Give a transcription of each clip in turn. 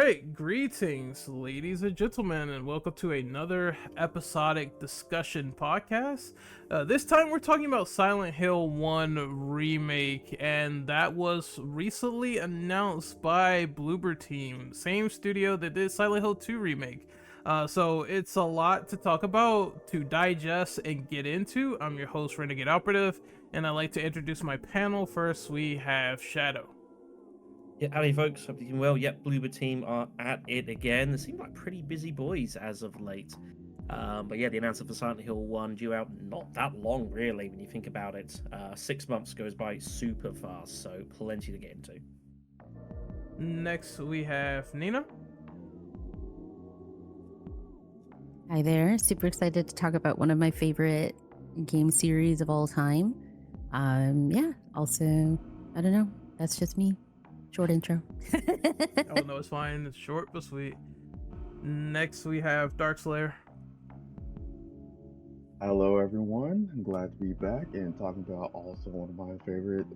right, greetings, ladies and gentlemen, and welcome to another episodic discussion podcast. This time we're talking about Silent Hill 1 Remake, and that was recently announced by Bloober Team, same studio that did Silent Hill 2 Remake. So it's a lot to talk about, to digest, and get into. I'm your host, Renegade Operative, and I'd like to introduce my panel. First, we have Shadow. Yeah, howdy folks, hope you're doing well. Yep, Bloober Team are at it again. They seem like pretty busy boys as of late. But yeah, the announcement for Silent Hill 1 due out not that long, really, when you think about it. 6 months goes by super fast, so plenty to get into. Next, we have Nina. Hi there. Super excited to talk about one of my favorite game series of all time. Yeah, also, I don't know. That's just me. Short intro. Oh no, it's fine. It's short but sweet. Next, we have Darkslayer. Hello, everyone. I'm glad to be back and talking about also one of my favorite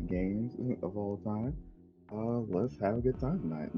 games of all time. Let's have a good time tonight.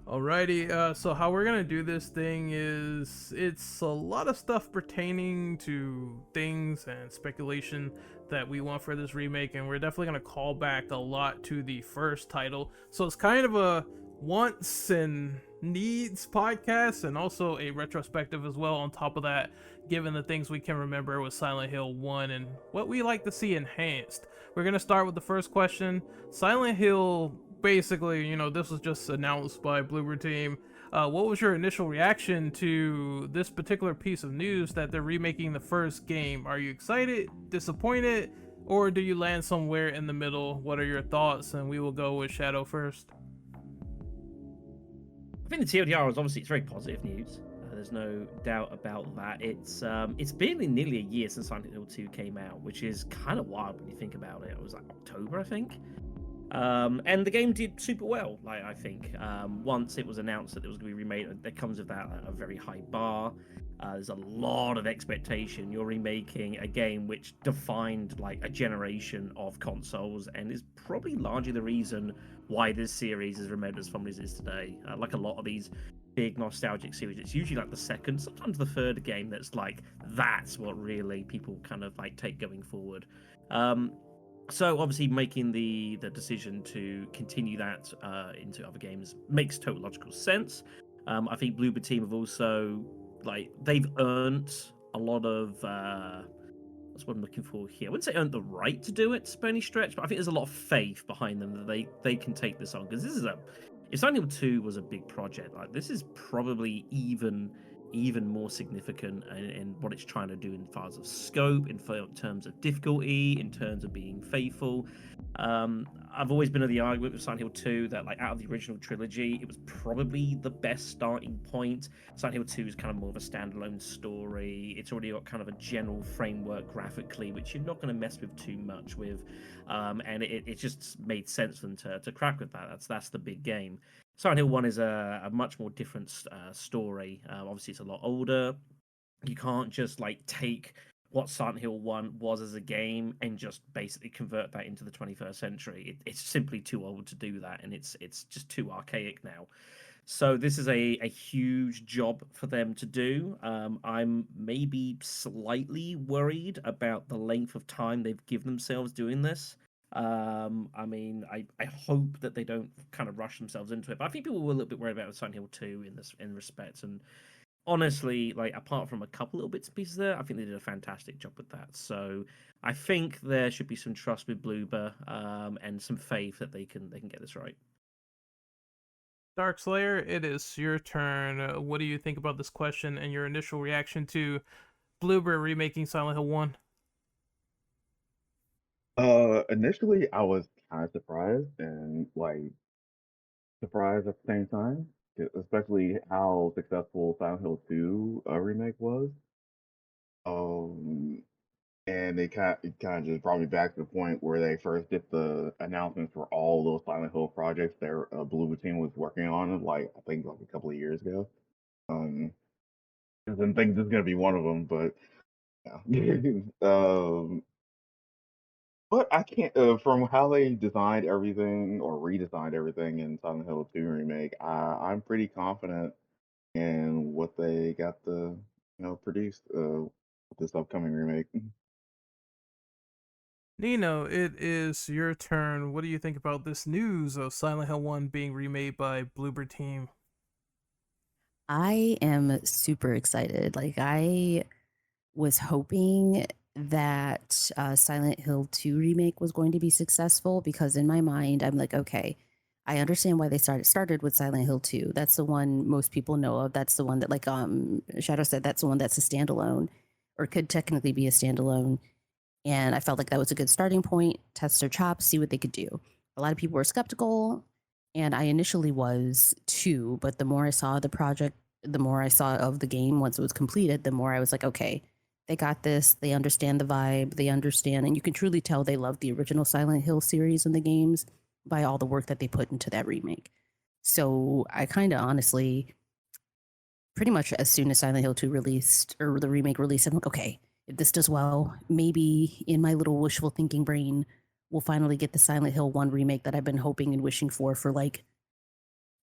Alrighty, so how we're gonna do this thing is it's a lot of stuff pertaining to things and speculation that we want for this remake, and we're definitely gonna call back a lot to the first title. So it's kind of a wants and needs podcast, and also a retrospective as well on top of that, given the things we can remember with Silent Hill 1 and what we like to see enhanced. We're gonna start with the first question. Silent Hill, basically, this was just announced by Bloober Team. What was your initial reaction to this particular piece of news that they're remaking the first game? Are you excited, disappointed, or do you land somewhere in the middle? What are your thoughts? And we will go with Shadow first. I think the TLDR is obviously it's very positive news. There's no doubt about that. It's been nearly a year since Silent Hill 2 came out, which is kind of wild when you think about it. It was like October, I think. And the game did super well. Like I think once it was announced that it was going to be remade, there comes with that a very high bar. There's a lot of expectation. You're remaking a game which defined like a generation of consoles, and is probably largely the reason why this series is remembered as fondly as it is today. Like a lot of these big nostalgic series, it's usually like the second, sometimes the third game that's what really people kind of like take going forward. So obviously making the decision to continue that into other games makes total logical sense. I think Bloober Team have also they've earned a lot of that's what I'm looking for here. I wouldn't say earned the right to do it by any stretch, but I think there's a lot of faith behind them that they can take this on, because this is if Silent Hill 2 was a big project, like this is probably even more significant in what it's trying to do in terms of scope, in terms of difficulty, in terms of being faithful. I've always been of the argument with Silent Hill 2 that like out of the original trilogy, it was probably the best starting point. Silent Hill 2 is kind of more of a standalone story. It's already got kind of a general framework graphically, which you're not going to mess with too much with. And it just made sense for them to crack with that. That's the big game. Silent Hill 1 is a much more different story. Obviously, it's a lot older. You can't just like take what Silent Hill 1 was as a game and just basically convert that into the 21st century. It's simply too old to do that, and it's just too archaic now. So this is a huge job for them to do. I'm maybe slightly worried about the length of time they've given themselves doing this. I mean, I hope that they don't kind of rush themselves into it. But I think people were a little bit worried about Silent Hill 2 in respect. And honestly, like apart from a couple little bits and pieces there, I think they did a fantastic job with that. So I think there should be some trust with Bloober, and some faith that they can get this right. Darkslayer, it is your turn. What do you think about this question and your initial reaction to Bloober remaking Silent Hill 1? Initially, I was kind of surprised and like surprised at the same time, especially how successful Silent Hill 2 remake was. Um, and it kind of just brought me back to the point where they first did the announcements for all those Silent Hill projects their Blue Team was working on, like I think like a couple of years ago. Um, I didn't think this is gonna be one of them, but yeah. But I can't, from how they designed everything or redesigned everything in Silent Hill 2 remake, I'm pretty confident in what they got to, produce with this upcoming remake. Nino, it is your turn. What do you think about this news of Silent Hill 1 being remade by Bloober Team? I am super excited. Like, I was hoping that Silent Hill 2 remake was going to be successful because in my mind, I'm like, okay, I understand why they started with Silent Hill 2. That's the one most people know of. That's the one that, like, Shadow said, that's the one that's a standalone, or could technically be a standalone. And I felt like that was a good starting point, test their chops, see what they could do. A lot of people were skeptical, and I initially was too, but the more I saw the project, the more I saw of the game once it was completed, the more I was like, okay, they got this, they understand the vibe, they understand, and you can truly tell they love the original Silent Hill series in the games by all the work that they put into that remake. So I kind of honestly, pretty much as soon as Silent Hill 2 released or the remake released, I'm like, okay, if this does well, maybe in my little wishful thinking brain, we'll finally get the Silent Hill 1 remake that I've been hoping and wishing for like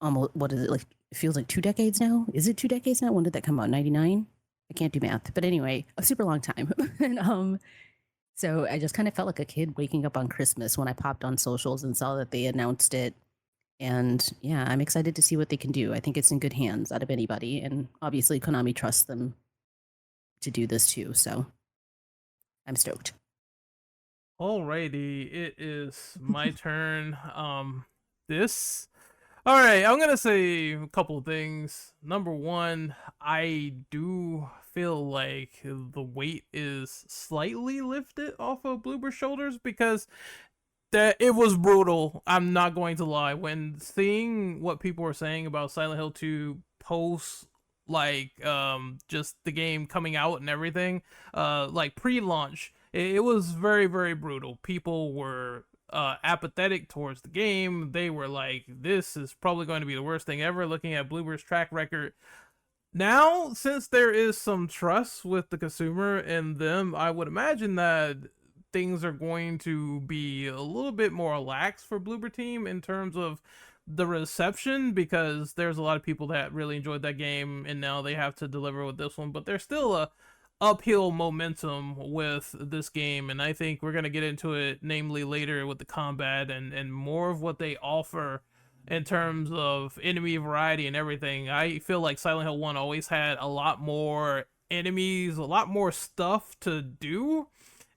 almost, what is it, like, it feels like 2 decades now? Is it 2 decades now? When did that come out? 99? I can't do math. But anyway, a super long time. and so I just kind of felt like a kid waking up on Christmas when I popped on socials and saw that they announced it. And yeah, I'm excited to see what they can do. I think it's in good hands out of anybody. And obviously, Konami trusts them to do this too. So I'm stoked. Alrighty, it is my turn. This. All right, I'm gonna say a couple of things. Number one, I do feel like the weight is slightly lifted off of Bloober's shoulders because that it was brutal. I'm not going to lie. When seeing what people were saying about Silent Hill 2 post like just the game coming out and everything, like pre-launch, it was very very brutal. People were apathetic towards the game. They were like, this is probably going to be the worst thing ever, looking at Bloober's track record. Now, since there is some trust with the consumer and them, I would imagine that things are going to be a little bit more lax for Bloober Team in terms of the reception, because there's a lot of people that really enjoyed that game and now they have to deliver with this one, but there's still a uphill momentum with this game, and I think we're going to get into it namely later with the combat and more of what they offer in terms of enemy variety and everything. I feel like Silent Hill 1 always had a lot more enemies, a lot more stuff to do,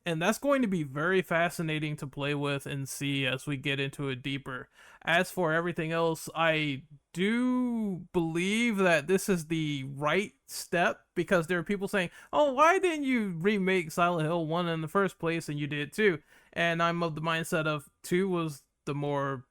and that's going to be very fascinating to play with and see as we get into it deeper. As for everything else, I do believe that this is the right step, because there are people saying, oh, why didn't you remake Silent Hill 1 in the first place? And you did too. And I'm of the mindset of 2 was the more,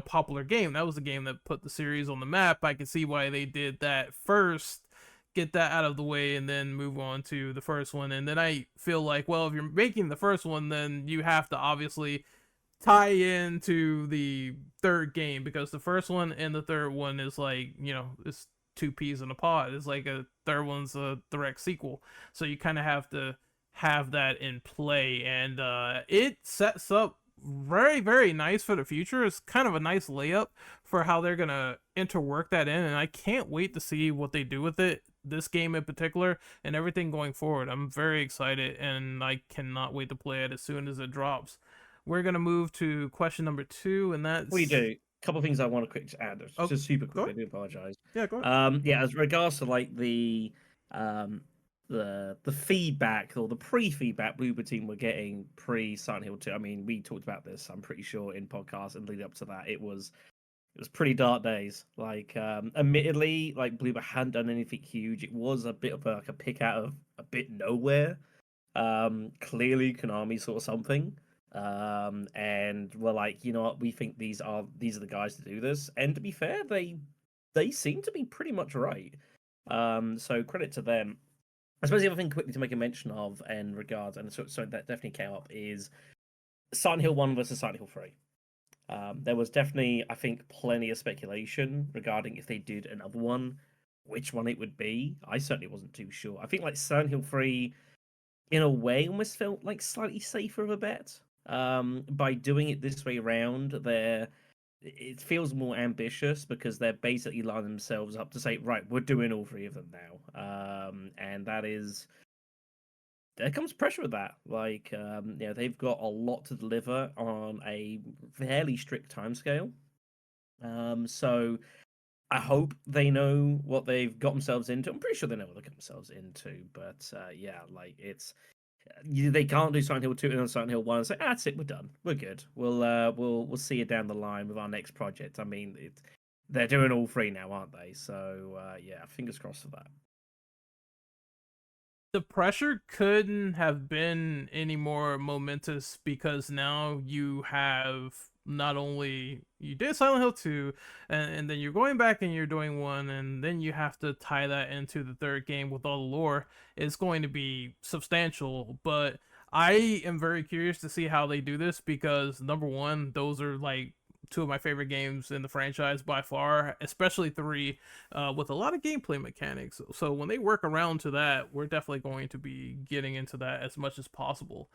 popular game. That was the game that put the series on the map. I can see why they did that first, get that out of the way, and then move on to the first one. And then I feel like, well, if you're making the first one, then you have to obviously tie into the third game, because the first one and the third one is like, it's two peas in a pod. It's like a third one's a direct sequel. So you kind of have to have that in play, and it sets up very very nice for the future. It's kind of a nice layup for how they're gonna interwork that in, and I can't wait to see what they do with it, this game in particular, and everything going forward. I'm very excited, and I cannot wait to play it as soon as it drops. We're gonna move to question number 2, and that's We do. A couple of things I want to quick add. Oh, Just super go quick. I ahead. do apologize. Yeah, go ahead. Yeah, as regards to like um the feedback or the pre-feedback Bloober Team were getting pre Silent Hill 2. I mean, we talked about this, I'm pretty sure, in podcast and lead up to that. It was pretty dark days. Like, admittedly, like Bloober hadn't done anything huge. It was a bit of like a pick out of a bit nowhere. Clearly Konami saw something. And we're like, you know what, we think these are the guys to do this. And to be fair, they seem to be pretty much right. So credit to them. I suppose the other thing quickly to make a mention of in regards, and so that definitely came up, is Silent Hill 1 versus Silent Hill 3. There was definitely, I think, plenty of speculation regarding if they did another one, which one it would be. I certainly wasn't too sure. I think like Silent Hill 3, in a way, almost felt like slightly safer of a bet. By doing it this way around, it feels more ambitious because they're basically lining themselves up to say, right, we're doing all three of them now. And that is there comes pressure with that. Like, they've got a lot to deliver on a fairly strict timescale. So I hope they know what they've got themselves into. I'm pretty sure they know what they got themselves into, but yeah, like they can't do Silent Hill 2 and then Silent Hill 1 and say, that's it, we're done, we're good. We'll see you down the line with our next project. I mean, they're doing all three now, aren't they? So yeah, fingers crossed for that. The pressure couldn't have been any more momentous because now you have not only you did Silent Hill 2 and then you're going back and you're doing 1 and then you have to tie that into the third game with all the lore. It's going to be substantial, but I am very curious to see how they do this because number one, those are like two of my favorite games in the franchise by far, especially 3, with a lot of gameplay mechanics. So when they work around to that, we're definitely going to be getting into that as much as possible.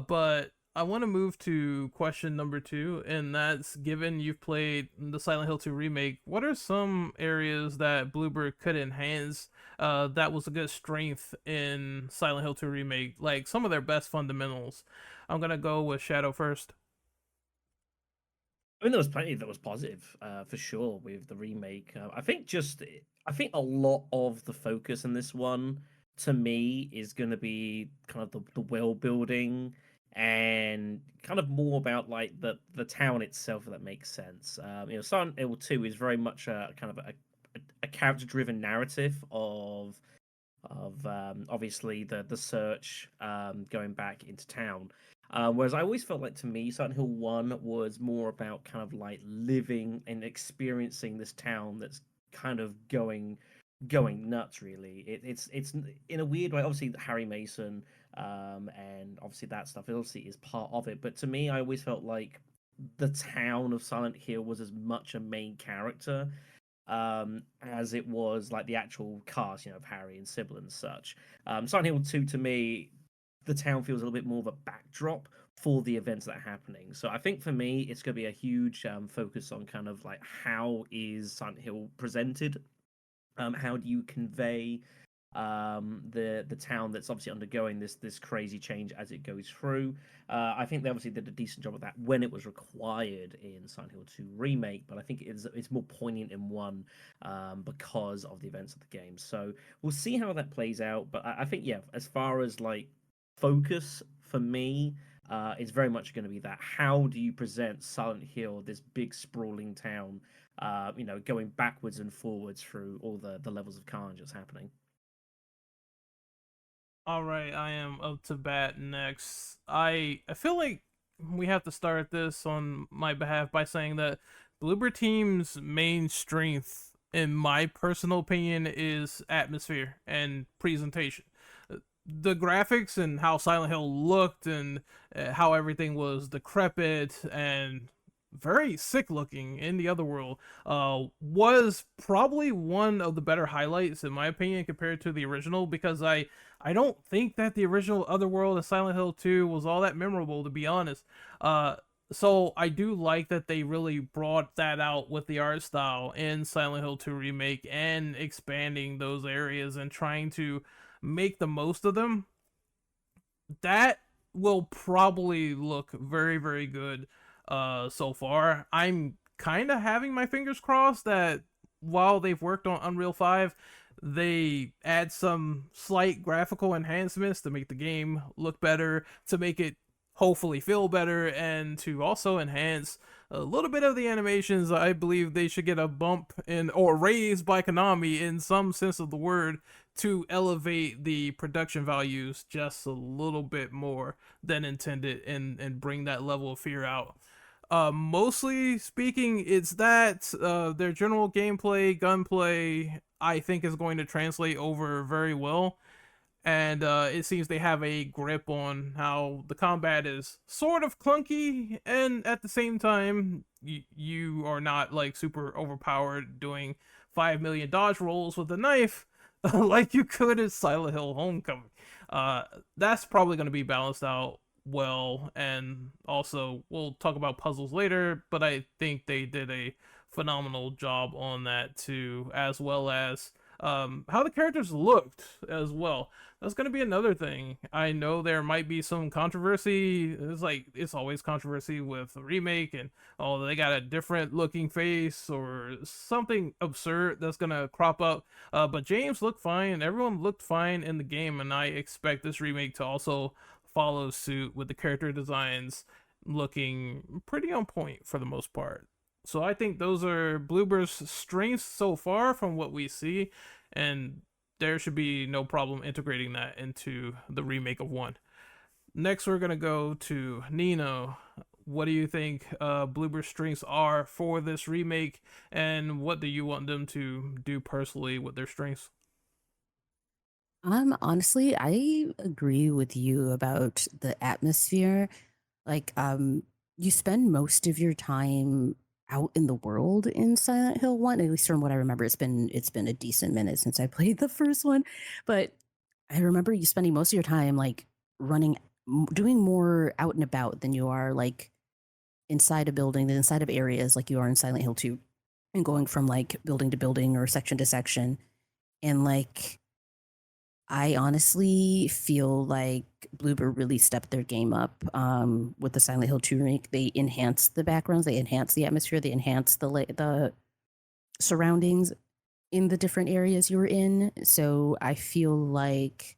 But I want to move to question number 2, and that's given you've played the Silent Hill 2 remake, what are some areas that Bloober could enhance that was a good strength in Silent Hill 2 remake, like some of their best fundamentals? I'm gonna go with Shadow first. I mean, there was plenty that was positive, for sure, with the remake. I think a lot of the focus in this one, to me, is going to be kind of the world building and kind of more about like the town itself, if that makes sense. Silent Hill 2 is very much a kind of a character driven narrative of obviously the search going back into town. Whereas I always felt like to me, Silent Hill 1 was more about kind of like living and experiencing this town that's kind of going nuts. Really, it's in a weird way. Obviously, Harry Mason, and obviously that stuff obviously is part of it. But to me, I always felt like the town of Silent Hill was as much a main character as it was like the actual cast, of Harry and Sybil and such. Silent Hill 2 to me, the town feels a little bit more of a backdrop for the events that are happening. So I think for me, it's going to be a huge focus on kind of like how is Silent Hill presented? How do you convey the town that's obviously undergoing this crazy change as it goes through? I think they obviously did a decent job of that when it was required in Silent Hill 2 remake, but I think it's more poignant in 1 because of the events of the game. So we'll see how that plays out. But I think yeah, as far as like focus for me, it's very much going to be that. How do you present Silent Hill, this big sprawling town, going backwards and forwards through all the levels of carnage that's happening? All right, I am up to bat next. I feel like we have to start this on my behalf by saying that Bloober Team's main strength, in my personal opinion, is atmosphere and presentation. The graphics and how Silent Hill looked and how everything was decrepit and very sick looking in the other world was probably one of the better highlights in my opinion compared to the original, because I don't think that the original Otherworld of Silent Hill 2 was all that memorable, to be honest. So I do like that they really brought that out with the art style in Silent Hill 2 remake and expanding those areas and trying to make the most of them. That will probably look very, very good so far. I'm kind of having my fingers crossed that while they've worked on Unreal 5, they add some slight graphical enhancements to make the game look better, to make it hopefully feel better, and to also enhance a little bit of the animations. I believe they should get a bump in or raised by Konami in some sense of the word to elevate the production values just a little bit more than intended and bring that level of fear out. Mostly speaking, it's that their general gameplay, gunplay, I think is going to translate over very well. And it seems they have a grip on how the combat is sort of clunky, and at the same time, you are not like super overpowered doing 5 million dodge rolls with a knife like you could in Silent Hill Homecoming. That's probably going to be balanced out well, and also we'll talk about puzzles later, but I think they did a phenomenal job on that too, as well as how the characters looked as well. That's gonna be another thing. I know there might be some controversy. It's like it's always controversy with a remake, and oh, they got a different looking face or something absurd that's gonna crop up. But James looked fine. Everyone looked fine in the game, and I expect this remake to also follow suit with the character designs looking pretty on point for the most part. So I think those are Bloober's strengths so far from what we see, and there should be no problem integrating that into the remake of 1. Next, we're gonna go to Nino. What do you think Bloober's strengths are for this remake, and what do you want them to do personally with their strengths? Honestly, I agree with you about the atmosphere. Like, you spend most of your time out in the world in Silent Hill 1, at least from what I remember. It's been a decent minute since I played the first one, but I remember you spending most of your time like running, doing more out and about than you are like inside a building, than inside of areas like you are in Silent Hill 2, and going from like building to building or section to section. And like, I honestly feel like Bloober really stepped their game up with the Silent Hill 2 remake. They enhanced the backgrounds, they enhanced the atmosphere, they enhanced the surroundings in the different areas you were in. So I feel like,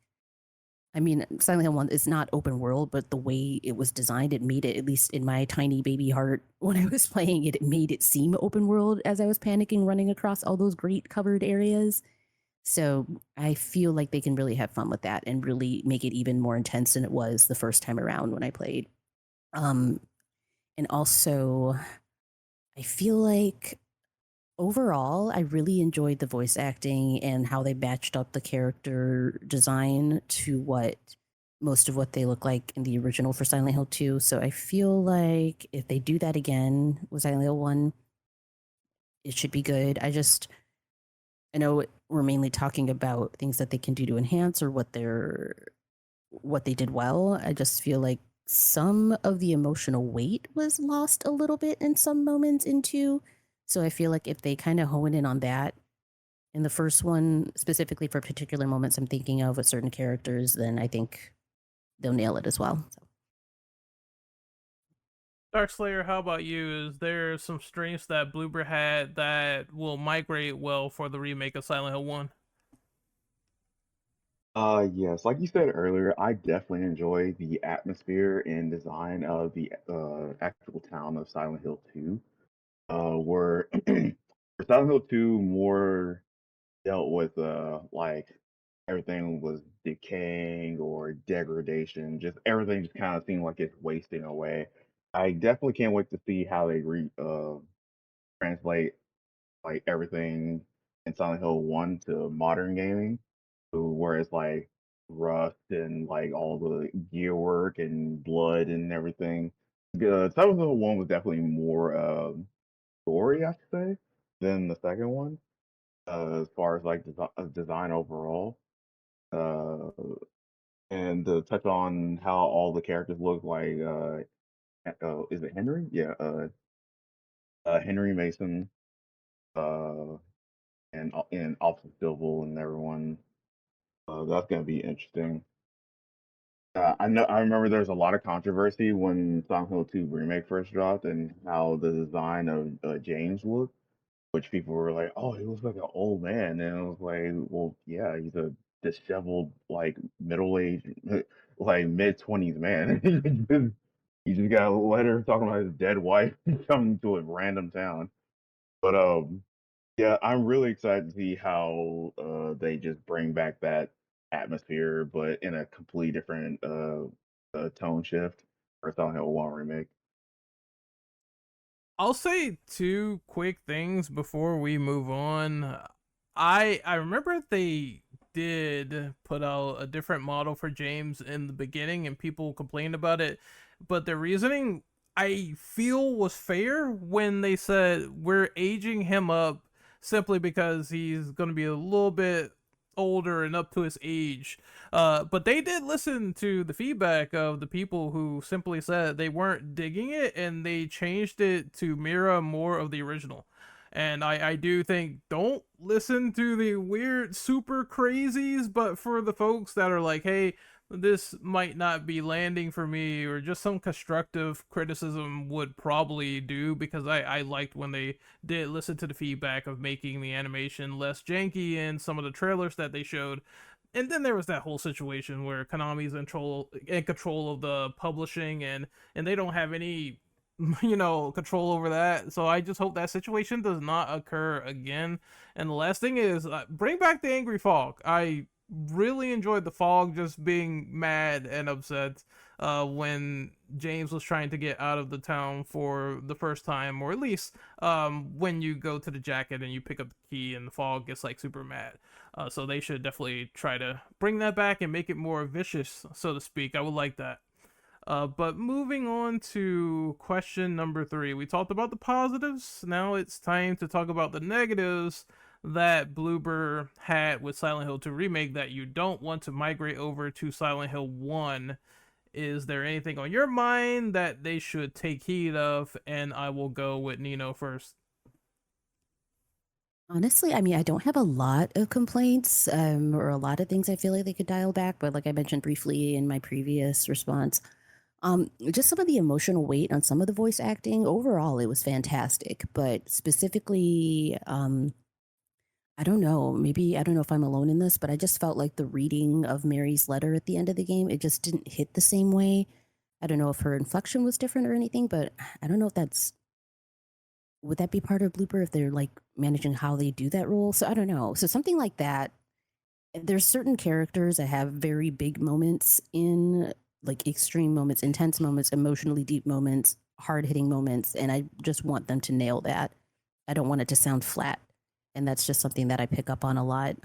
I mean, Silent Hill 1 is not open world, but the way it was designed, it made it, at least in my tiny baby heart, when I was playing it, it made it seem open world as I was panicking running across all those great covered areas. So I feel like they can really have fun with that and really make it even more intense than it was the first time around when I played. Um, and also, I feel like overall, I really enjoyed the voice acting and how they matched up the character design to what most of what they look like in the original for Silent Hill 2. So I feel like if they do that again with Silent Hill 1, it should be good. I know we're mainly talking about things that they can do to enhance or what they did well. I just feel like some of the emotional weight was lost a little bit in some moments into. So I feel like if they kind of hone in on that in the first one, specifically for particular moments I'm thinking of with certain characters, then I think they'll nail it as well. So. Darkslayer, how about you? Is there some strengths that Bloober had that will migrate well for the remake of Silent Hill 1? Yes, like you said earlier, I definitely enjoy the atmosphere and design of the actual town of Silent Hill 2. Where for Silent Hill 2 more dealt with like everything was decaying or degradation, just everything just kind of seemed like it's wasting away. I definitely can't wait to see how they translate like everything in Silent Hill 1 to modern gaming, to where it's like rust and like all the gear work and blood and everything. Silent Hill 1 was definitely more story, I should say, than the second one, as far as like design overall. Uh, and to touch on how all the characters look like, is it Henry? Yeah, Henry Mason, uh, and Officer Civil and everyone. That's gonna be interesting. I know. I remember there was a lot of controversy when Silent Hill 2 remake first dropped, and how the design of James looked, which people were like, "Oh, he looks like an old man," and I was like, "Well, yeah, he's a disheveled, like middle-aged, like mid-20s man. You just got a letter talking about his dead wife coming to a random town." But yeah, I'm really excited to see how they just bring back that atmosphere, but in a completely different tone shift for Silent Hill 1 remake. I'll say two quick things before we move on. I remember they did put out a different model for James in the beginning and people complained about it, but the reasoning I feel was fair when they said we're aging him up simply because he's going to be a little bit older and up to his age. But they did listen to the feedback of the people who simply said they weren't digging it, and they changed it to mirror more of the original. And I do think, don't listen to the weird super crazies, but for the folks that are like, hey, this might not be landing for me, or just some constructive criticism would probably do, because I liked when they did listen to the feedback of making the animation less janky in some of the trailers that they showed. And then there was that whole situation where Konami's in control of the publishing, and they don't have any control over that. So I just hope that situation does not occur again. And the last thing is, bring back the angry fog. I really enjoyed the fog just being mad and upset when James was trying to get out of the town for the first time, or at least when you go to the jacket and you pick up the key and the fog gets like super mad. So they should definitely try to bring that back and make it more vicious, so to speak. I would like that. But moving on to question number 3, we talked about the positives. Now it's time to talk about the negatives that Bloober had with Silent Hill 2 Remake that you don't want to migrate over to Silent Hill 1. Is there anything on your mind that they should take heed of? And I will go with Nino first. Honestly, I mean, I don't have a lot of complaints or a lot of things I feel like they could dial back, but like I mentioned briefly in my previous response, just some of the emotional weight on some of the voice acting. Overall, it was fantastic, but specifically, I don't know. Maybe I don't know if I'm alone in this, but I just felt like the reading of Mary's letter at the end of the game, it just didn't hit the same way. I don't know if her inflection was different or anything, but I don't know if that's would that be part of Blooper if they're like managing how they do that role. So I don't know. So something like that. There's certain characters that have very big moments in like extreme moments, intense moments, emotionally deep moments, hard hitting moments, and I just want them to nail that. I don't want it to sound flat, and that's just something that I pick up on a lot.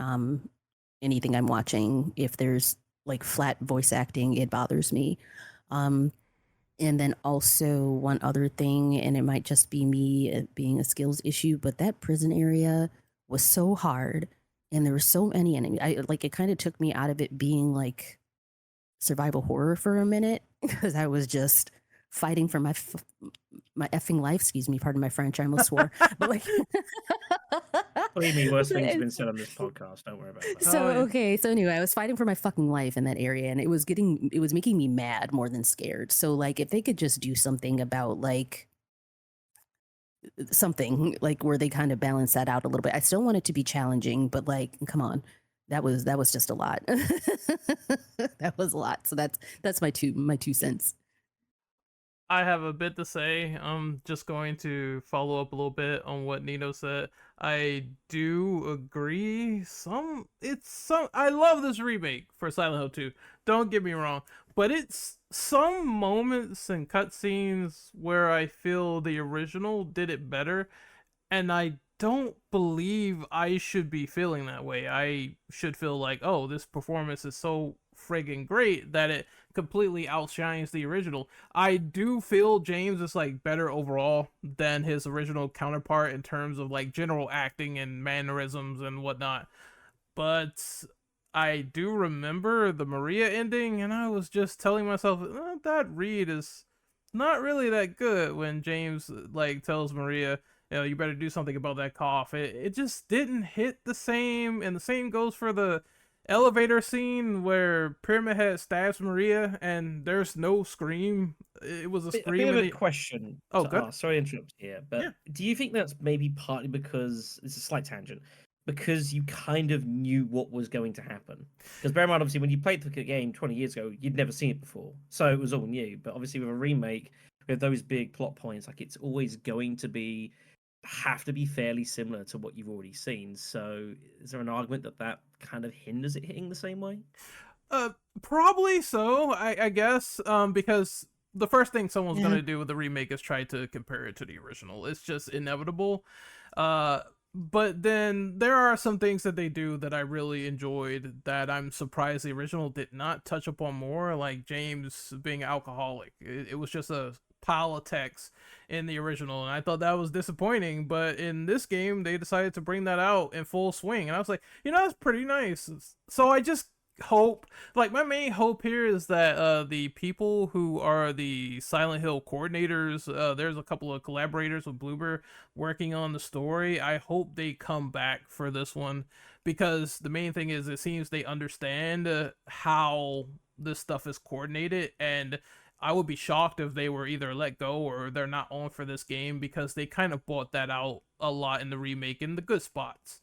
Anything I'm watching, if there's like flat voice acting, it bothers me. Um, and then also one other thing, and it might just be me being a skills issue, but that prison area was so hard, and there were so many enemies. I like it kind of took me out of it being like survival horror for a minute because I was just fighting for my effing life. Excuse me, pardon my French. I almost swore, but like. Believe me, worse things have been said on this podcast. Don't worry about that. So okay, so anyway, I was fighting for my fucking life in that area, and it was making me mad more than scared. So like, if they could just do something about like something like where they kind of balance that out a little bit. I still want it to be challenging, but like, come on, that was just a lot. That was a lot. So that's my two cents. I have a bit to say. I'm just going to follow up a little bit on what Nino said. I do agree. I love this remake for Silent Hill 2. Don't get me wrong, but it's some moments and cutscenes where I feel the original did it better, and I don't believe I should be feeling that way. I should feel like, oh, this performance is so friggin' great that it completely outshines the original. I do feel James is like better overall than his original counterpart in terms of like general acting and mannerisms and whatnot. But I do remember the Maria ending, and I was just telling myself, that read is not really that good when James like tells Maria, you better do something about that cough. It just didn't hit the same, and the same goes for the elevator scene where Pyramid Head stabs Maria and there's no scream. It was a scream. I have a question. Oh, good. Sorry to interrupt here, but yeah. Do you think that's maybe partly because it's a slight tangent? Because you kind of knew what was going to happen. Because bear in mind, obviously, when you played the game 20 years ago, you'd never seen it before, so it was all new. But obviously, with a remake, with those big plot points, like it's always going to have to be fairly similar to what you've already seen. So is there an argument that kind of hinders it hitting the same way? Probably so, I guess, because the first thing someone's gonna do with the remake is try to compare it to the original. It's just inevitable. But then there are some things that they do that I really enjoyed that I'm surprised the original did not touch upon more, like James being alcoholic. It was just a pile of text in the original, and I thought that was disappointing. But in this game, they decided to bring that out in full swing, and I was like, that's pretty nice. So I just hope, like, my main hope here is that the people who are the Silent Hill coordinators, there's a couple of collaborators with Bloober working on the story. I hope they come back for this one, because the main thing is it seems they understand how this stuff is coordinated, and I would be shocked if they were either let go or they're not on for this game, because they kind of bought that out a lot in the remake in the good spots.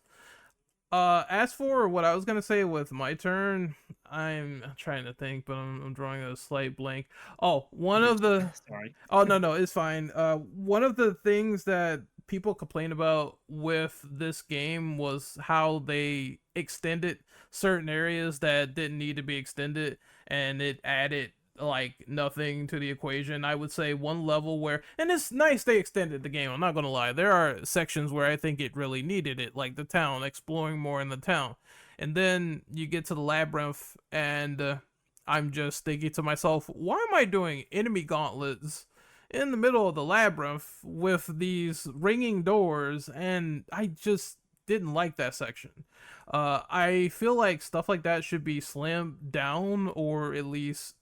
As for what I was gonna say with my turn, I'm trying to think, but I'm drawing a slight blank. Oh, one of the Sorry. Oh, no, it's fine. One of the things that people complain about with this game was how they extended certain areas that didn't need to be extended, and it added like nothing to the equation. I would say one level where, and it's nice they extended the game, I'm not gonna lie, there are sections where I think it really needed it, like the town, exploring more in the town. And then you get to the labyrinth, and I'm just thinking to myself, why am I doing enemy gauntlets in the middle of the labyrinth with these ringing doors? And I just didn't like that section. I feel like stuff like that should be slammed down, or at least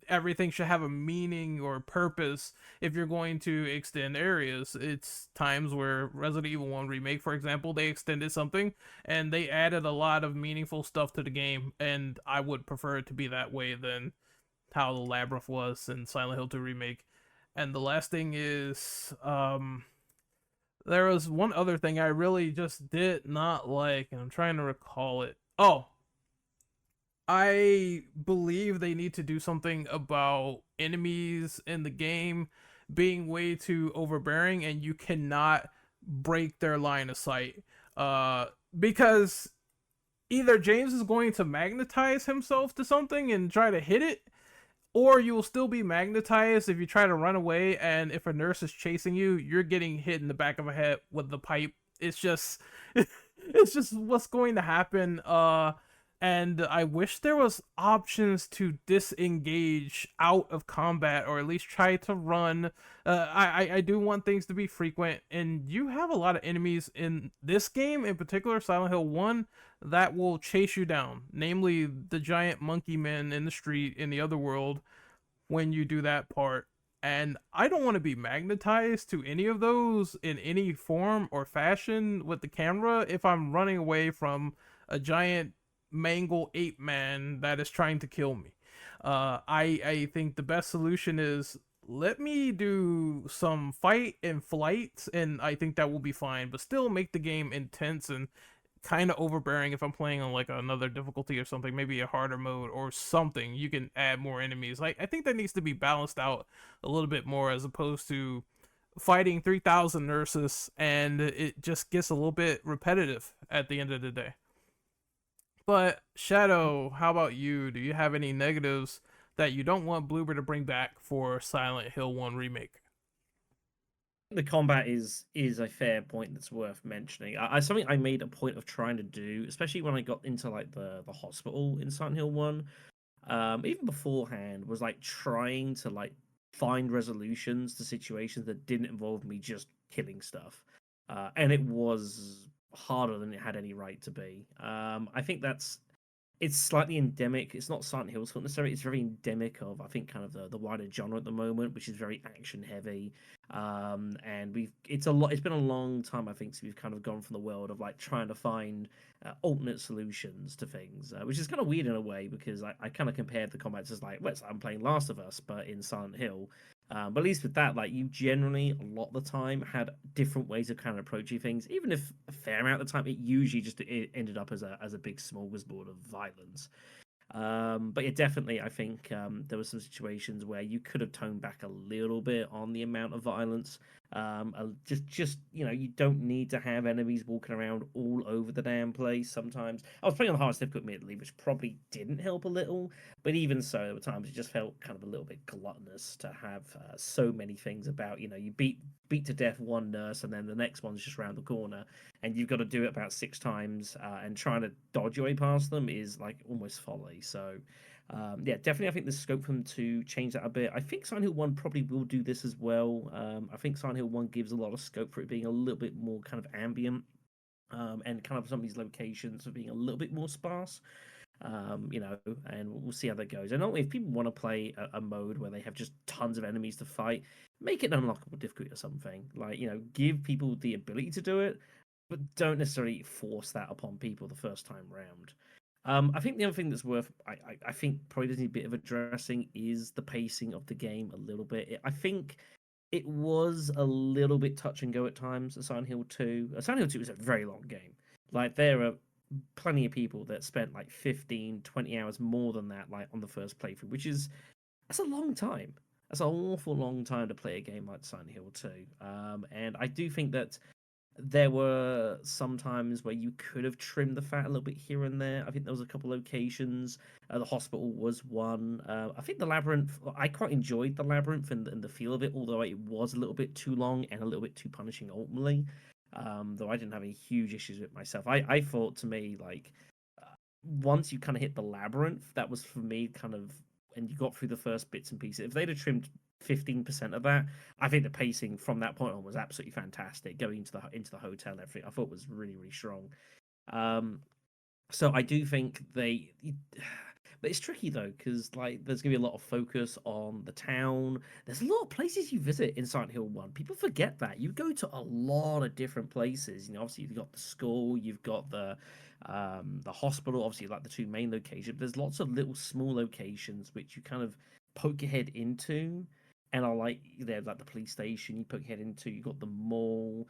everything should have a meaning or purpose if you're going to extend areas. It's times where Resident Evil 1 Remake, for example, they extended something and they added a lot of meaningful stuff to the game, and I would prefer it to be that way than how the labyrinth was in Silent Hill 2 Remake. And the last thing is, there was one other thing I really just did not like, and I'm trying to recall it. Oh, I believe they need to do something about enemies in the game being way too overbearing, and you cannot break their line of sight. Because either James is going to magnetize himself to something and try to hit it, or you will still be magnetized if you try to run away, and if a nurse is chasing you, you're getting hit in the back of a head with the pipe. It's just it's just what's going to happen. And I wish there was options to disengage out of combat, or at least try to run. I do want things to be frequent, and you have a lot of enemies in this game, in particular Silent Hill 1, that will chase you down, namely the giant monkey men in the street in the other world when you do that part. And I don't want to be magnetized to any of those in any form or fashion with the camera if I'm running away from a giant mangle ape man that is trying to kill me. I think the best solution is, let me do some fight and flight, and I think that will be fine, but still make the game intense and kind of overbearing. If I'm playing on like another difficulty or something, maybe a harder mode or something, you can add more enemies. Like, I think that needs to be balanced out a little bit more, as opposed to fighting 3,000 nurses and it just gets a little bit repetitive at the end of the day. But Shadow, how about you? Do you have any negatives that you don't want Bloober to bring back for Silent Hill 1 Remake? The combat is a fair point that's worth mentioning. I something I made a point of trying to do, especially when I got into like the hospital in Silent Hill 1. Even beforehand, was like trying to like find resolutions to situations that didn't involve me just killing stuff. And it was harder than it had any right to be. I think it's slightly endemic. It's not Silent Hill's fault necessarily. It's very endemic of, I think, kind of the wider genre at the moment, which is very action heavy. And it's been a long time, I think, since we've kind of gone from the world of like trying to find alternate solutions to things, which is kind of weird in a way, because I kind of compared the combats as like, well, I'm playing Last of Us, but in Silent Hill. But at least with that, like, you generally, a lot of the time, had different ways of kind of approaching things. Even if a fair amount of the time, it usually just ended up as a big smorgasbord of violence. But yeah, definitely, I think there were some situations where you could have toned back a little bit on the amount of violence. Just you don't need to have enemies walking around all over the damn place. Sometimes I was playing on the hardest difficulty, admittedly, which probably didn't help a little. But even so, there were times it just felt kind of a little bit gluttonous to have so many things about. You beat to death one nurse, and then the next one's just around the corner, and you've got to do it about 6 times, and trying to dodge your way past them is like almost folly. So Yeah, definitely. I think there's scope for them to change that a bit. I think Silent Hill 1 probably will do this as well. I think Silent Hill 1 gives a lot of scope for it being a little bit more kind of ambient, and kind of some of these locations are being a little bit more sparse. You know, and we'll see how that goes. And only if people want to play a mode where they have just tons of enemies to fight, make it unlockable difficulty or something. Like, you know, give people the ability to do it, but don't necessarily force that upon people the first time round. I think the other thing that's worth, I think probably does need a bit of addressing is the pacing of the game a little bit. I think it was a little bit touch and go at times. Silent Hill 2. Silent Hill 2 is a very long game. Like, there are plenty of people that spent like 15, 20 hours more than that, like on the first playthrough, which is that's a long time. That's an awful long time to play a game like Silent Hill 2. And I do think that there were some times where you could have trimmed the fat a little bit here and there. I think there was a couple locations. The hospital was one. I think the labyrinth. I quite enjoyed the labyrinth and the feel of it, although it was a little bit too long and a little bit too punishing ultimately. Though I didn't have any huge issues with myself. I thought to me like once you kind of hit the labyrinth, that was for me kind of, and you got through the first bits and pieces. If they'd have trimmed 15% of that, I think the pacing from that point on was absolutely fantastic. Going into the hotel and everything, I thought was really really strong. So I do think but it's tricky though because like there's gonna be a lot of focus on the town. There's a lot of places you visit in Silent Hill 1. People forget that you go to a lot of different places. You know, obviously you've got the school, you've got the hospital, obviously like the two main locations. There's lots of little small locations which you kind of poke your head into, and I like there like the police station you poke your head into. You've got the mall.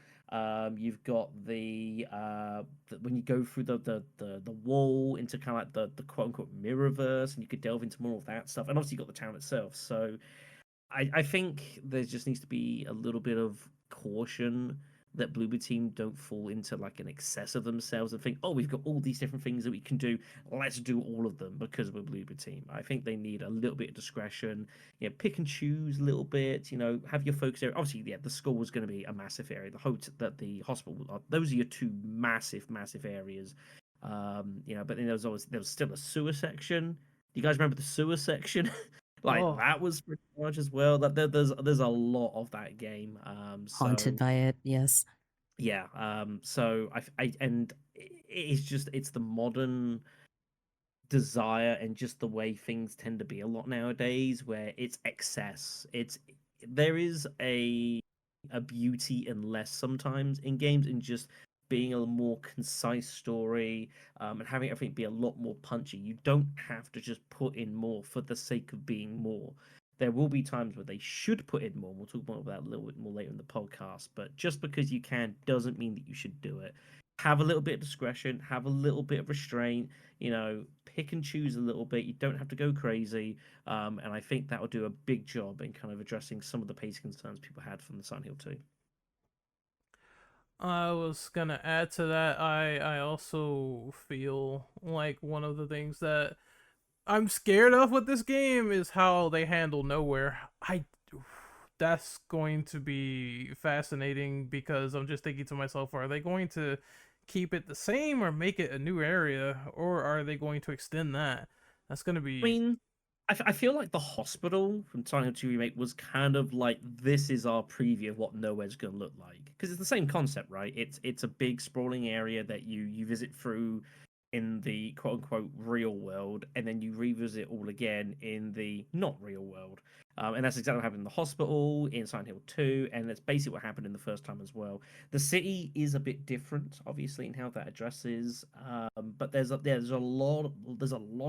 You've got when you go through the wall into kind of like the quote unquote mirrorverse, and you could delve into more of that stuff. And obviously you got the town itself. So I think there just needs to be a little bit of caution that Bloober Team don't fall into like an excess of themselves and think, oh, we've got all these different things that we can do. Let's do all of them because we're Bloober Team. I think they need a little bit of discretion. You know, pick and choose a little bit. You know, have your focus area. Obviously, yeah, the school was going to be a massive area. The hospital. Those are your two massive areas. You know, but then there was still a sewer section. Do you guys remember the sewer section? Like Oh, that was pretty much as well. That there's a lot of that game. Haunted So by it, yes. yeah. So and it's just it's the modern desire and just the way things tend to be a lot nowadays, where it's excess. There is a beauty in less sometimes in games, in just being a more concise story, and having everything be a lot more punchy. You don't have to just put in more for the sake of being more. There will be times where they should put in more. We'll talk more about that a little bit more later in the podcast. But just because you can doesn't mean that you should do it. Have a little bit of discretion, have a little bit of restraint, you know, pick and choose a little bit. You don't have to go crazy. And I think that will do a big job in kind of addressing some of the pace concerns people had from the Silent Hill 2. I was gonna add to that. I also feel like one of the things that I'm scared of with this game is how they handle nowhere. That's going to be fascinating because I'm just thinking to myself, are they going to keep it the same or make it a new area, or are they going to extend that? That's going to I be. mean, I feel like the hospital from Silent Hill 2 Remake was kind of like this is our preview of what Nowhere's going to look like, because it's the same concept, right? It's a big sprawling area that you visit through in the quote unquote real world, and then you revisit all again in the not real world. And that's exactly what happened in the hospital in Silent Hill 2, and that's basically what happened in the first time as well. The city is a bit different, obviously, in how that addresses, but there's a lot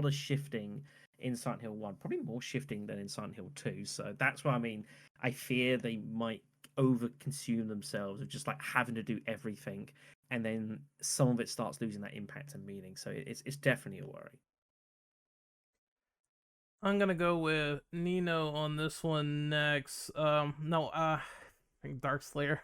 of shifting in Silent Hill 1, probably more shifting than in Silent Hill 2. So that's why I fear they might over consume themselves of just like having to do everything, and then some of it starts losing that impact and meaning. So it's definitely a worry. I'm gonna go with Nino on this one next. No, I think Dark Slayer.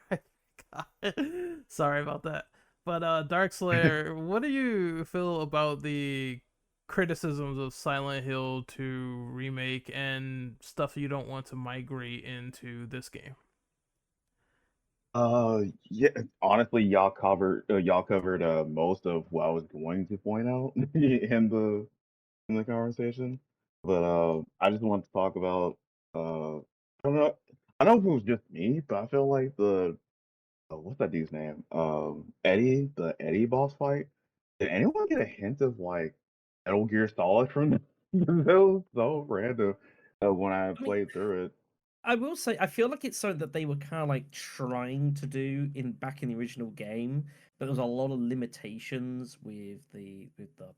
Sorry about that. But Dark Slayer, what do you feel about the criticisms of Silent Hill 2 remake and stuff you don't want to migrate into this game? Yeah, honestly, y'all covered most of what I was going to point out in the conversation. But I just want to talk about I don't know. I don't know if it was just me, but I feel like the what's that dude's name? Eddie, the Eddie boss fight. Did anyone get a hint of like Metal Gear Solid from that? That was so random when I I mean, played through it. I will say I feel like it's something that they were kind of like trying to do in back in the original game, but there was a lot of limitations with the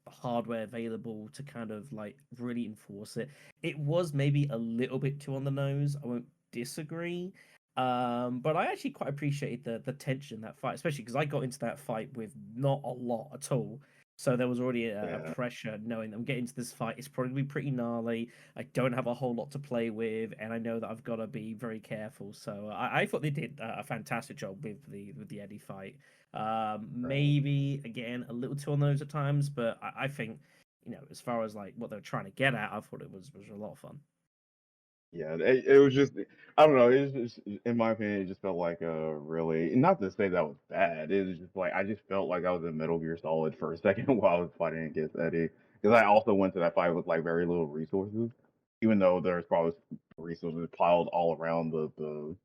hardware available to kind of like really enforce it. It was maybe a little bit too on the nose. I won't disagree. But I actually quite appreciated the tension in that fight, especially because I got into that fight with not a lot at all. So there was already a Yeah, pressure knowing that I'm getting into this fight. It's probably pretty gnarly. I don't have a whole lot to play with, and I know that I've got to be very careful. So I thought they did a fantastic job with the Eddie fight. right. Maybe again a little too on those at times, but I think as far as like what they're trying to get at, I thought it was a lot of fun. Yeah, it was just I don't know. It was just in my opinion, it just felt like a really not to say that was bad. It was just like I just felt like I was in Metal Gear Solid for a second while I was fighting against Eddie because I also went to that fight with like very little resources, even though there's probably resources piled all around the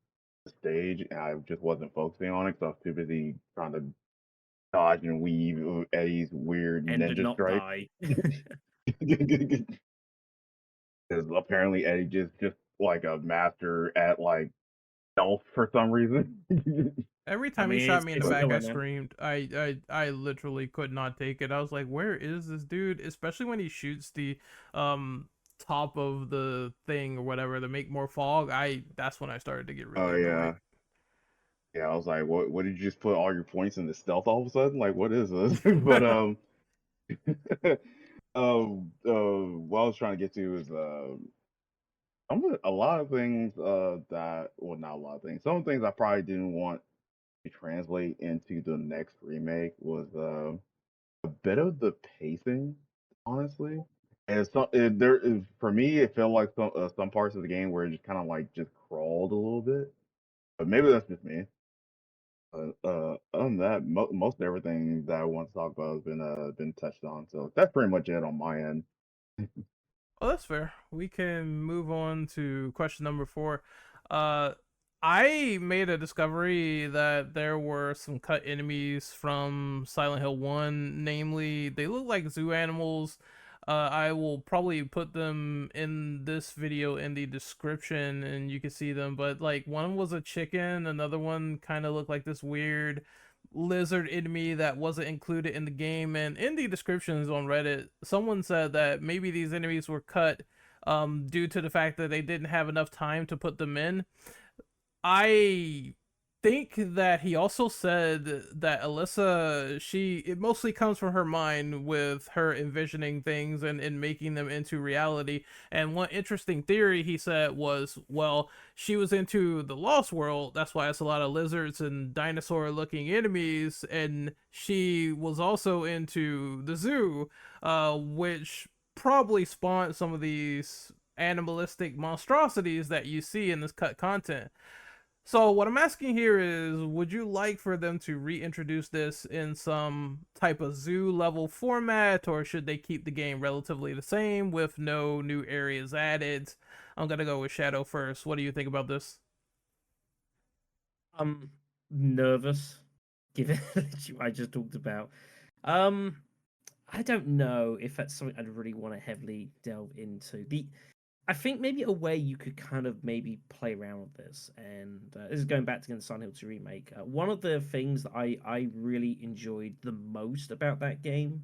stage, and I just wasn't focusing on it because I was too busy trying to dodge and weave Eddie's weird And did ninja not strike. die. Because apparently Eddie just like a master at like stealth for some reason. Every I time he mean, shot me in the it's back, still I in there. screamed. I literally could not take it. I was like, "Where is this dude?" Especially when he shoots the um top of the thing or whatever to make more fog. I That's when I started to get Oh really annoyed. yeah, yeah. I was like, what did you just put all your points into stealth all of a sudden? Like, what is this? But what I was trying to get to is a lot of things that well, not a lot of things. Some of the things I probably didn't want to translate into the next remake was a bit of the pacing, honestly. And for me, it felt like some parts of the game where it just kind of like just crawled a little bit. But maybe that's just me. Other than that, most everything that I want to talk about has been touched on. So that's pretty much it on my end. Oh, that's fair. We can move on to question number 4. Uh, I made a discovery that there were some cut enemies from Silent Hill 1. Namely, they look like zoo animals. I will probably put them in this video in the description and you can see them. But like one was a chicken, another one kind of looked like this weird lizard enemy that wasn't included in the game. And in the descriptions on Reddit, someone said that maybe these enemies were cut due to the fact that they didn't have enough time to put them in. I think that he also said that Alyssa, it mostly comes from her mind with her envisioning things and making them into reality. And one interesting theory he said was, well, she was into the Lost World, that's why it's a lot of lizards and dinosaur looking enemies, and she was also into the zoo, which probably spawned some of these animalistic monstrosities that you see in this cut content. So what I'm asking here is, would you like for them to reintroduce this in some type of zoo level format, or should they keep the game relatively the same with no new areas added? I'm gonna go with Shadow first. What do you think about this? I'm nervous, given what I just talked about. Um, I don't know if that's something I'd really want to heavily delve into. I think maybe a way you could kind of maybe play around with this, and this is going back to the Silent Hill 2 remake. One of the things that I really enjoyed the most about that game,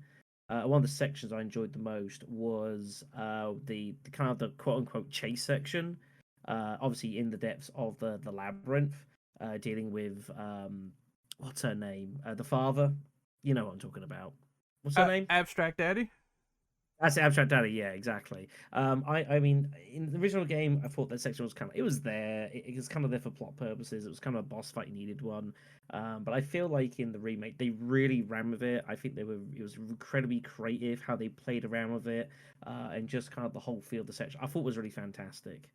one of the sections I enjoyed the most was the kind of the quote unquote chase section, obviously in the depths of the labyrinth, dealing with what's her name, the father. You know what I'm talking about. What's her name? Abstract Daddy? That's the abstract data, yeah, exactly. I mean, in the original game, I thought that section was kind of it was there. It was kind of there for plot purposes. It was kind of a boss fight you needed one. But I feel like in the remake, they really ran with it. I think it was incredibly creative how they played around with it, and just kind of the whole feel of the section. I thought was really fantastic.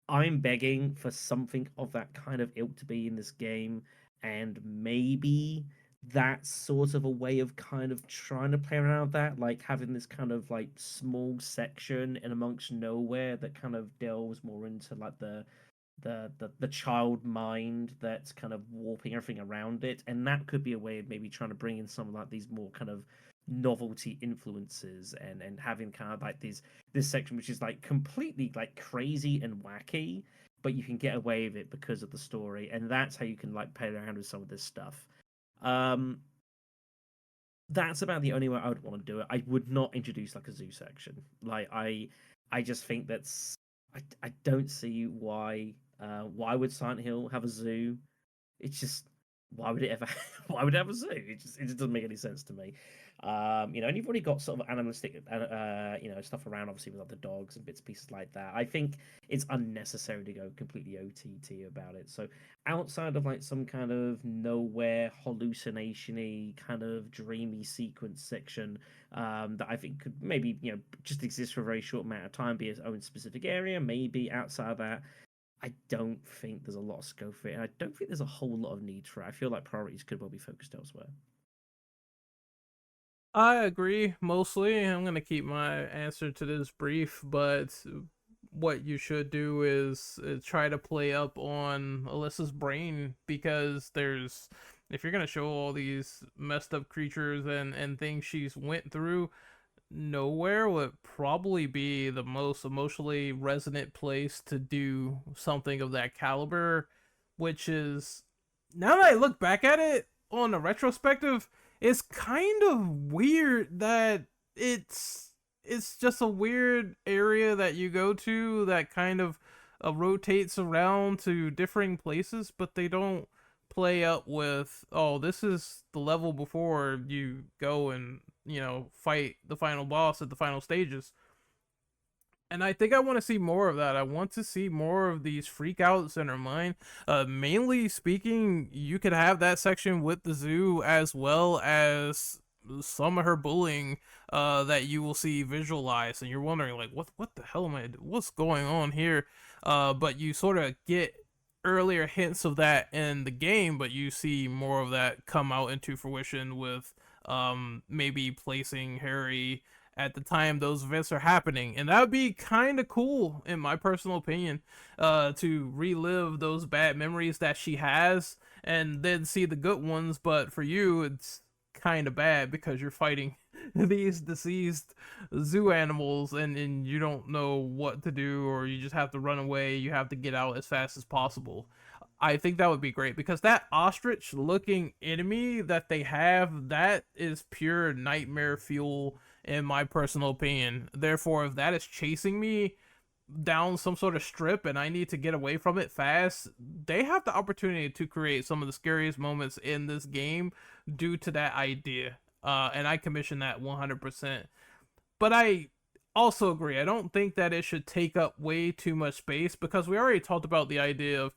I'm begging for something of that kind of ilk to be in this game, and maybe that's sort of a way of kind of trying to play around that, like having this kind of like small section in amongst nowhere that kind of delves more into like the child mind that's kind of warping everything around it, and that could be a way of maybe trying to bring in some of like these more kind of novelty influences, and having kind of like this section which is like completely like crazy and wacky, but you can get away with it because of the story, and that's how you can like play around with some of this stuff. um that's about the only way I would want to do it. I would not introduce like a zoo section. Like I just think I don't see why would Silent Hill have a zoo? It's just, why would it ever why would it have a zoo? It just doesn't make any sense to me. And you've already got sort of animalistic stuff around, obviously, with other dogs and bits and pieces like that. I think it's unnecessary to go completely OTT about it. So outside of like some kind of nowhere hallucination-y kind of dreamy sequence section, that I think could maybe just exist for a very short amount of time, be its own specific area. Maybe outside of that, I don't think there's a lot of scope for it, and I don't think there's a whole lot of need for it. I feel like priorities could well be focused elsewhere. I agree mostly. I'm going to keep my answer to this brief, but what you should do is try to play up on Alyssa's brain, because if you're going to show all these messed up creatures and things she's went through, nowhere would probably be the most emotionally resonant place to do something of that caliber, which is, now that I look back at it on a retrospective, it's kind of weird that it's just a weird area that you go to that kind of rotates around to differing places, but they don't play up with, oh, this is the level before you go and fight the final boss at the final stages. And I think I want to see more of that. I want to see more of these freakouts in her mind. Mainly speaking, you could have that section with the zoo, as well as some of her bullying that you will see visualized, and you're wondering like, what the hell am I? What's going on here? But you sort of get earlier hints of that in the game, but you see more of that come out into fruition with maybe placing Harry at the time those events are happening, and that would be kind of cool in my personal opinion, to relive those bad memories that she has and then see the good ones. But for you, it's kind of bad because you're fighting these deceased zoo animals, and you don't know what to do, or you just have to run away. You have to get out as fast as possible. I think that would be great, because that ostrich looking enemy that they have, that is pure nightmare fuel in my personal opinion. Therefore, if that is chasing me down some sort of strip and I need to get away from it fast, they have the opportunity to create some of the scariest moments in this game due to that idea. And I commission that 100%. But I also agree, I don't think that it should take up way too much space, because we already talked about the idea of,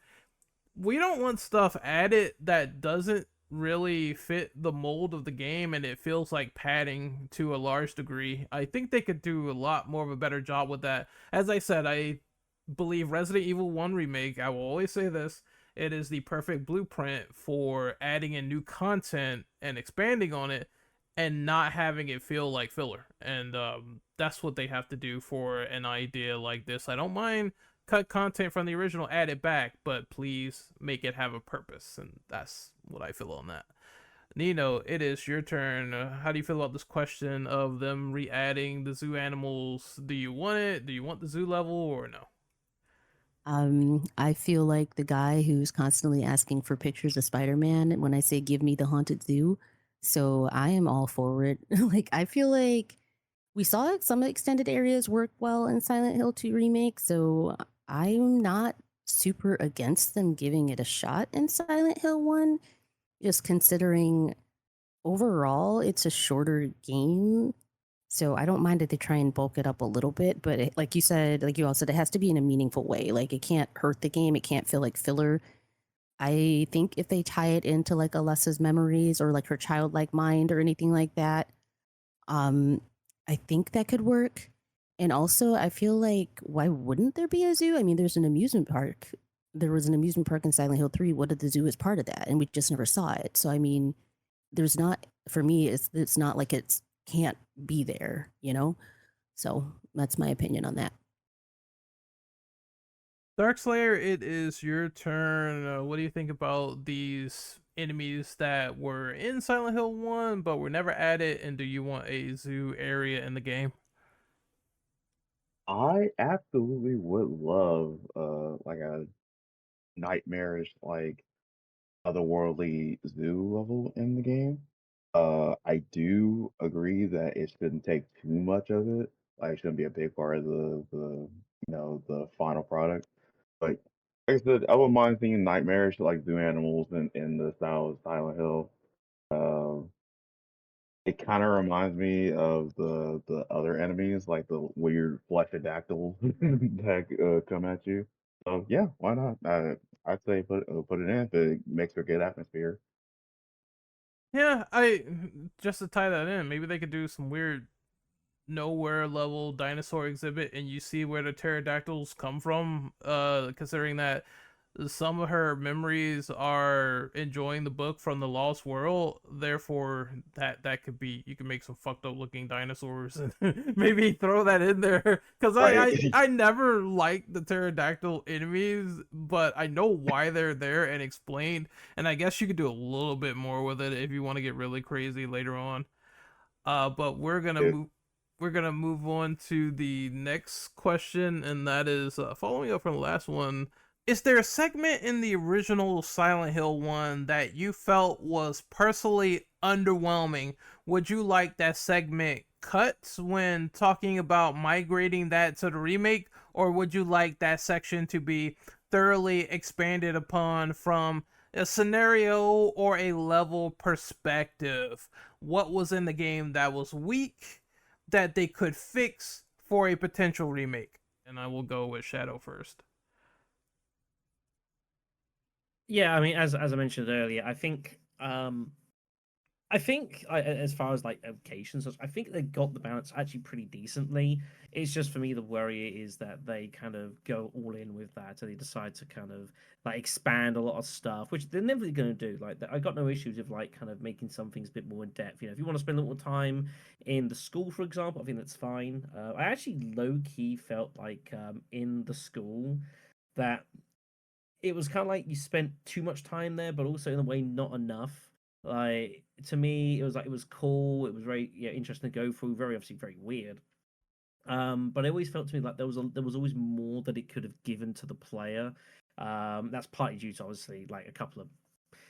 we don't want stuff added that doesn't really fit the mold of the game and it feels like padding to a large degree. I think they could do a lot more of a better job with that. As I said, I believe Resident Evil 1 Remake, I will always say this, it is the perfect blueprint for adding in new content and expanding on it and not having it feel like filler. And that's what they have to do for an idea like this. I don't mind cut content from the original, add it back, but please make it have a purpose. And that's what I feel on that. Nino, it is your turn. How do you feel about this question of them re-adding the zoo animals? Do you want it? Do you want the zoo level or no? I feel like the guy who's constantly asking for pictures of Spider-Man when I say give me the haunted zoo. So I am all for it. Like, I feel like we saw some extended areas work well in Silent Hill 2 Remake, so I'm not super against them giving it a shot in Silent Hill 1, just considering overall it's a shorter game. So I don't mind that they try and bulk it up a little bit, but like you said, like you all said, it has to be in a meaningful way. Like, it can't hurt the game. It can't feel like filler. I think if they tie it into like Alessa's memories or like her childlike mind or anything like that, um, I think that could work. And also, I feel like, why wouldn't there be a zoo? I mean, there's an amusement park. There was an amusement park in Silent Hill 3. What did the zoo as part of that? And we just never saw it. So, I mean, there's not, for me, it's not like it's can't be there, you know? So that's my opinion on that. Darkslayer, it is your turn. What do you think about these enemies that were in Silent Hill 1 but were never added, and do you want a zoo area in the game? I absolutely would love like a nightmarish like otherworldly zoo level in the game. I do agree that it shouldn't take too much of it. Like, it shouldn't be a big part of the final product. Like, like I said, I wouldn't mind seeing nightmarish like zoo animals in the style of Silent Hill. Um, it kind of reminds me of the other enemies, like the weird fleshadactyls that come at you. So yeah, why not? I'd say put it in if it makes for good atmosphere. Yeah, I just to tie that in, maybe they could do some weird nowhere level dinosaur exhibit and you see where the pterodactyls come from, considering that some of her memories are enjoying the book from the lost world, therefore that could be, you can make some fucked up looking dinosaurs and maybe throw that in there because Right. I never liked the pterodactyl enemies, but I know why they're there and explained, and I guess you could do a little bit more with it if you want to get really crazy later on. But Yeah. we're gonna move on to the next question, and that is, following up from the last one. Is there a segment in the original Silent Hill 1 that you felt was personally underwhelming? Would you like that segment cut when talking about migrating that to the remake, or would you like that section to be thoroughly expanded upon from a scenario or a level perspective? What was in the game that was weak that they could fix for a potential remake? And I will go with Shadow first. Yeah, I mean, as I mentioned earlier, as far as like evocations, I think they got the balance actually pretty decently. It's just for me the worry is that they kind of go all in with that and they decide to kind of like expand a lot of stuff, which they're never going to do. Like I got no issues with like kind of making some things a bit more in depth. You know, if you want to spend a little time in the school, for example, I think that's fine. I actually low key felt like in the school that it was kind of like you spent too much time there, but also in a way not enough. Like to me, it was like it was cool. It was very interesting to go through. Very obviously very weird. But it always felt to me like there was always more that it could have given to the player. That's partly due to obviously like a couple of,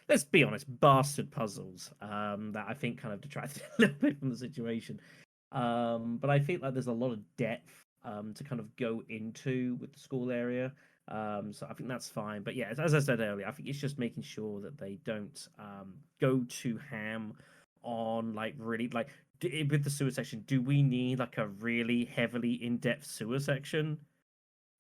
let's be honest, bastard puzzles. That I think kind of detracted a little bit from the situation. But I think like there's a lot of depth to kind of go into with the school area. So I think that's fine. But yeah, as I said earlier, I think it's just making sure that they don't go too ham on like really like with the sewer section. Do we need like a really heavily in-depth sewer section?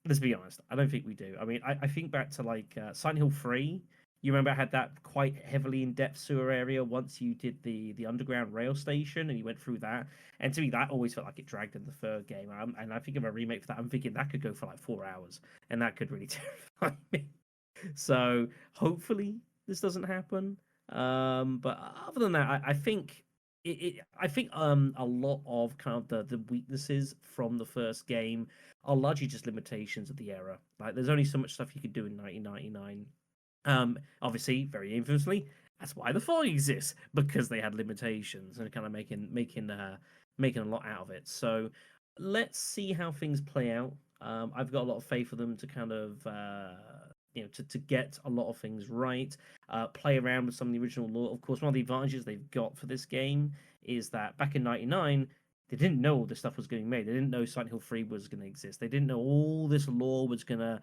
Let's be honest. I don't think we do. I mean, I think back to like Silent Hill 3. You remember I had that quite heavily in-depth sewer area once you did the underground rail station and you went through that. And to me, that always felt like it dragged in the third game. And I think of a remake for that. I'm thinking that could go for like 4 hours, and that could really terrify me. So hopefully this doesn't happen. But other than that, I think I think a lot of kind of the weaknesses from the first game are largely just limitations of the era. Like there's only so much stuff you could do in 1999. Obviously, very infamously, that's why the 4 exists, because they had limitations and kind of making a lot out of it. So let's see how things play out. I've got a lot of faith for them to kind of to get a lot of things right, play around with some of the original lore. Of course, one of the advantages they've got for this game is that back in '99 they didn't know all this stuff was getting made. They didn't know Silent Hill 3 was going to exist. They didn't know all this lore was going to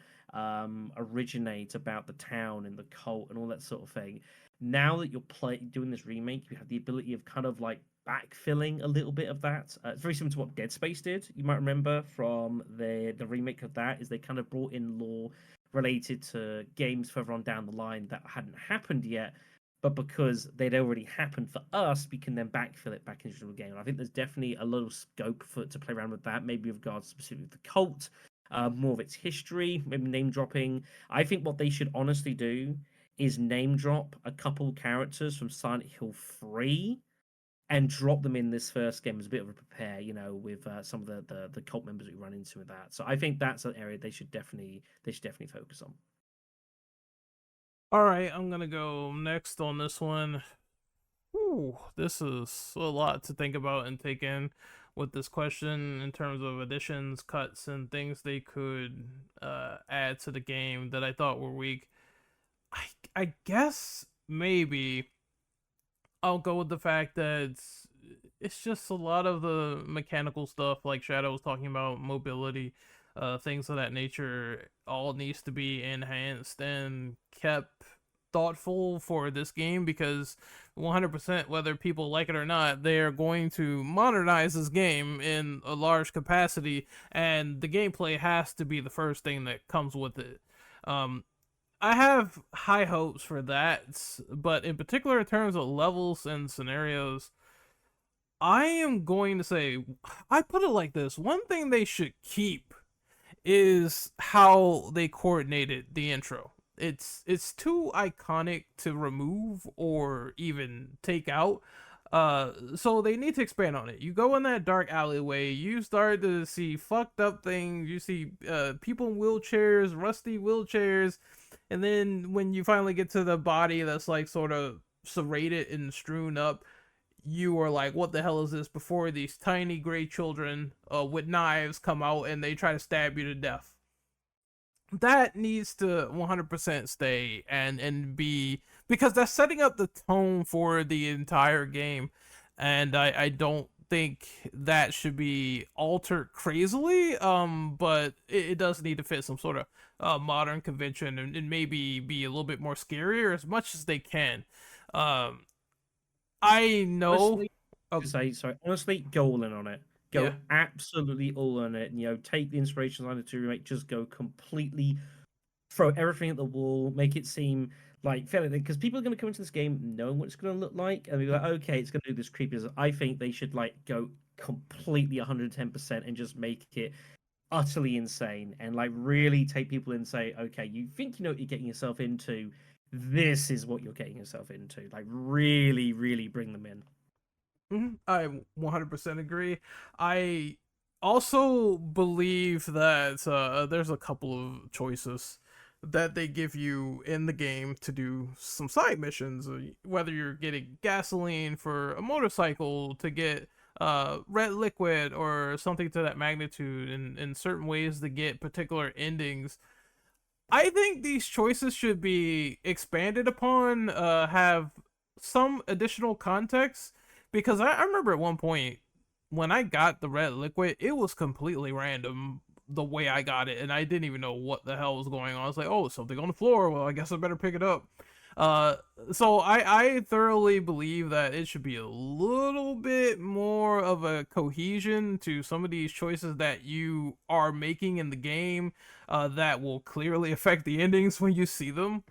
originate about the town and the cult and all that sort of thing. Now that you're doing this remake, you have the ability of kind of like backfilling a little bit of that. It's very similar to what Dead Space did. You might remember from the remake of that is they kind of brought in lore related to games further on down the line that hadn't happened yet, but because they'd already happened for us, we can then backfill it back into the game. And I think there's definitely a little scope to play around with that, maybe with regards specifically to the cult, more of its history, maybe name dropping. I think what they should honestly do is name drop a couple characters from Silent Hill 3 and drop them in this first game as a bit of a prepare, with some of the cult members we run into with that. So I think that's an area they should definitely focus on. All right, I'm gonna go next on this one. Ooh, this is a lot to think about and take in with this question in terms of additions, cuts, and things they could add to the game that I thought were weak. I guess maybe I'll go with the fact that it's just a lot of the mechanical stuff, like Shadow was talking about, mobility, things of that nature, all needs to be enhanced and kept thoughtful for this game because 100%, whether people like it or not, they are going to modernize this game in a large capacity, and the gameplay has to be the first thing that comes with it. I have high hopes for that, but in particular in terms of levels and scenarios, I am going to say, I put it like this: one thing they should keep is how they coordinated the intro. It's too iconic to remove or even take out. So they need to expand on it. You go in that dark alleyway, you start to see fucked up things, you see people in wheelchairs, rusty wheelchairs, and then when you finally get to the body that's like sort of serrated and strewn up, you are like, what the hell is this? Before these tiny gray children with knives come out and they try to stab you to death. That needs to 100% stay and be, because that's setting up the tone for the entire game, and I don't think that should be altered crazily, but it does need to fit some sort of modern convention, and maybe be a little bit more scarier as much as they can. I know. Honestly, honestly, go all in on it. Go Yeah. absolutely all in it. Take the inspirations on the 2 remake, just go completely, throw everything at the wall, make it seem like fairly, because people are going to come into this game knowing what it's going to look like, and be like, okay, it's going to do this creepy. I think they should go completely 110% and just make it utterly insane, and really take people in and say, okay, you think you know what you're getting yourself into. This is what you're getting yourself into. Really, really bring them in. I 100% agree. I also believe that there's a couple of choices that they give you in the game to do some side missions, whether you're getting gasoline for a motorcycle, to get red liquid or something to that magnitude, and in certain ways to get particular endings. I think these choices should be expanded upon, have some additional context, because I remember at one point when I got the red liquid, it was completely random the way I got it, and I didn't even know what the hell was going on. I was like, oh, something on the floor. Well, I guess I better pick it up. So I thoroughly believe that it should be a little bit more of a cohesion to some of these choices that you are making in the game, that will clearly affect the endings when you see them.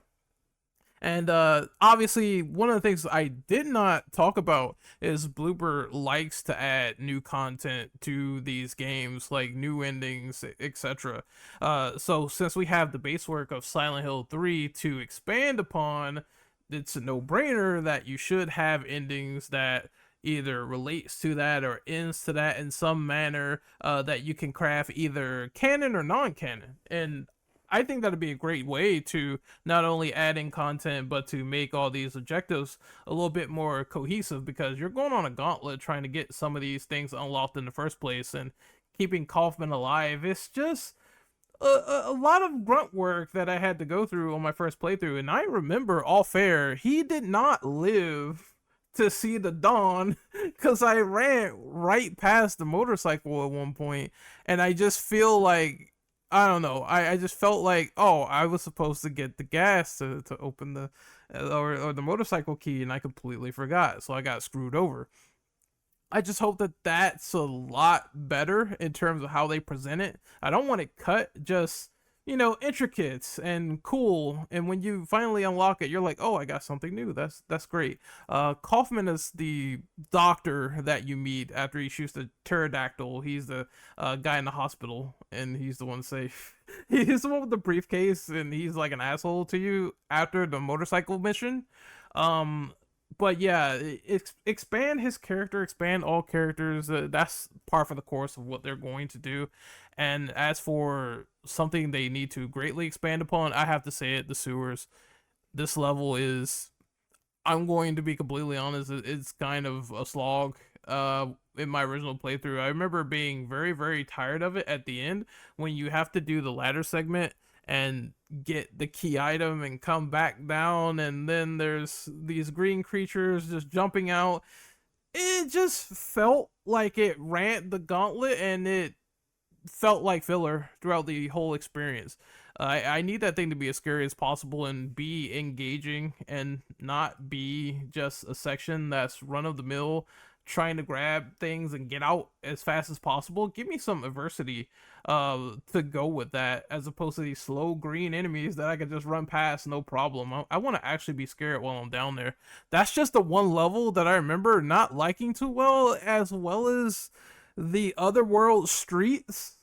And obviously, one of the things I did not talk about is Bloober likes to add new content to these games, like new endings, etc. So since we have the base work of Silent Hill 3 to expand upon, it's a no-brainer that you should have endings that either relates to that or ends to that in some manner, that you can craft either canon or non-canon. And I think that'd be a great way to not only add in content, but to make all these objectives a little bit more cohesive, because you're going on a gauntlet trying to get some of these things unlocked in the first place, and keeping Kaufman alive. It's just a lot of grunt work that I had to go through on my first playthrough. And I remember, all fair, he did not live to see the dawn, because I ran right past the motorcycle at one point, and I just feel like, I don't know. I just felt like, oh, I was supposed to get the gas to open the or the motorcycle key, and I completely forgot, so I got screwed over. I just hope that that's a lot better in terms of how they present it. I don't want it cut, just intricate and cool. And when you finally unlock it, you're like, oh, I got something new. That's great. Kaufman is the doctor that you meet after he shoots the pterodactyl. He's the guy in the hospital, and he's the one safe. He's the one with the briefcase, and he's like an asshole to you after the motorcycle mission. Um, but yeah, expand his character, expand all characters. That's par for the course of what they're going to do. And as for something they need to greatly expand upon, I have to say it: the sewers. This level is, I'm going to be completely honest, it's kind of a slog. In my original playthrough, I remember being very, very tired of it at the end when you have to do the ladder segment and get the key item and come back down, and then there's these green creatures just jumping out. It just felt like it ran the gauntlet, and it felt like filler throughout the whole experience. I need that thing to be as scary as possible and be engaging and not be just a section that's run of the mill trying to grab things and get out as fast as possible. Give me some adversity to go with that, as opposed to these slow green enemies that I could just run past no problem. I want to actually be scared while I'm down there. That's just the one level that I remember not liking too well, as well as the other world streets.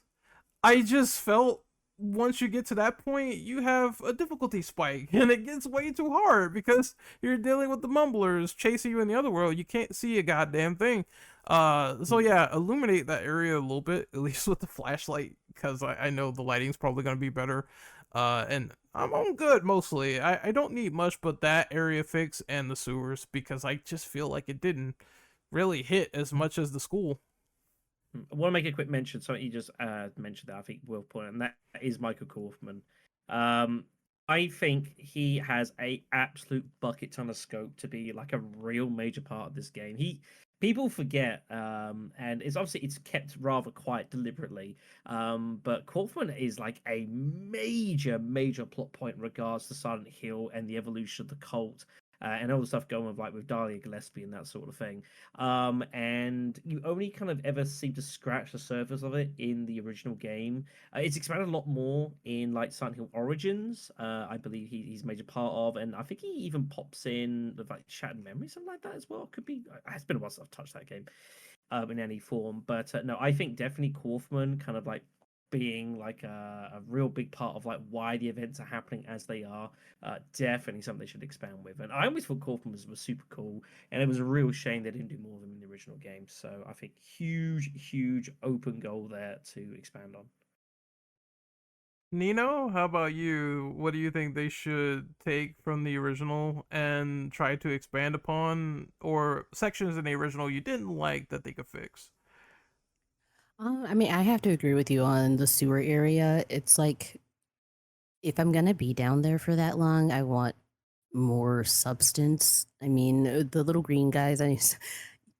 I just felt once you get to that point, you have a difficulty spike, and it gets way too hard because you're dealing with the mumblers chasing you in the other world. You can't see a goddamn thing. So yeah, illuminate that area a little bit, at least with the flashlight, because I know the lighting's probably gonna be better. And I'm good mostly. I don't need much but that area fix and the sewers, because I just feel like it didn't really hit as much as the school. I want to make a quick mention. Something you just mentioned that I think will point, and that is Michael Kaufman. I think he has a absolute bucket ton of scope to be like a real major part of this game. People forget, and it's kept rather quiet deliberately. But Kaufman is like a major plot point in regards to Silent Hill and the evolution of the cult. And all the stuff going with with Dahlia Gillespie and that sort of thing. And you only kind of ever seem to scratch the surface of it in the original game. It's expanded a lot more in like Silent Hill Origins. I believe he's a major part of, and I think he even pops in with like Shattered Memory, something like that as well. Could be. It's been a while since I've touched that game in any form, but no, I think definitely Kaufman kind of like being like a real big part of like why the events are happening as they are. Definitely something they should expand with. And I always thought Kaufman was super cool, and it was a real shame they didn't do more of them in the original game. So I think huge open goal there to expand on. Nino, how about you? What do you think they should take from the original and try to expand upon, or sections in the original you didn't like that they could fix? I mean, I have to agree with you on the sewer area. It's like if I'm gonna be down there for that long, I want more substance. I mean, the little green guys,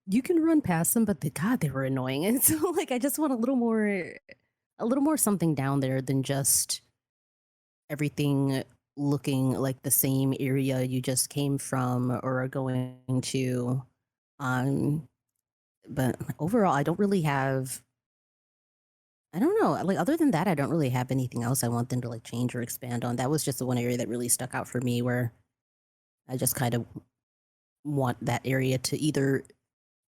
you can run past them, but God, they were annoying. And so, like, I just want a little more something down there than just everything looking like the same area you just came from or are going to. Um, but overall, I don't really have. I don't know. Like other than that, I don't really have anything else I want them to like change or expand on. That was just the one area that really stuck out for me, where I just kind of want that area to either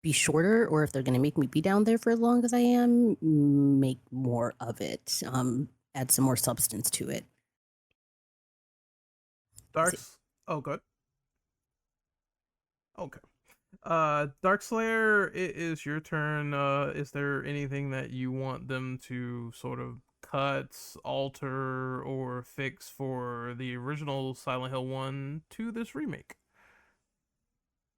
be shorter, or if they're going to make me be down there for as long as I am, make more of it. Add some more substance to it. Darks. Oh, good. Okay. Darkslayer, it is your turn. Is there anything that you want them to sort of cut, alter, or fix for the original Silent Hill 1 to this remake?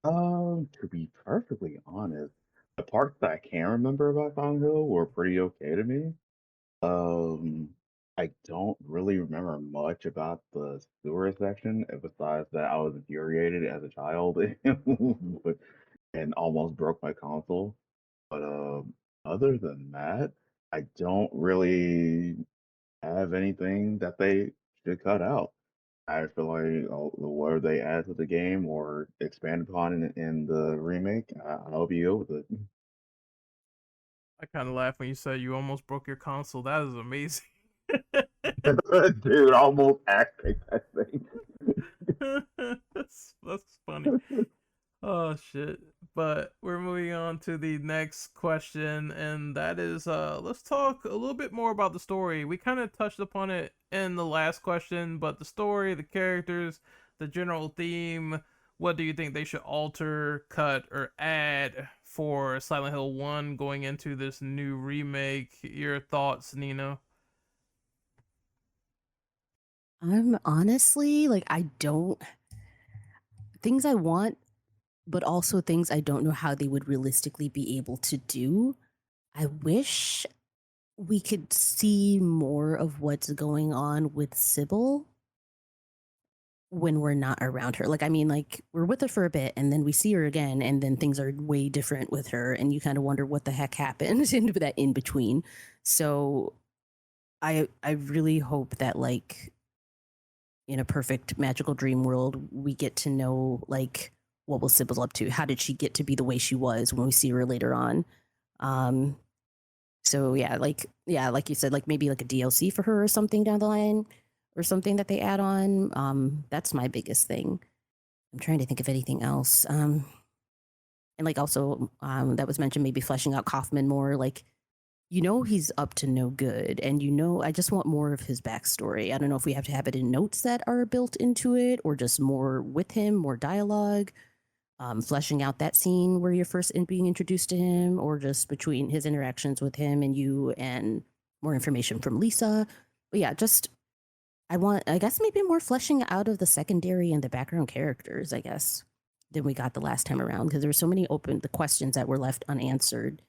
To be perfectly honest, the parts that I can remember about Silent Hill were pretty okay to me. Um, I don't really remember much about the sewer section, besides that I was infuriated as a child but- and almost broke my console. But other than that, I don't really have anything that they should cut out. I feel like whatever they add to the game or expand upon in the remake, I'll be good with it. I kind of laughed when you said you almost broke your console. That is amazing. Dude, almost acting that thing. That's funny. Oh shit. But we're moving on to the next question, and that is let's talk a little bit more about the story. We kind of touched upon it in the last question, but the story, the characters, the general theme, what do you think they should alter, cut, or add for Silent Hill 1 going into this new remake? Your thoughts, Nino? I'm honestly like, I don't, things I want, but also things I don't know how they would realistically be able to do. I wish we could see more of what's going on with Sybil when we're not around her. Like, I mean, like, we're with her for a bit and then we see her again, and then things are way different with her, and you kind of wonder what the heck happened in that in between. So I really hope that, like, in a perfect magical dream world, we get to know, like, what was Sybil up to? How did she get to be the way she was when we see her later on? Um, so yeah, like you said, like maybe like a DLC for her or something down the line, or something that they add on. That's my biggest thing. I'm trying to think of anything else. And like also, that was mentioned, maybe fleshing out Kaufman more. Like, he's up to no good, and I just want more of his backstory. I don't know if we have to have it in notes that are built into it, or just more with him, more dialogue, fleshing out that scene where you're first being introduced to him, or just between his interactions with him and you, and more information from Lisa. But yeah, just I guess maybe more fleshing out of the secondary and the background characters, I guess, than we got the last time around, because there were so many the questions that were left unanswered.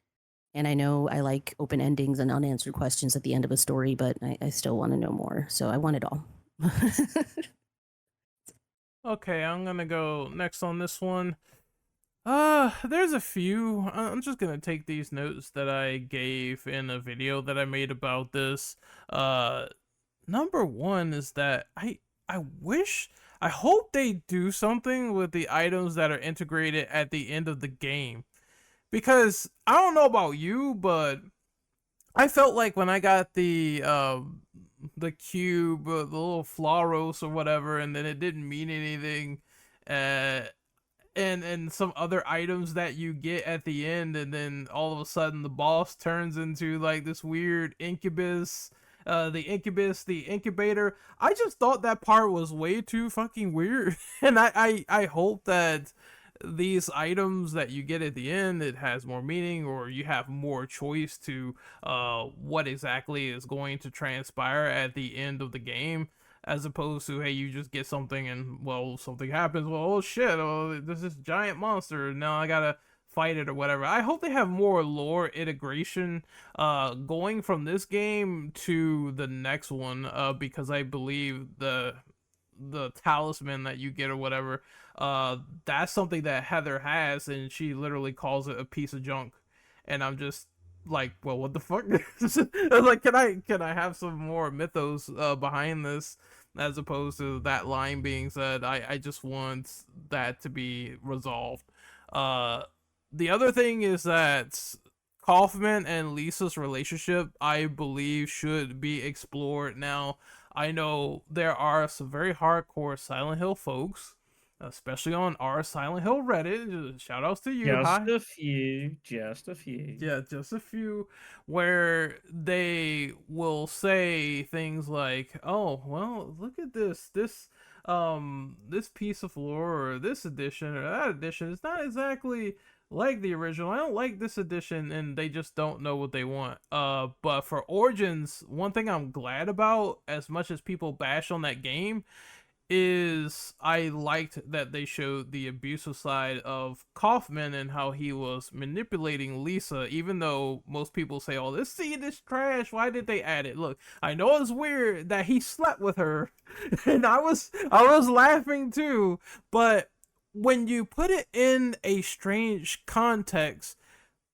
And I know I like open endings and unanswered questions at the end of a story, but I still want to know more. So I want it all. Okay, I'm gonna go next on this one. There's a few. I'm just gonna take these notes that I gave in a video that I made about this. Number one is that I hope they do something with the items that are integrated at the end of the game. Because I don't know about you, but I felt like when I got the cube, the little Floros or whatever, and then it didn't mean anything, uh, and some other items that you get at the end, and then all of a sudden the boss turns into like this weird incubus, the incubator. I just thought that part was way too fucking weird, and I hope that these items that you get at the end, it has more meaning, or you have more choice to what exactly is going to transpire at the end of the game, as opposed to, hey, you just get something and, well, something happens, well, oh shit, oh, there's this giant monster, now I gotta fight it or whatever. I hope they have more lore integration going from this game to the next one, because I believe the talisman that you get or whatever, that's something that Heather has, and she literally calls it a piece of junk, and I'm just like, well, what the fuck? Like, can I have some more mythos behind this, as opposed to that line being said? I just want that to be resolved. uh the other thing is that Kaufman and Lisa's relationship, I believe, should be explored. Now, I know there are some very hardcore Silent Hill folks, especially on our Silent Hill Reddit. Shout outs to you. Just a few. Just a few. Yeah, just a few, where they will say things like, "Oh, well, look at this piece of lore, or this edition or that edition. It's not exactly like the original. I don't like this edition," and they just don't know what they want. But for Origins, one thing I'm glad about, as much as people bash on that game, is I liked that they showed the abusive side of Kaufman and how he was manipulating Lisa, even though most people say, "Oh, this scene is trash. Why did they add it?" Look, I know it's weird that he slept with her, and I was laughing too, but when you put it in a strange context,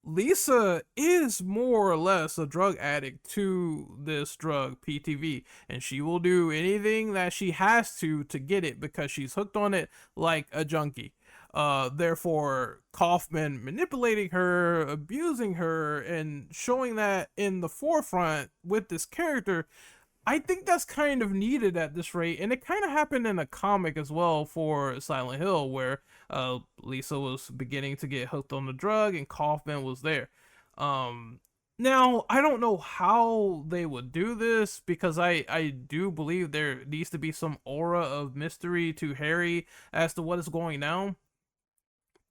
Lisa is more or less a drug addict to this drug, PTV, and she will do anything that she has to get it because she's hooked on it like a junkie. Therefore, Kaufman manipulating her, abusing her, and showing that in the forefront with this character, I think that's kind of needed at this rate, and it kind of happened in a comic as well for Silent Hill, where Lisa was beginning to get hooked on the drug, and Kaufman was there. Um, Now I don't know how they would do this because I do believe there needs to be some aura of mystery to Harry as to what is going down.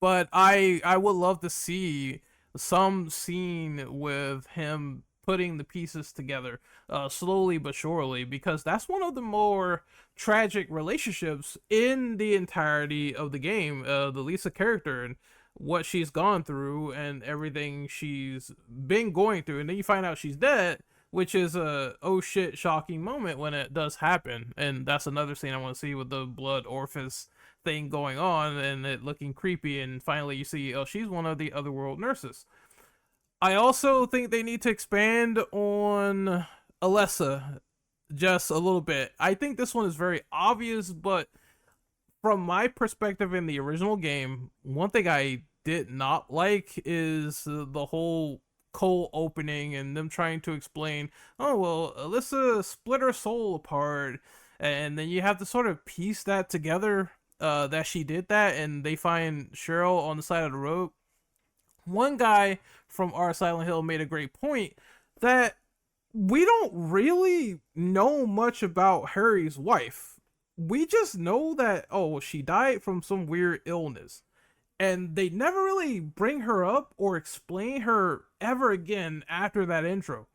But I would love to see some scene with him putting the pieces together, slowly but surely, because that's one of the more tragic relationships in the entirety of the game. The Lisa character and what she's gone through and everything she's been going through, and then you find out she's dead, which is a oh shit shocking moment when it does happen. And that's another scene I want to see with the blood orifice thing going on and it looking creepy, and finally you see, oh, she's one of the otherworld nurses. I also think they need to expand on Alessa just a little bit. I think this one is very obvious, but from my perspective in the original game, one thing I did not like is the whole cold opening and them trying to explain, oh, well, Alyssa split her soul apart. And then you have to sort of piece that together, that she did that, and they find Cheryl on the side of the road. One guy from our Silent Hill made a great point that we don't really know much about Harry's wife. We just know that, oh, she died from some weird illness. And they never really bring her up or explain her ever again after that intro,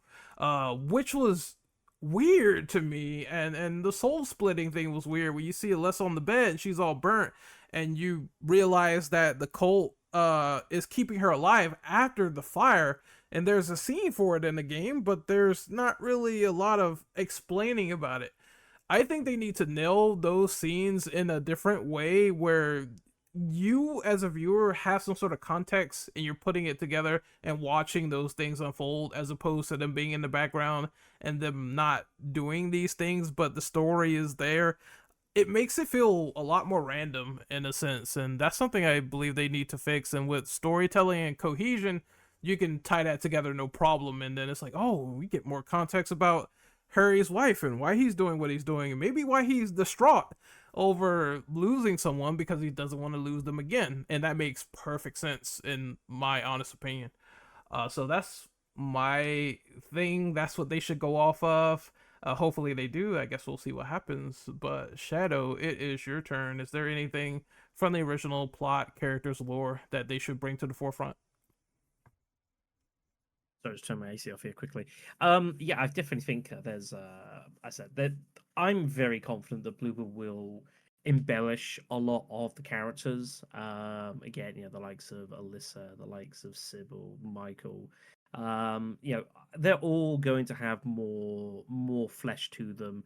which was weird to me. And the soul splitting thing was weird, where you see Alessa on the bed and she's all burnt, and you realize that the cult is keeping her alive after the fire. And there's a scene for it in the game, but there's not really a lot of explaining about it. I think they need to nail those scenes in a different way, where you as a viewer have some sort of context and you're putting it together and watching those things unfold, as opposed to them being in the background and them not doing these things, but the story is there. It makes it feel a lot more random in a sense, and that's something I believe they need to fix. And with storytelling and cohesion, you can tie that together no problem, and then it's like, oh, we get more context about Harry's wife and why he's doing what he's doing, and maybe why he's distraught over losing someone because he doesn't want to lose them again. And that makes perfect sense in my honest opinion. So that's my thing. That's what they should go off of. Hopefully they do. I guess we'll see what happens. But Shadow, it is your turn. Is there anything from the original plot, characters, lore that they should bring to the forefront? Sorry, just turn my AC off here quickly. Yeah, I definitely think there's. I said that I'm very confident that Bloober will embellish a lot of the characters. Again, the likes of Alyssa, the likes of Sybil, Michael. They're all going to have more flesh to them,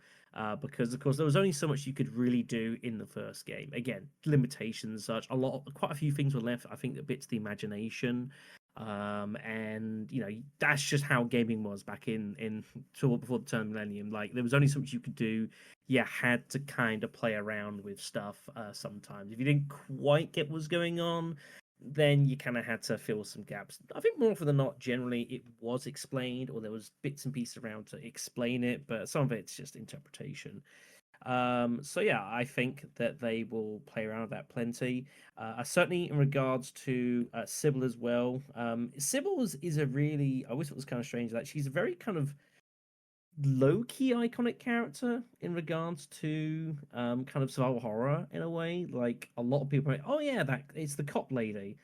because of course there was only so much you could really do in the first game. Again, limitations and such. Quite a few things were left, I think, a bit to the imagination. And that's just how gaming was back in before the turn of millennium. Like, there was only so much you could do. You had to kind of play around with stuff. Sometimes if you didn't quite get what's going on, then you kind of had to fill some gaps. I think more often than not, generally it was explained, or there was bits and pieces around to explain it, but some of it's just interpretation. So yeah, I think that they will play around with that plenty. Certainly in regards to Sybil as well. Sybil is a really, I wish it was kind of strange that she's a very kind of low-key iconic character in regards to kind of survival horror in a way. Like, a lot of people are like, oh yeah, that it's the cop lady.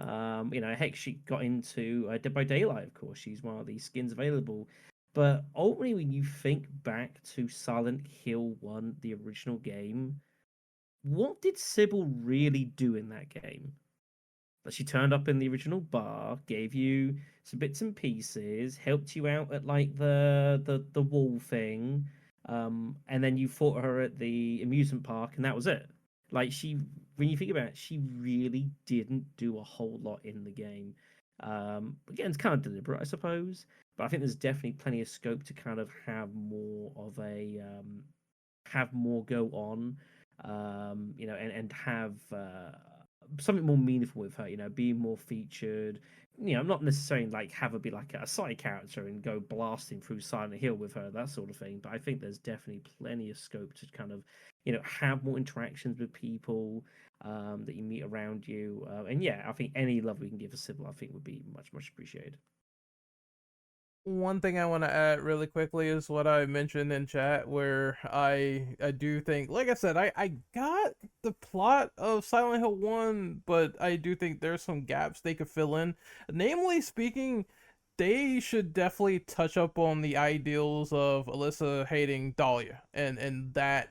Heck, she got into Dead by Daylight, of course. She's one of the skins available. But ultimately, when you think back to Silent Hill 1, the original game, what did Sybil really do in that game? That she turned up in the original bar, gave you some bits and pieces, helped you out at like the wall thing, and then you fought her at the amusement park, and that was it. Like, when you think about it, she really didn't do a whole lot in the game. Again, it's kind of deliberate, I suppose, but I think there's definitely plenty of scope to kind of have more of a have more go on, and have something more meaningful with her, being more featured. Not necessarily like have her be like a side character and go blasting through Silent Hill with her, that sort of thing. But I think there's definitely plenty of scope to kind of, have more interactions with people that you meet around you. And yeah, I think any love we can give a Sybil, I think would be much, much appreciated. One thing I want to add really quickly is what I mentioned in chat, where I do think, like I said, I got the plot of Silent Hill 1, but I do think there's some gaps they could fill in. Namely speaking, they should definitely touch up on the ideals of Alyssa hating Dahlia, and that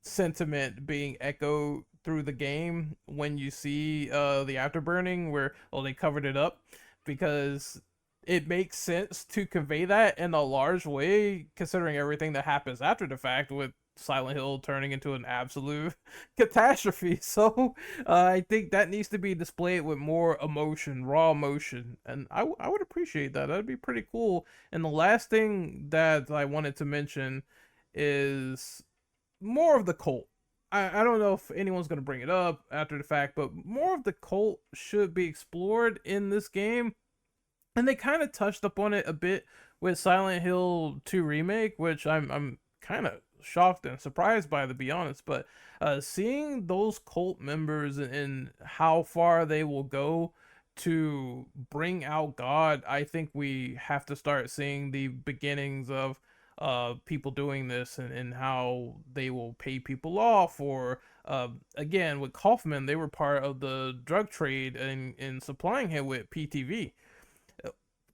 sentiment being echoed through the game when you see the afterburning where they covered it up, because it makes sense to convey that in a large way considering everything that happens after the fact, with Silent Hill turning into an absolute catastrophe. So I think that needs to be displayed with more emotion, raw emotion, and I would appreciate that. That'd be pretty cool. And the last thing that I wanted to mention is more of the cult. I don't know if anyone's going to bring it up after the fact, but more of the cult should be explored in this game. And they kind of touched upon it a bit with Silent Hill 2 Remake, which I'm kind of shocked and surprised by, to be honest. But seeing those cult members and how far they will go to bring out God, I think we have to start seeing the beginnings of people doing this, and how they will pay people off, or again with Kaufman, they were part of the drug trade in supplying him with PTV.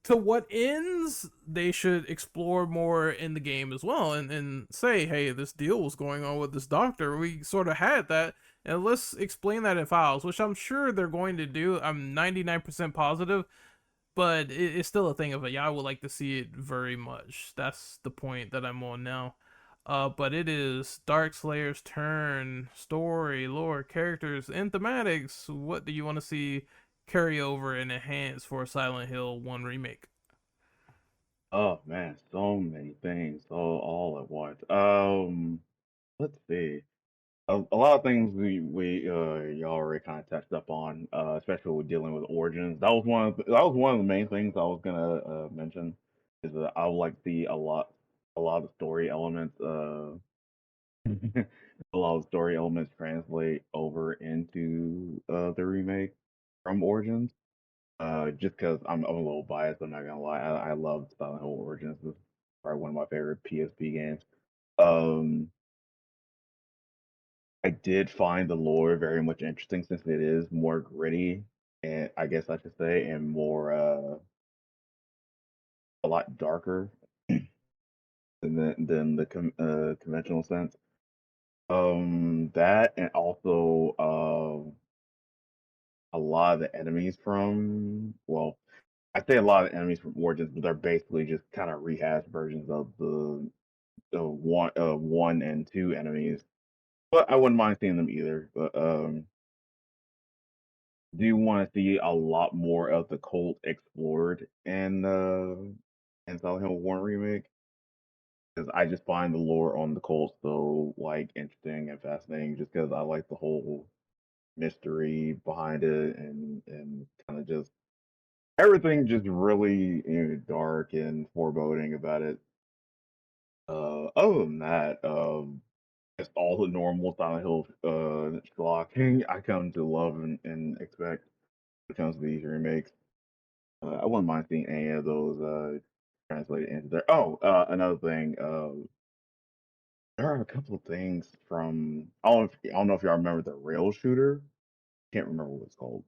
To what ends they should explore more in the game as well, and say, hey, this deal was going on with this doctor, we sort of had that, and let's explain that in files, which I'm sure they're going to do. I'm 99% positive, but it's still a thing of I would like to see it very much. That's the point that I'm on now. But it is Dark Slayer's turn. Story, lore, characters, and thematics. What do you want to see carry over and enhance for Silent Hill 1 Remake? Oh man, so many things, all at once. Let's see. A lot of things we y'all already kind of touched up on, especially with dealing with origins. That was one of the main things I was gonna mention, is that I would like to see a lot of story elements a lot of story elements translate over into the remake from Origins. Just because I'm a little biased, I'm not gonna lie. I love Silent Hill Origins. It's probably one of my favorite PSP games. Um, I did find the lore very much interesting since it is more gritty, and I guess I should say, and more a lot darker than the conventional sense. That, and also a lot of the enemies from, well, I say a lot of enemies from Origins, but they're basically just kind of rehashed versions of the one and two enemies. But I wouldn't mind seeing them either. But do you want to see a lot more of the cult explored in Silent Hill 1 remake? Because I just find the lore on the cult so like interesting and fascinating, just because I like the whole mystery behind it, and kind of just everything just really, dark and foreboding about it. Other than that, just all the normal Silent Hill schlock I come to love and expect when it comes to these remakes. I wouldn't mind seeing any of those translated into there. Oh, another thing. There are a couple of things from I don't know if y'all remember the rail shooter. Can't remember what it's called.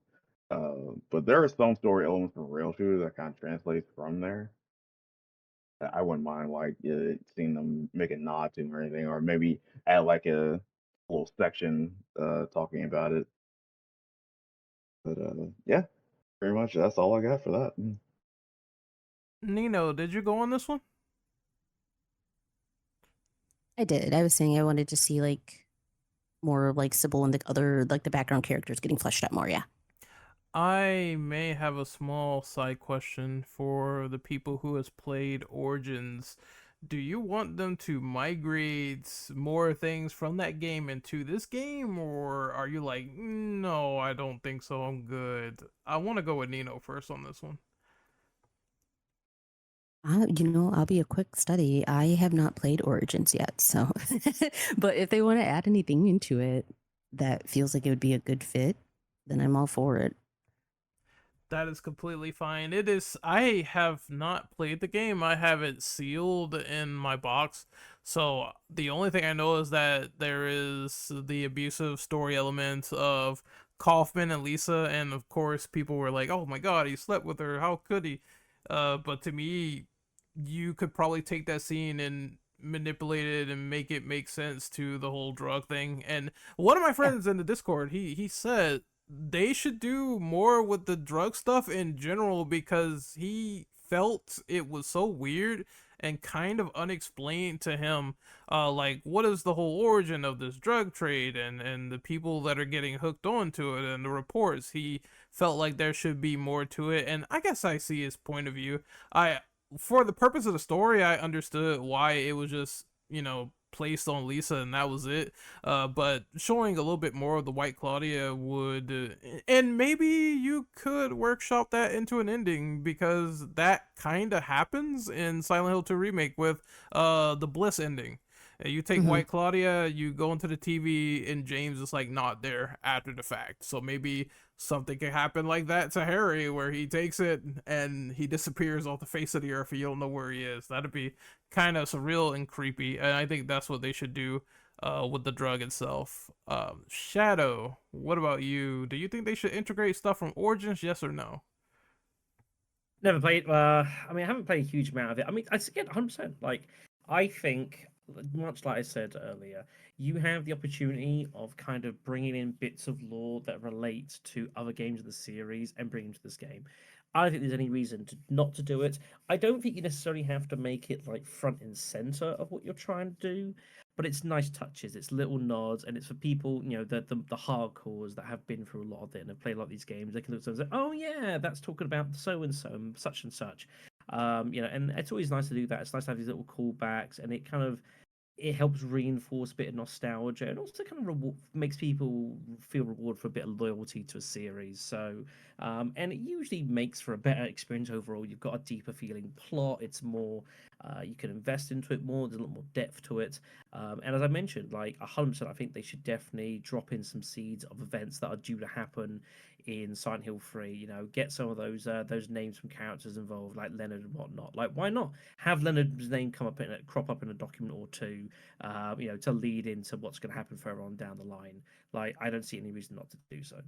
But there are some story elements from rail shooter that kind of translates from there. I wouldn't mind like seeing them make a nod to him or anything, or maybe add like a little section talking about it. But yeah, pretty much that's all I got for that. Nino, did you go on this one? I did. I was saying I wanted to see like more of like Sybil and the other like the background characters getting fleshed out more. Yeah. I may have a small side question for the people who has played Origins. do you want them to migrate more things from that game into this game, or are you like, no, I don't think so, I'm good? I want to go with Nino first on this one. I'll be a quick study. I have not played Origins yet, so but if they want to add anything into it that feels like it would be a good fit, then I'm all for it. That is completely fine. It is. I have not played the game. I have it sealed in my box. So the only thing I know is that there is the abusive story element of Kaufman and Lisa, and of course people were like, "Oh my God, he slept with her. How could he?" But to me, you could probably take that scene and manipulate it and make it make sense to the whole drug thing. And one of my Yeah. friends in the Discord, he said they should do more with the drug stuff in general because he felt it was so weird and kind of unexplained to him, like what is the whole origin of this drug trade and the people that are getting hooked onto it and the reports. He felt like there should be more to it, and I guess I see his point of view. I For the purpose of the story, I understood why it was just, placed on Lisa and that was it. But showing a little bit more of the White Claudia would, and maybe you could workshop that into an ending because that kind of happens in Silent Hill 2 Remake with the Bliss ending. You take Hmm. White Claudia, you go into the TV, and James is like not there after the fact. So maybe something can happen like that to Harry, where he takes it and he disappears off the face of the earth, and you don't know where he is. That'd be kind of surreal and creepy, and I think that's what they should do with the drug itself. Shadow, what about you? Do you think they should integrate stuff from Origins? Yes or no? Never played. I mean, I haven't played a huge amount of it. I mean, I get 100%. Like, I think, much like I said earlier, you have the opportunity of kind of bringing in bits of lore that relate to other games of the series and bring them to this game. I don't think there's any reason to not to do it. I don't think you necessarily have to make it like front and center of what you're trying to do, but it's nice touches, it's little nods, and it's for people, the hardcores that have been through a lot of it and have played a lot of these games. They can look at something and say, oh yeah, that's talking about so and so and such and such. And it's always nice to do that. It's nice to have these little callbacks, and it helps reinforce a bit of nostalgia and also kind of makes people feel rewarded for a bit of loyalty to a series. So, and it usually makes for a better experience overall. You've got a deeper feeling plot. It's more, you can invest into it more. There's a lot more depth to it. And as I mentioned, like 100%, I think they should definitely drop in some seeds of events that are due to happen in Silent Hill 3. Get some of those names from characters involved, like Leonard and whatnot. Like, why not have Leonard's name crop up in a document or two, to lead into what's going to happen further on down the line. Like, I don't see any reason not to do so.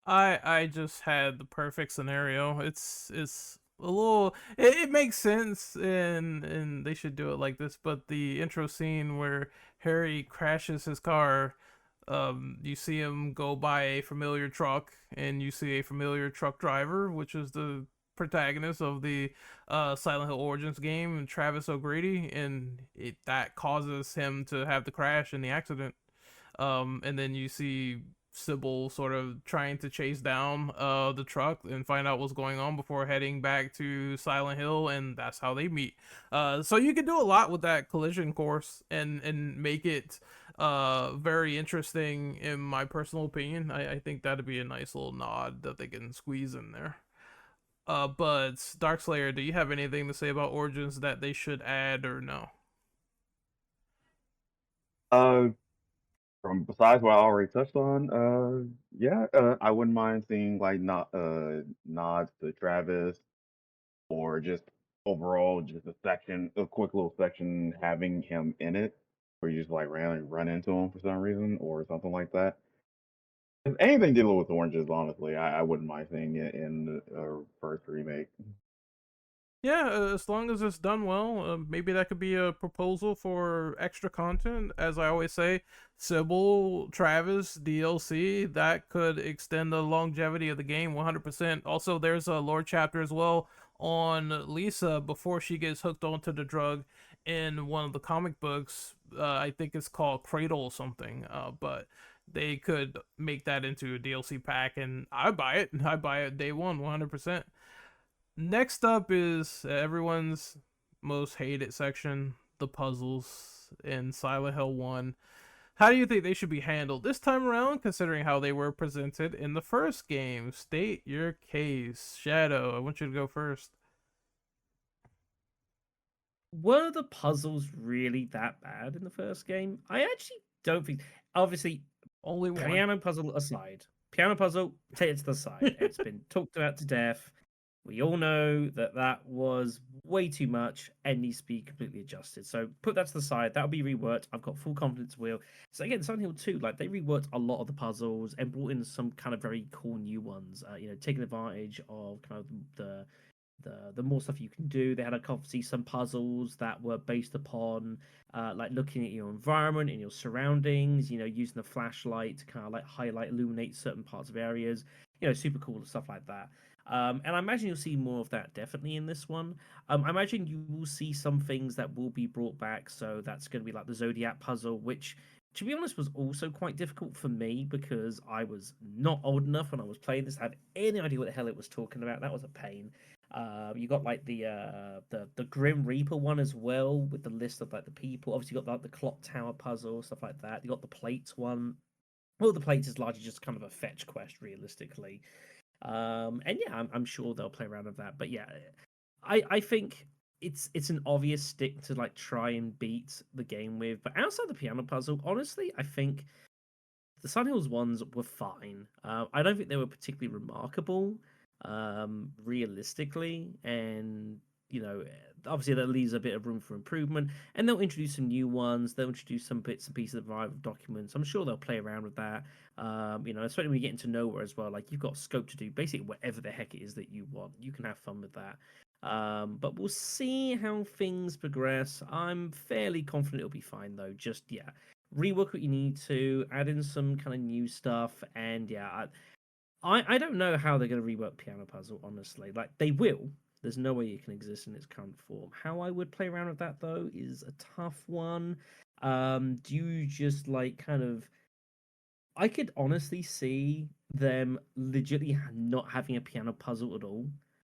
I just had the perfect scenario. It's a little, it makes sense, and they should do it like this. But the intro scene where Harry crashes his car, you see him go by a familiar truck, and you see a familiar truck driver, which is the protagonist of the Silent Hill Origins game, Travis O'Grady, and that causes him to have the crash and the accident. And then you see Sybil sort of trying to chase down the truck and find out what's going on before heading back to Silent Hill, and that's how they meet. So you can do a lot with that collision course and make it very interesting in my personal opinion. I think that'd be a nice little nod that they can squeeze in there. But Darkslayer, do you have anything to say about Origins that they should add or no? Uh, from besides what I already touched on, yeah, I wouldn't mind seeing like not nods to Travis or just overall just a quick little section having him in it, where you just like run into him for some reason or something like that. If anything dealing with oranges, honestly, I wouldn't mind seeing it in the first remake. Yeah, as long as it's done well, maybe that could be a proposal for extra content. As I always say, Sybil, Travis, DLC, that could extend the longevity of the game 100%. Also, there's a lore chapter as well on Lisa before she gets hooked onto the drug in one of the comic books. I think it's called Cradle or something, but they could make that into a DLC pack, and I buy it. I buy it day one, 100%. Next up is everyone's most hated section, the puzzles in Silent Hill 1. How do you think they should be handled this time around, considering how they were presented in the first game? State your case. Shadow, I want you to go first. Were the puzzles really that bad in the first game? I actually don't think. Obviously, Only one. piano puzzle aside, piano puzzle, take it to the side. It's been talked about to death. We all know that that was way too much and needs to be completely adjusted. So put that to the side. That'll be reworked. I've got full confidence will. So again, Silent Hill 2, like they reworked a lot of the puzzles and brought in some kind of very cool new ones. Taking advantage of kind of the more stuff you can do. They had obviously some puzzles that were based upon like looking at your environment and your surroundings, using the flashlight to kind of like highlight, illuminate certain parts of areas, super cool stuff like that. And I imagine you'll see more of that definitely in this one. I imagine you will see some things that will be brought back. So that's going to be like the Zodiac puzzle, which, to be honest, was also quite difficult for me because I was not old enough when I was playing this to have any idea what the hell it was talking about. That was a pain. You got like the Grim Reaper one as well with the list of like the people. Obviously, you got like the clock tower puzzle, stuff like that. You got the plates one. Well, the plates is largely just kind of a fetch quest, realistically. And yeah, I'm sure they'll play around with that. But yeah, I think it's an obvious stick to like try and beat the game with. But outside the piano puzzle, honestly, I think the Sun Hills ones were fine. I don't think they were particularly remarkable, realistically, and obviously that leaves a bit of room for improvement. And they'll introduce some new ones. They'll introduce some bits and pieces of Vive documents. I'm sure they'll play around with that. Especially when you get into Nowhere as well. Like you've got scope to do basically whatever the heck it is that you want. You can have fun with that. But we'll see how things progress. I'm fairly confident it'll be fine though. Just yeah, rework what you need to, add in some kind of new stuff, and yeah, I don't know how they're going to rework Piano Puzzle, honestly. Like, they will. There's no way it can exist in its current form. How I would play around with that, though, is a tough one. Do you just, like, kind of... I could honestly see them legitimately not having a piano puzzle at all.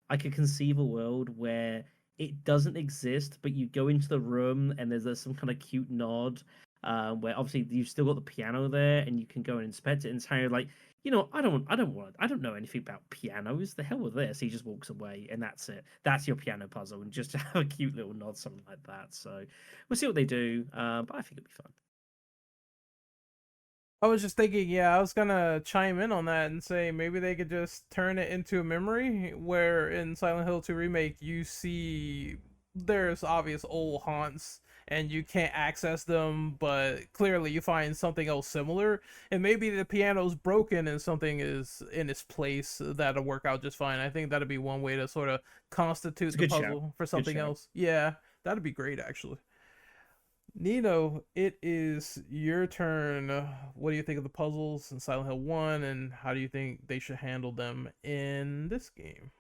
I could conceive a world where it doesn't exist, but you go into the room and there's some kind of cute nod, where obviously you've still got the piano there and you can go and inspect it. And it's kind of like, I don't know anything about pianos. The hell with this? He just walks away and that's it. That's your piano puzzle, and just have a cute little nod, something like that. So we'll see what they do, but I think it'll be fun. I was just thinking, yeah, I was gonna chime in on that and say maybe they could just turn it into a memory where in Silent Hill 2 Remake you see there's obvious old haunts and you can't access them, but clearly you find something else similar, and maybe the piano's broken and something is in its place that'll work out just fine. I think that'd be one way to sort of constitute the puzzle for something else. Yeah, that'd be great actually. Nino, it is your turn. What do you think of the puzzles in Silent Hill 1, and how do you think they should handle them in this game?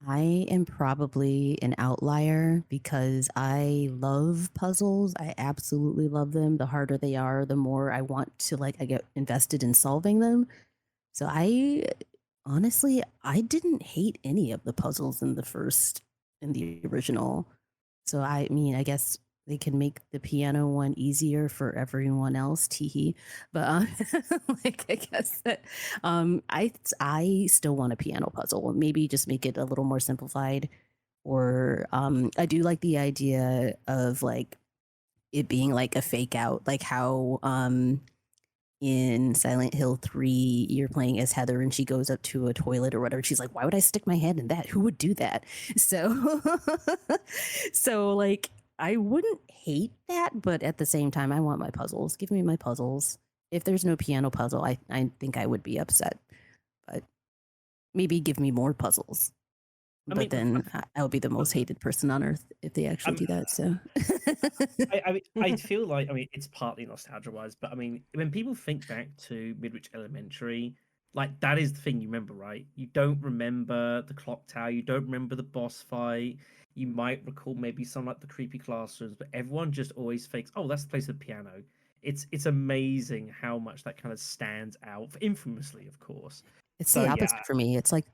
I am probably an outlier because I love puzzles. I absolutely love them. The harder they are, the more I want to I get invested in solving them. So I honestly, I didn't hate any of the puzzles in the original. So I mean, I guess they can make the piano one easier for everyone else, teehee. But I guess that I still want a piano puzzle. Maybe just make it a little more simplified. Or I do like the idea of it being like a fake out, like how in Silent Hill 3, you're playing as Heather and she goes up to a toilet or whatever. She's like, why would I stick my head in that? Who would do that? So, so I wouldn't hate that, but at the same time, I want my puzzles. Give me my puzzles. If there's no piano puzzle, I think I would be upset. But maybe give me more puzzles. But then I'll be the most hated person on earth if they actually do that. So I feel like it's partly nostalgia wise, but when people think back to Midwich Elementary, like that is the thing you remember, right? You don't remember the clock tower, you don't remember the boss fight. You might recall maybe some like the creepy classrooms, but everyone just always thinks, oh, that's the place with the piano. It's amazing how much that kind of stands out, infamously, of course. It's the opposite for me. It's like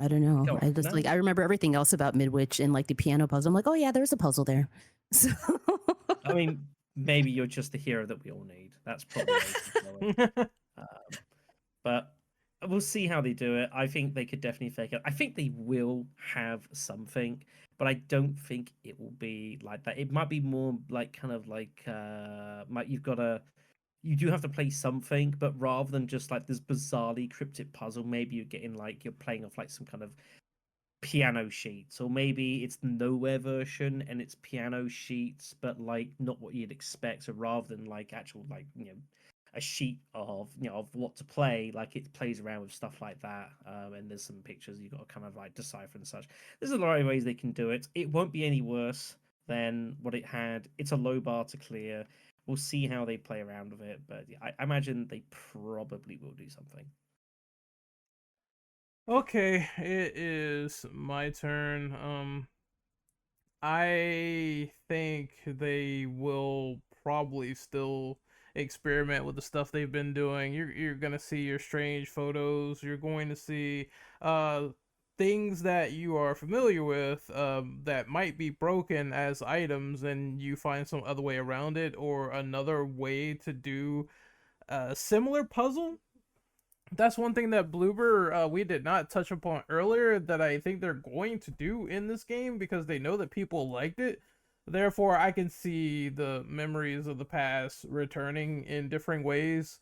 I don't know. Go I on. just No, like I remember everything else about Midwich and like the piano puzzle. I'm like, oh yeah, there's a puzzle there. So I mean, maybe you're just the hero that we all need. That's probably why you keep going. Um, but we'll see how they do it. I think they could definitely fake it. I think they will have something, but I don't think it will be like that. It might be more like kind of like you do have to play something, but rather than just like this bizarrely cryptic puzzle, maybe you're getting like you're playing off like some kind of piano sheets, or maybe it's the nowhere version and it's piano sheets, but like not what you'd expect. So rather than like actual like a sheet of of what to play, like it plays around with stuff like that. And there's some pictures you got to kind of like decipher and such. There's a lot of ways they can do it. It won't be any worse than what it had. It's a low bar to clear. We'll see how they play around with it, but I imagine they probably will do something. Okay, it is my turn. I think they will probably still experiment with the stuff they've been doing. You're gonna see your strange photos. You're going to see uh things that you are familiar with that might be broken as items, and you find some other way around it or another way to do a similar puzzle. That's one thing that Bloober we did not touch upon earlier that I think they're going to do in this game because they know that people liked it. Therefore, I can see the memories of the past returning in different ways.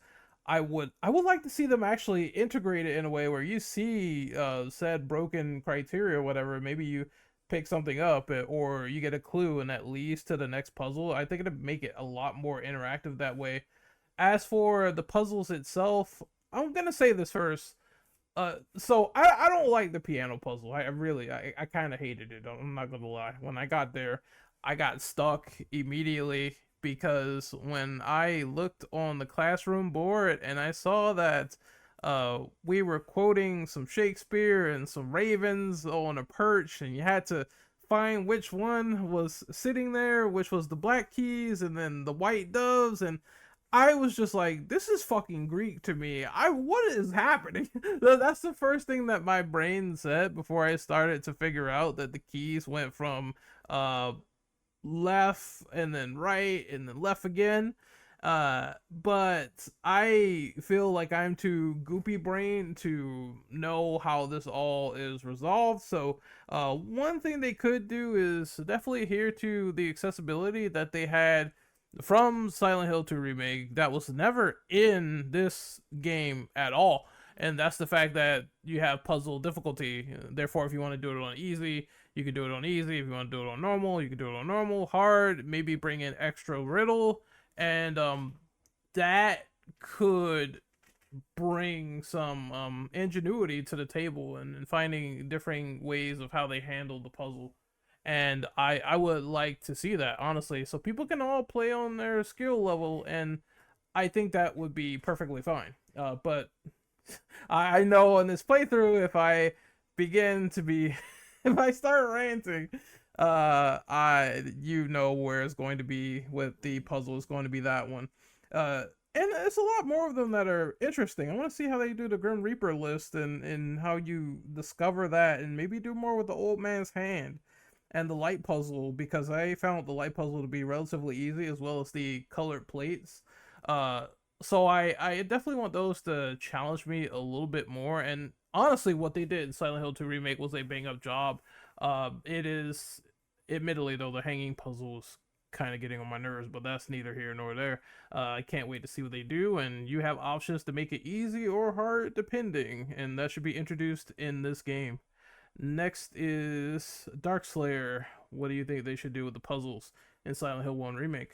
I would like to see them actually integrate it in a way where you see said broken criteria or whatever. Maybe you pick something up or you get a clue and that leads to the next puzzle. I think it'd make it a lot more interactive that way. As for the puzzles itself, I'm gonna say this first. So I don't like the piano puzzle. I kind of hated it. I'm not gonna lie. When I got there, I got stuck immediately because when I looked on the classroom board and I saw that we were quoting some Shakespeare and some ravens on a perch, and you had to find which one was sitting there, which was the black keys, and then the white doves, and I was just like, this is fucking Greek to me. What is happening? That's the first thing that my brain said before I started to figure out that the keys went from uh left and then right and then left again. But I feel like I'm too goopy brain to know how this all is resolved. So one thing they could do is definitely adhere to the accessibility that they had from Silent Hill 2 Remake that was never in this game at all. And that's the fact that you have puzzle difficulty. Therefore, if you want to do it on easy, you can do it on easy. If you want to do it on normal, you can do it on normal, hard, maybe bring in extra riddle. And that could bring some ingenuity to the table and finding different ways of how they handle the puzzle. And I would like to see that, honestly, so people can all play on their skill level, and I think that would be perfectly fine. But I know in this playthrough, if I begin to be, if I start ranting, you know where it's going to be with the puzzle. It's going to be that one. And it's a lot more of them that are interesting. I want to see how they do the Grim Reaper list and how you discover that, and maybe do more with the old man's hand and the light puzzle, because I found the light puzzle to be relatively easy, as well as the colored plates. Uh, so I definitely want those to challenge me a little bit more. And honestly, what they did in Silent Hill 2 Remake was a bang up job. It is, admittedly though, the hanging puzzle is kind of getting on my nerves, but that's neither here nor there. I can't wait to see what they do, and you have options to make it easy or hard depending, and that should be introduced in this game. Next is Darkslayer. What do you think they should do with the puzzles in Silent Hill 1 Remake?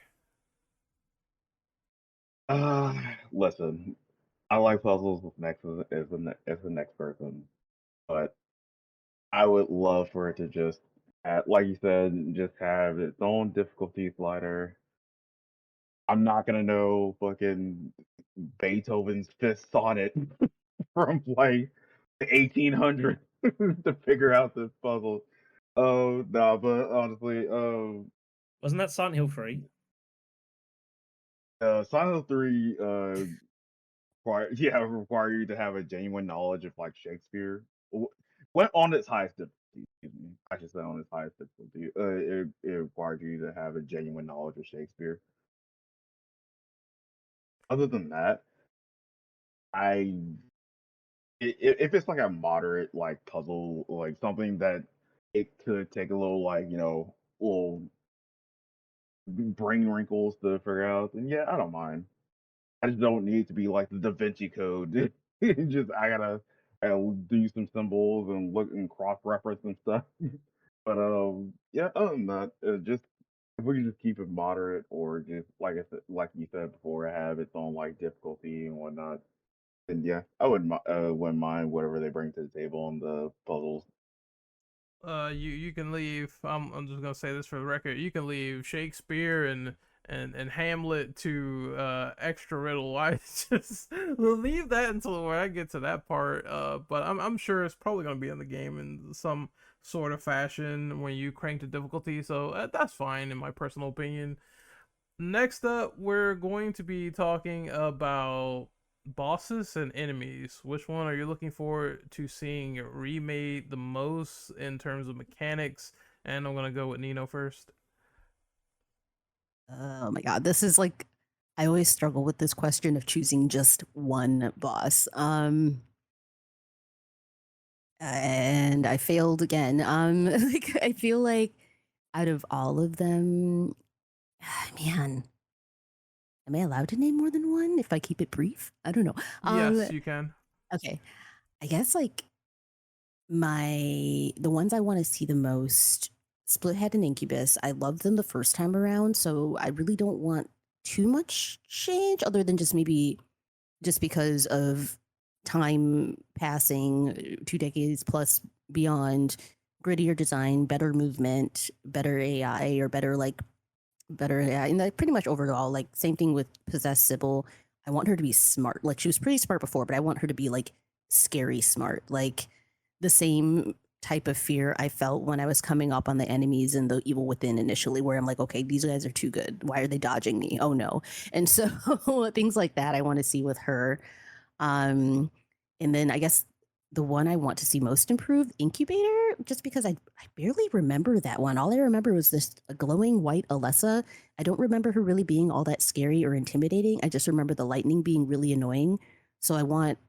Uh, Listen, I like puzzles with next as the next person, but I would love for it to just, like you said, just have its own difficulty slider. I'm not gonna know fucking Beethoven's Fifth Sonnet from like the 1800s to figure out this puzzle. Oh no, but honestly, Wasn't that Silent Hill 3? Silent Hill 3, require you to have a genuine knowledge of like Shakespeare. went on its highest difficulty. Excuse me. I should say on its highest difficulty. It required you to have a genuine knowledge of Shakespeare. Other than that, I if it's like a moderate like puzzle, like something that it could take a little like little brain wrinkles to figure out, then yeah, I don't mind. I just don't need to be like the Da Vinci Code. Just I gotta do some symbols and look and cross reference and stuff. But yeah, other than that, just if we can just keep it moderate, or just like I said, like you said before, have its own like difficulty and whatnot. And yeah, wouldn't mind whatever they bring to the table on the puzzles. You can leave. I'm just gonna say this for the record. You can leave Shakespeare and Hamlet to extra riddle. I just leave that until where I get to that part. But I'm sure it's probably gonna be in the game in some sort of fashion when you crank the difficulty. So that's fine in my personal opinion. Next up, we're going to be talking about bosses and enemies. Which one are you looking forward to seeing remade the most in terms of mechanics? And I'm gonna go with Nino first. Oh my god, this is like I always struggle with this question of choosing just one boss. And I failed again. Like I feel like out of all of them, man, am I allowed to name more than one if I keep it brief? I don't know. Yes, you can. Okay. I guess like the ones I want to see the most, Splithead and Incubus. I loved them the first time around, so I really don't want too much change other than just maybe just because of time passing, 2 decades plus beyond, grittier design, better movement, better AI, or better AI, and like pretty much overall, like same thing with Possessed Sybil. I want her to be smart. Like she was pretty smart before, but I want her to be like scary smart. Like the same type of fear I felt when I was coming up on the enemies and the evil within initially, where I'm like, okay, these guys are too good. Why are they dodging me? Oh no. And so things like that I want to see with her. And then I guess the one I want to see most improved, Incubator, just because I barely remember that one. All I remember was this glowing white Alessa. I don't remember her really being all that scary or intimidating. I just remember the lightning being really annoying. So I want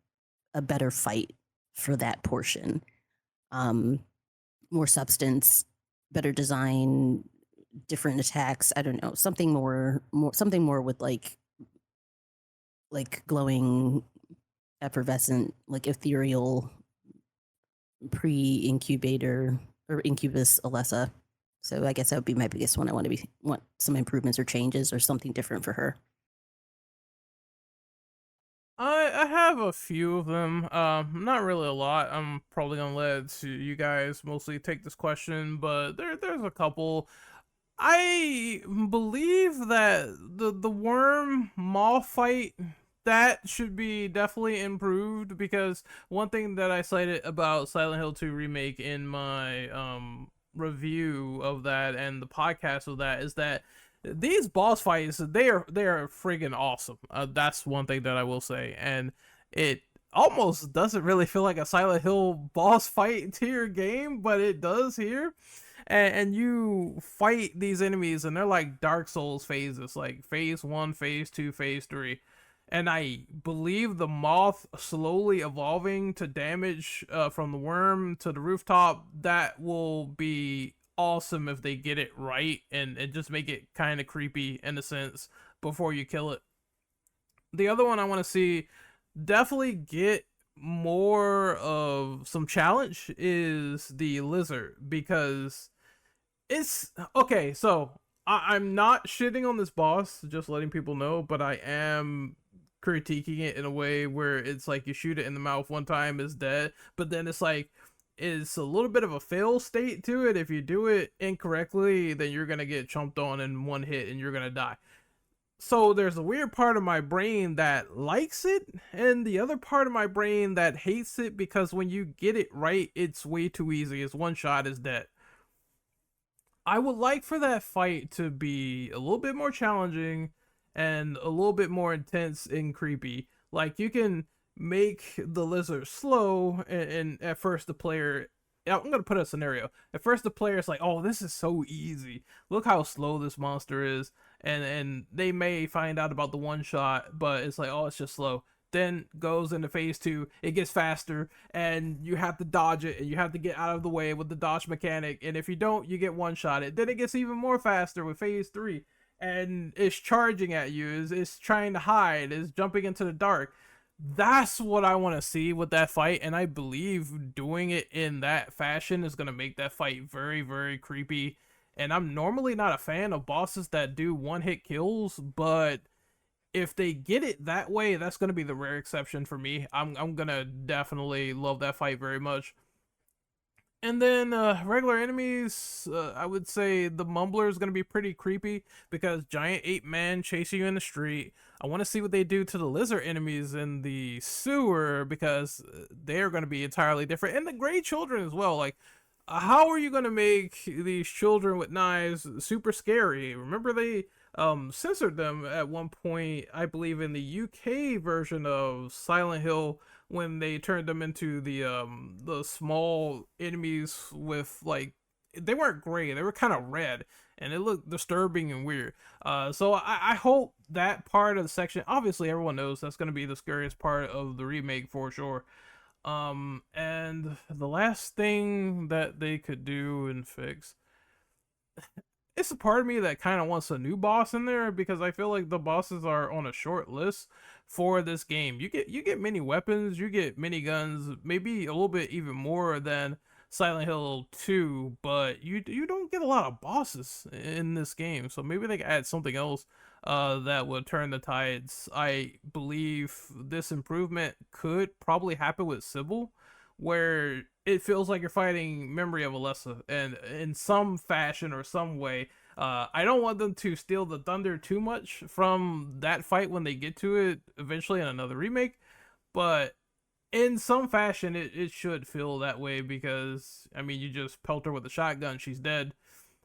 a better fight for that portion. More substance, better design, different attacks. I don't know, something more with like glowing, effervescent, like ethereal pre-incubator or incubus Alessa. So I guess that would be my biggest one. I want some improvements or changes or something different for her. I have a few of them. Not really a lot. I'm probably gonna let you guys mostly take this question, but there's a couple. I believe that the worm moth fight, that should be definitely improved, because one thing that I cited about Silent Hill 2 Remake in my review of that and the podcast of that is that these boss fights, they are friggin' awesome. That's one thing that I will say, and it almost doesn't really feel like a Silent Hill boss fight tier game, but it does here. And you fight these enemies, and they're like Dark Souls phases, like phase 1, phase 2, phase 3. And I believe the moth slowly evolving to damage from the worm to the rooftop, that will be awesome if they get it right, and just make it kind of creepy in a sense before you kill it. The other one I want to see definitely get more of some challenge is the lizard, because it's okay. So I'm not shitting on this boss, just letting people know, but I am critiquing it in a way where it's like you shoot it in the mouth one time, it's dead, but then it's like it's a little bit of a fail state to it. If you do it incorrectly, then you're gonna get chomped on in one hit and you're gonna die. So there's a weird part of my brain that likes it, and the other part of my brain that hates it, because when you get it right, it's way too easy. It's one shot, is dead. I would like for that fight to be a little bit more challenging and a little bit more intense and creepy. Like you can make the lizard slow, and at first the player I'm gonna put a scenario. At first, the player's like, "Oh, this is so easy. Look how slow this monster is," and they may find out about the one shot, but it's like, "Oh, it's just slow." Then goes into phase 2, it gets faster, and you have to dodge it, and you have to get out of the way with the dodge mechanic. And if you don't, you get one shot it. Then it gets even more faster with phase 3, and it's charging at you, it's trying to hide, it's jumping into the dark. That's what I want to see with that fight, and I believe doing it in that fashion is going to make that fight very, very creepy. And I'm normally not a fan of bosses that do one-hit kills, but if they get it that way, that's going to be the rare exception for me. I'm going to definitely love that fight very much. And then regular enemies, I would say the Mumbler is going to be pretty creepy because giant ape man chasing you in the street. I want to see what they do to the lizard enemies in the sewer because they are going to be entirely different. And the gray children as well. Like, how are you going to make these children with knives super scary? Remember they censored them at one point, I believe, in the UK version of Silent Hill, when they turned them into the small enemies with, like, they weren't gray, they were kind of red, and it looked disturbing and weird. So I hope that part of the section, obviously everyone knows that's going to be the scariest part of the remake for sure. And the last thing that they could do and fix, it's a part of me that kind of wants a new boss in there because I feel like the bosses are on a short list for this game. You get many weapons, you get mini guns, maybe a little bit even more than Silent Hill 2, but you don't get a lot of bosses in this game. So maybe they could add something else that would turn the tides. I believe this improvement could probably happen with Sybil, where it feels like you're fighting Memory of Alessa, and in some fashion or some way. I don't want them to steal the thunder too much from that fight when they get to it eventually in another remake, but in some fashion it should feel that way because, I mean, you just pelt her with a shotgun, she's dead.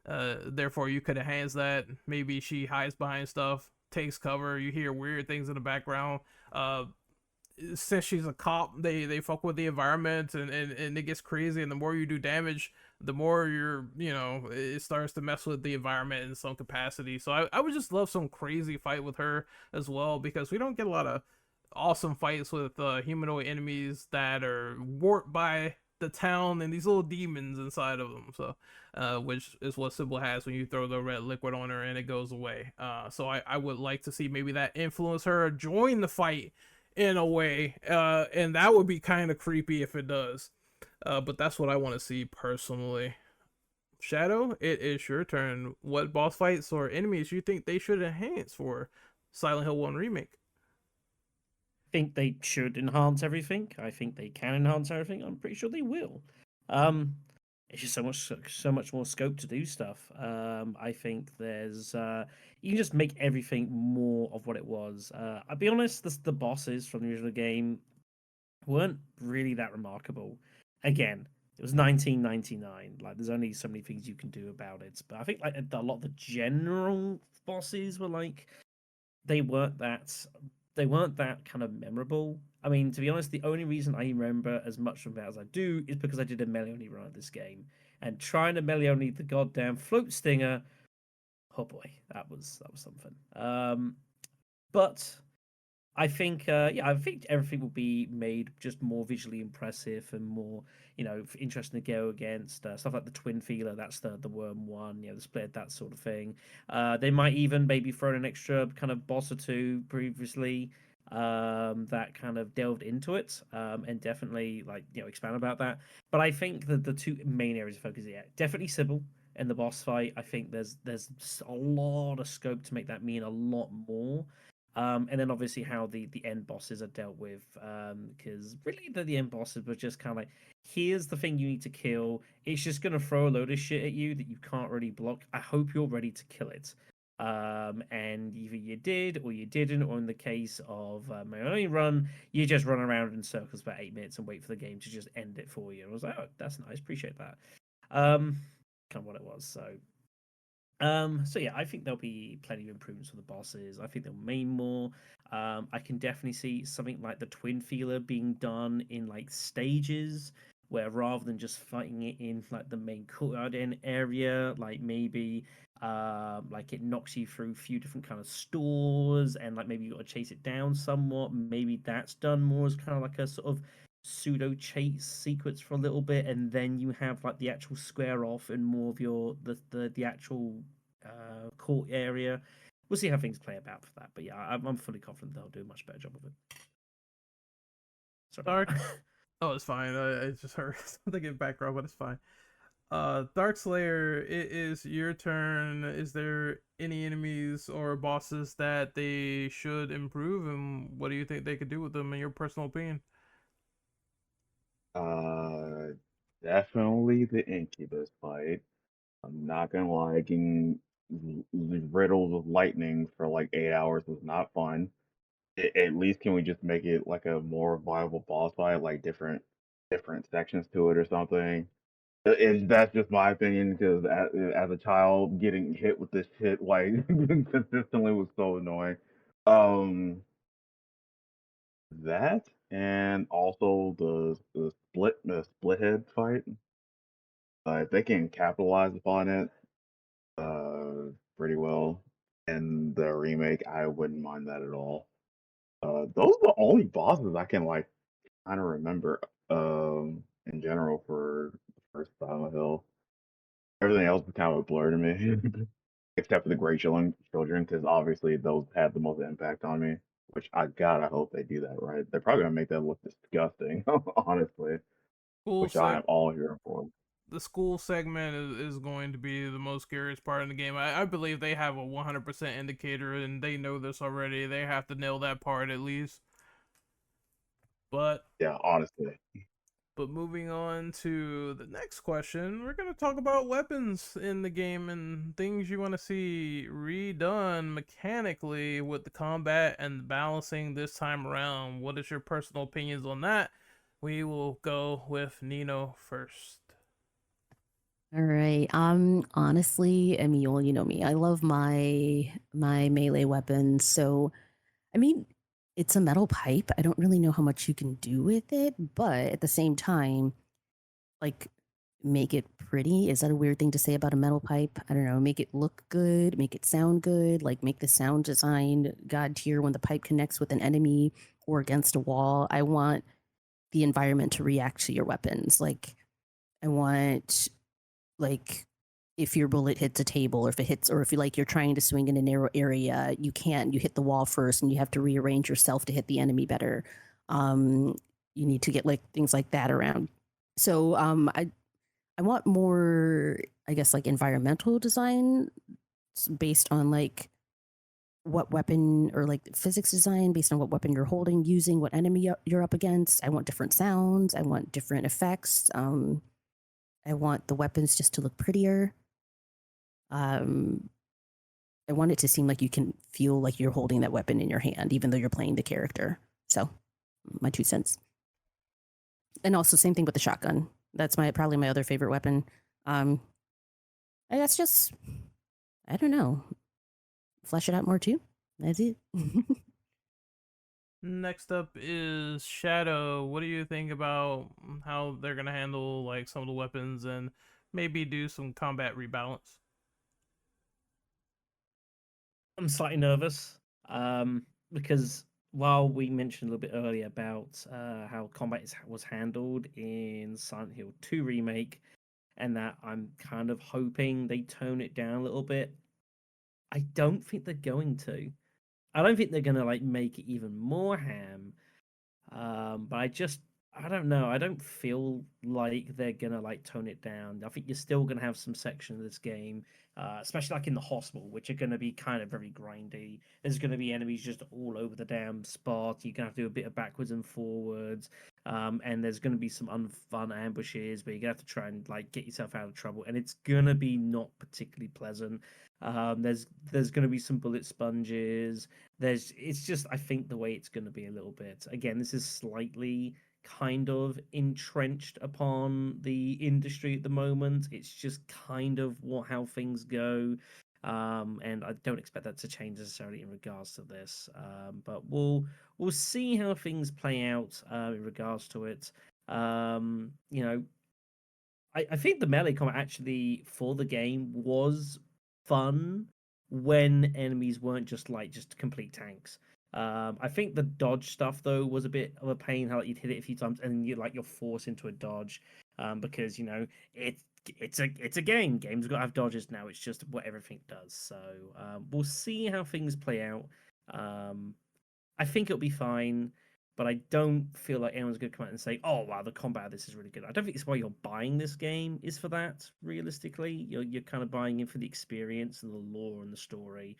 Therefore, you could enhance that. Maybe she hides behind stuff, takes cover, you hear weird things in the background. Since she's a cop, they fuck with the environment, and it gets crazy, and the more you do damage, the more it starts to mess with the environment in some capacity. So I would just love some crazy fight with her as well, because we don't get a lot of awesome fights with humanoid enemies that are warped by the town and these little demons inside of them. So which is what Sybil has when you throw the red liquid on her and it goes away. So I would like to see maybe that influence her join the fight in a way, and that would be kind of creepy if it does. But that's what I want to see personally. Shadow, it is your turn. What boss fights or enemies you think they should enhance for Silent Hill 1 Remake? I think they should enhance everything. I think they can enhance everything. I'm pretty sure they will. It's just so much more scope to do stuff. I think there's you can just make everything more of what it was. I'll be honest, the bosses from the original game weren't really that remarkable. Again, it was 1999. Like, there's only so many things you can do about it. But I think like a lot of the general bosses were like they weren't that kind of memorable. I mean, to be honest, the only reason I remember as much from that as I do is because I did a melee only run of this game, and trying to melee only the goddamn float stinger. Oh boy, that was something. But I think, I think everything will be made just more visually impressive and more, interesting to go against. Stuff like the twin feeler, that's the worm one, the split, that sort of thing. They might even maybe throw in an extra kind of boss or two previously that kind of delved into it, and definitely expand about that. But I think that the two main areas of focus, definitely Sybil and the boss fight. I think there's a lot of scope to make that mean a lot more. And then obviously how the end bosses are dealt with, because really the end bosses were just kind of like, here's the thing you need to kill. It's just going to throw a load of shit at you that you can't really block. I hope you're ready to kill it. And either you did or you didn't, or in the case of my only run, you just run around in circles for 8 minutes and wait for the game to just end it for you. And I was like, oh, that's nice, appreciate that. Kind of what it was. So yeah, I think there'll be plenty of improvements for the bosses. I think they'll main more. I can definitely see something like the twin feeler being done in like stages, where rather than just fighting it in like the main courtyard area, like maybe like it knocks you through a few different kind of stores, and like maybe you got to chase it down somewhat. Maybe that's done more as kind of like a sort of pseudo chase sequence for a little bit, and then you have like the actual square off and more of your the actual court area. We'll see how things play about for that, but yeah, I'm fully confident they'll do a much better job of it. Sorry about Dark. that. Oh, it's fine. I just heard something in background, but it's fine. Dark Slayer, it is your turn. Is there any enemies or bosses that they should improve, and what do you think they could do with them, in your personal opinion? Uh, Definitely the Incubus fight. I'm not gonna lie, getting riddled with lightning for like 8 hours was not fun. At least can we just make it like a more viable boss fight, like different sections to it or something? That's just my opinion because as a child, getting hit with this shit like consistently was so annoying. Um, that and also the split head fight. If they can capitalize upon it, pretty well. And the remake, I wouldn't mind that at all. Those are the only bosses I can like kind of remember in general for the first Silent Hill. Everything else is kind of a blur to me, except for the Great Children, because obviously those had the most impact on me. Which I hope they do that right. They're probably gonna make that look disgusting, honestly, School which I seg am all here for. the school segment is going to be the most scariest part in the game. I believe they have a 100% indicator, and they know this already. They have to nail that part at least. But Yeah, honestly. moving on to the next question, we're going to talk about weapons in the game and things you want to see redone mechanically with the combat and the balancing this time around. What is your personal opinions on that? We will go with Nino first. All right. Honestly, Emil, you know me. I love my melee weapons. So, I mean, it's a metal pipe. I don't really know how much you can do with it, but at the same time, like make it pretty. Is that a weird thing to say about a metal pipe? I don't know. Make it look good, make it sound good, like make the sound design god tier when the pipe connects with an enemy or against a wall. I want the environment to react to your weapons. Like I want like if your bullet hits a table or if it hits or if you like you're trying to swing in a narrow area, you hit the wall first and you have to rearrange yourself to hit the enemy better. Um you need to get like things like that around. So I want more, I guess, like environmental design based on like what weapon or like physics design based on what weapon you're holding, using, what enemy you're up against. I want different sounds. I want different effects. I want the weapons just to look prettier. Um, I want it to seem like you can feel like you're holding that weapon in your hand, even though you're playing the character. So, my 2 cents. And also, same thing with the shotgun. That's probably my other favorite weapon. Um, and that's just, I don't know, flesh it out more too. That's it. Next up is Shadow. What do you think about how they're gonna handle like some of the weapons and maybe do some combat rebalance? I'm slightly nervous because while we mentioned a little bit earlier about how was handled in Silent Hill 2 Remake, and that I'm kind of hoping they tone it down a little bit, I don't think they're going to. I don't think they're going to like make it even more ham. But I don't know. I don't feel like they're gonna like tone it down. I think you're still gonna have some section of this game, especially like in the hospital, which are gonna be kind of very grindy. There's gonna be enemies just all over the damn spot. You're gonna have to do a bit of backwards and forwards. And there's gonna be some unfun ambushes where you're gonna have to try and like get yourself out of trouble, and it's gonna be not particularly pleasant. There's gonna be some bullet sponges. It's just I think the way it's going to be a little bit, again, this is slightly kind of entrenched upon the industry at the moment. It's just kind of how things go. And I don't expect that to change necessarily in regards to this. But we'll see how things play out in regards to it. you know, I think the melee combat actually for the game was fun when enemies weren't just complete tanks. I think the dodge stuff though was a bit of a pain. How like, you'd hit it a few times and you're forced into a dodge, because it's a game. Games got to have dodges now. It's just what everything does. So we'll see how things play out. I think it'll be fine, but I don't feel like anyone's going to come out and say, "Oh wow, the combat of this is really good." I don't think it's why you're buying this game is for that. Realistically, you're kind of buying in for the experience and the lore and the story.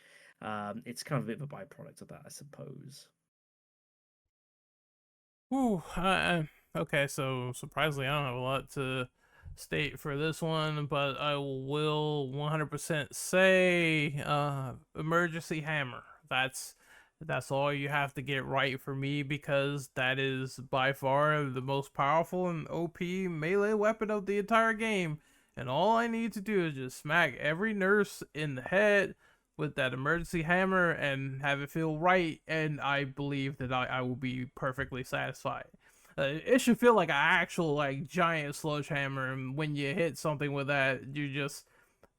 It's kind of a bit of a byproduct of that, I suppose. Ooh, okay, so surprisingly, I don't have a lot to state for this one, but I will 100% say emergency hammer. That's all you have to get right for me, because that is by far the most powerful and OP melee weapon of the entire game. And all I need to do is just smack every nurse in the head with that emergency hammer and have it feel right, and I believe that I will be perfectly satisfied. It should feel like an actual like giant sledgehammer, and when you hit something with that, you just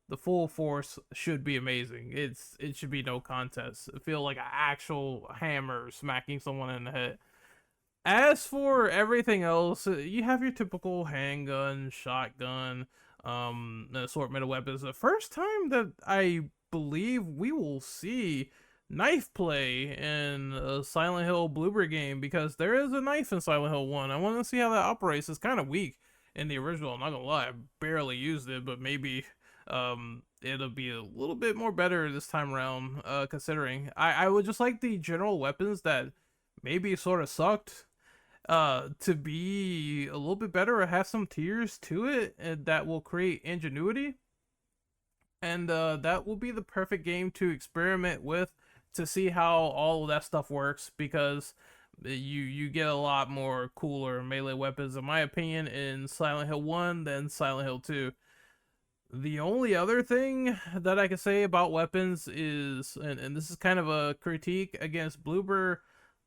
the full force should be amazing. It should be no contest. It feel like an actual hammer smacking someone in the head. As for everything else, you have your typical handgun, shotgun, assortment of weapons. The first time that I believe we will see knife play in a Silent Hill Bloober game, because there is a knife in Silent Hill 1. I want to see how that operates. It's kind of weak in the original. I'm not gonna lie, I barely used it, but maybe it'll be a little bit more better this time around, considering I would just like the general weapons that maybe sort of sucked to be a little bit better or have some tiers to it, and that will create ingenuity, and that will be the perfect game to experiment with, to see how all of that stuff works, because you get a lot more cooler melee weapons, in my opinion, in Silent Hill 1 than Silent Hill 2. The only other thing that I can say about weapons is, and this is kind of a critique against Bloober,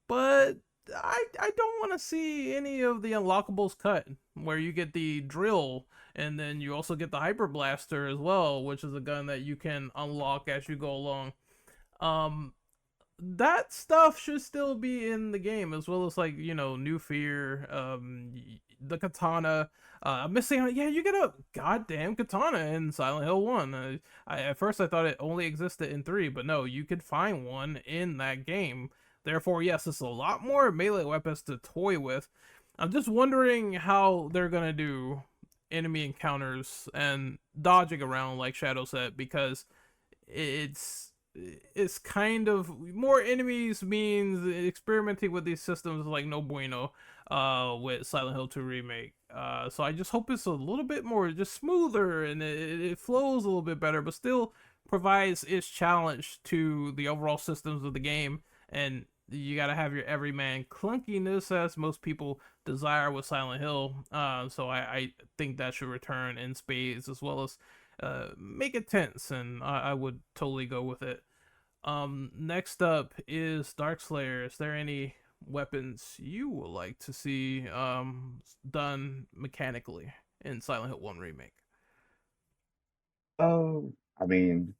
but I don't want to see any of the unlockables cut, where you get the drill and then you also get the hyper blaster as well, which is a gun that you can unlock as you go along. Um, that stuff should still be in the game, as well as like, New Fear, the katana. I'm missing out. Yeah, you get a goddamn katana in Silent Hill 1. At first I thought it only existed in 3, but no, you could find one in that game. Therefore, yes, it's a lot more melee weapons to toy with. I'm just wondering how they're gonna do enemy encounters and dodging around, like Shadow said, because it's it's kind of more enemies means experimenting with these systems like no bueno with Silent Hill 2 Remake. So I just hope it's a little bit more just smoother, and it flows a little bit better, but still provides its challenge to the overall systems of the game. And you gotta have your everyman clunkiness, as most people desire with Silent Hill. So I think that should return in spades, as well as make it tense, and I would totally go with it. Next up is Darkslayer. Is there any weapons you would like to see done mechanically in Silent Hill 1 Remake? I mean,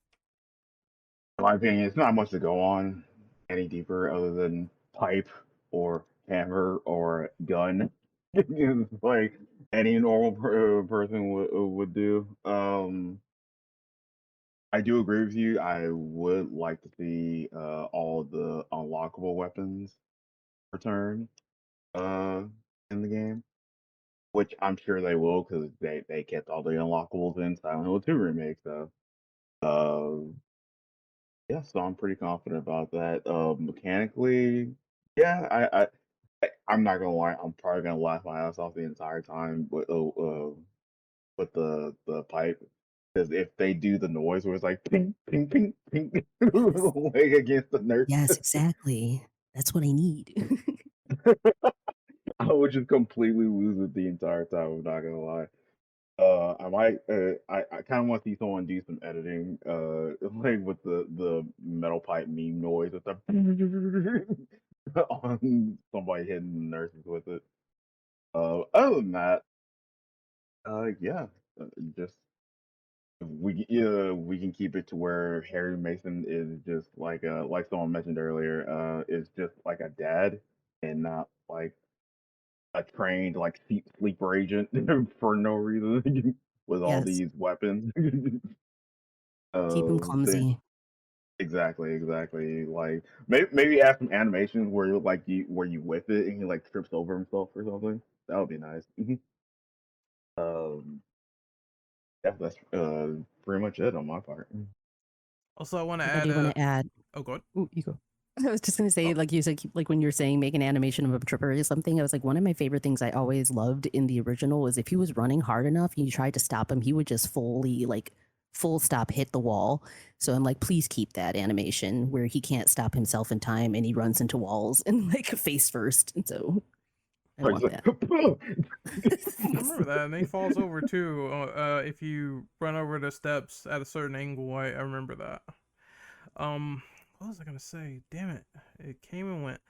in my opinion, it's not much to go on any deeper other than pipe or hammer or gun. It's like any normal person would do. I do agree with you. I would like to see all the unlockable weapons return uh, in the game, which I'm sure they will, because they kept all the unlockables in Silent Hill 2 Remake. So, uh, yeah, so I'm pretty confident about that. Mechanically, yeah, I'm not gonna lie. I'm probably gonna laugh my ass off the entire time with the pipe, because if they do the noise where it's like ping ping ping ping like against the nurse, Yes, exactly. That's what I need. I would just completely lose it the entire time. I'm not gonna lie. I might. I kind of want to see someone do some editing, like with the metal pipe meme noise with the on somebody hitting the nurses with it. Other than that, Yeah, just we can keep it to where Harry Mason is just like someone mentioned earlier, is just like a dad and not like a trained like sleeper agent for no reason with all Yes. these weapons. Keep him Then clumsy. exactly. Like maybe add some animations where you whip it and he like trips over himself or something. That would be nice. um, yeah, that's pretty much it on my part. Also, I want to add Anybody want a. to add? Oh, good. Ooh, you go. I was just gonna say, Oh, like you said, like when you're saying make an animation of a tripper or something, I was like, one of my favorite things I always loved in the original was if he was running hard enough and you tried to stop him, he would just fully like full stop hit the wall. So I'm like, please keep that animation where he can't stop himself in time and he runs into walls and like face first. And so I Like, want that. I remember that, and he falls over too. If you run over the steps at a certain angle, I remember that. What was I gonna say? Damn it! It came and went.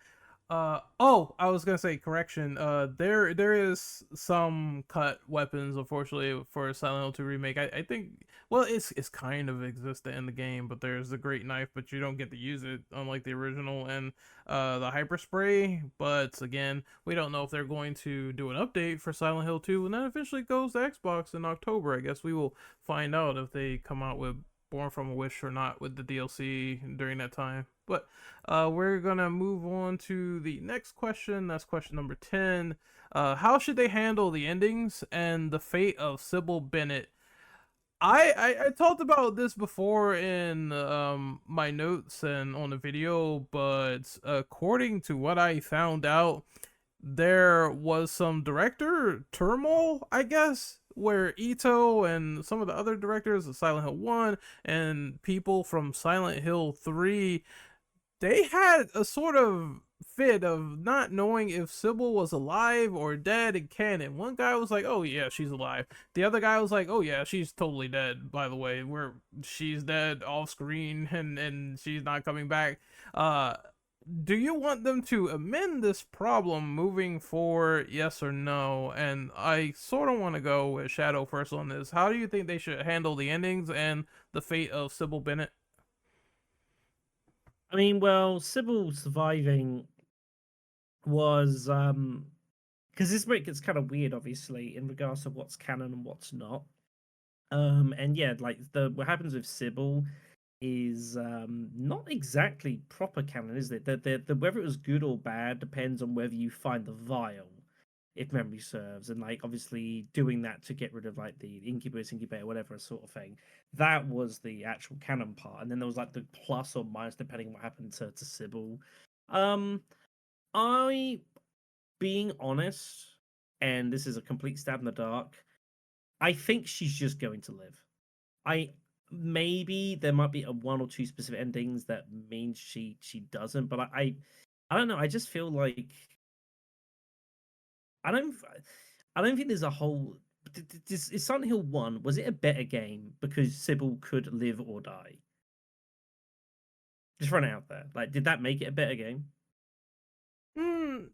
Oh, I was gonna say correction. There is some cut weapons, unfortunately, for Silent Hill 2 remake. I think, well, it's kind of existent in the game, but there's the great knife, but you don't get to use it, unlike the original, and the hyper spray. But again, we don't know if they're going to do an update for Silent Hill 2 when that eventually goes to Xbox in October. I guess we will find out if they come out with Born from a Wish or not with the DLC during that time. But we're gonna move on to the next question. That's question number 10. How should they handle the endings and the fate of Sybil Bennett? I talked about this before in my notes and on the video, but according to what I found out, there was some director turmoil, I guess, where Ito and some of the other directors of Silent Hill 1 and people from Silent Hill 3, they had a sort of fit of not knowing if Sybil was alive or dead in canon. One guy was like, "Oh yeah, she's alive." The other guy was like, "Oh yeah, she's totally dead. By the way, she's dead off screen and she's not coming back." Uh, do you want them to amend this problem moving forward? Yes or no? And I sort of want to go with Shadow first on this. How do you think they should handle the endings and the fate of Sybil Bennett? I mean, well, Sybil surviving was because this break gets kind of weird, obviously, in regards to what's canon and what's not. And yeah, like what happens with Sybil is not exactly proper canon, is it? The whether it was good or bad depends on whether you find the vial, if memory serves, and like obviously doing that to get rid of like the incubus, incubator, whatever sort of thing. That was the actual canon part, and then there was like the plus or minus depending on what happened to Sybil. Um, I being honest, and this is a complete stab in the dark, I think she's just going to live. I maybe there might be a one or two specific endings that means she doesn't, but I don't know. I just feel like I don't I don't think there's a whole. Is Silent Hill 1, was it a better game because Sybil could live or die? Just run it out there. Like, did that make it a better game?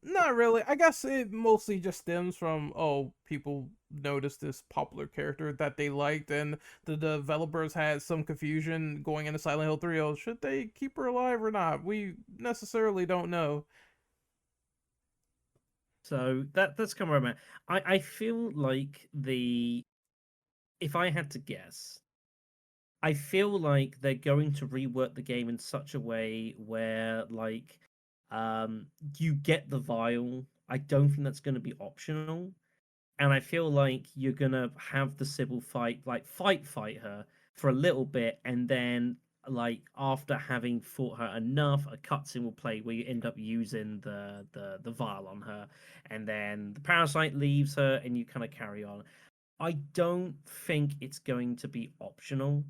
Not really. I guess it mostly just stems from, oh, people noticed this popular character that they liked, and the developers had some confusion going into Silent Hill 3. Oh, should they keep her alive or not? We necessarily don't know. So that's kind of where I'm at. I feel like if I had to guess, I feel like they're going to rework the game in such a way where like you get the vial. I don't think that's going to be optional. And I feel like you're gonna have the Sybil fight, like fight her for a little bit, and then like after having fought her enough, a cutscene will play where you end up using the vial on her, and then the parasite leaves her, and you kind of carry on. I don't think it's going to be optional.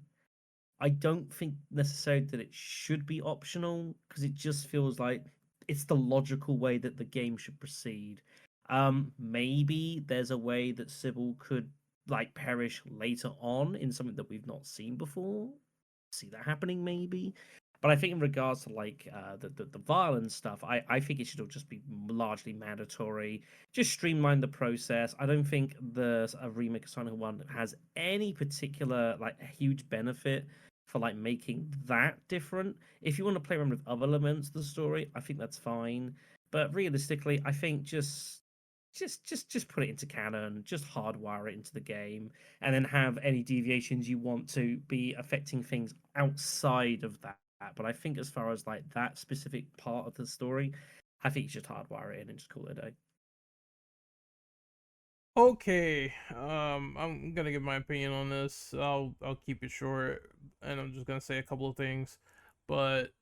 I don't think necessarily that it should be optional because it just feels like it's the logical way that the game should proceed. Maybe there's a way that Sybil could like perish later on in something that we've not seen before. See that happening, maybe. But I think in regards to like the violence stuff, I think it should all just be largely mandatory. Just streamline the process. I don't think the a remake of Silent Hill 1 has any particular like a huge benefit for like making that different. If you want to play around with other elements of the story, I think that's fine. But realistically, I think just put it into canon, just hardwire it into the game, and then have any deviations you want to be affecting things outside of that. But I think as far as like that specific part of the story, I think you should hardwire it in and just call it a day. Okay, I'm gonna give my opinion on this. I'll keep it short, and I'm just gonna say a couple of things. But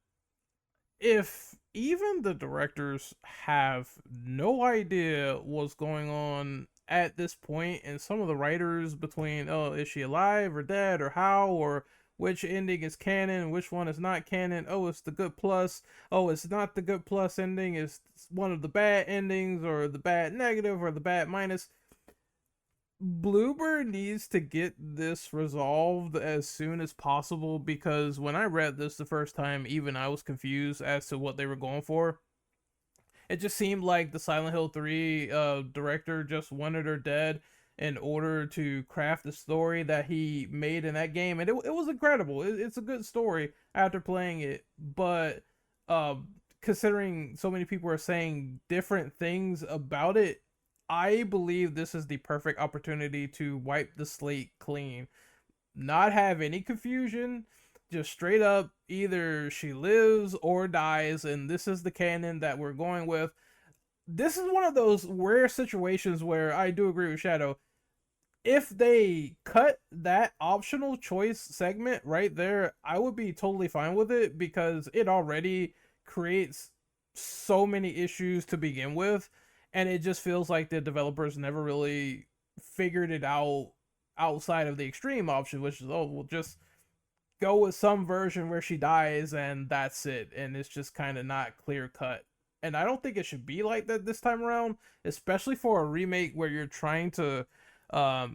if even the directors have no idea what's going on at this point, and some of the writers between, oh, is she alive or dead or how, or which ending is canon, which one is not canon, oh, it's the good plus, oh, it's not the good plus ending, it's one of the bad endings, or the bad negative, or the bad minus. Bloober needs to get this resolved as soon as possible, because when I read this the first time, even I was confused as to what they were going for. It just seemed like the Silent Hill 3 director just wanted her dead in order to craft the story that he made in that game. And it was incredible. It's a good story after playing it. But considering so many people are saying different things about it, I believe this is the perfect opportunity to wipe the slate clean. Not have any confusion, just straight up either she lives or dies, and this is the canon that we're going with. This is one of those rare situations where I do agree with Shadow. If they cut that optional choice segment right there, I would be totally fine with it, because it already creates so many issues to begin with, and it just feels like the developers never really figured it out outside of the extreme option, which is, oh, we'll just go with some version where she dies and that's it, and it's just kind of not clear cut. And I don't think it should be like that this time around, especially for a remake where you're trying to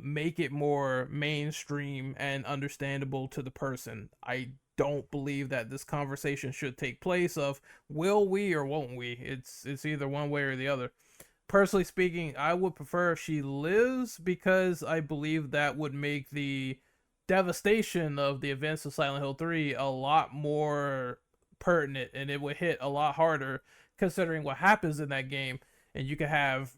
make it more mainstream and understandable to the person. I don't believe that this conversation should take place of will we or won't we. It's either one way or the other. Personally speaking, I would prefer if she lives, because I believe that would make the devastation of the events of Silent Hill 3 a lot more pertinent, and it would hit a lot harder considering what happens in that game. And you could have,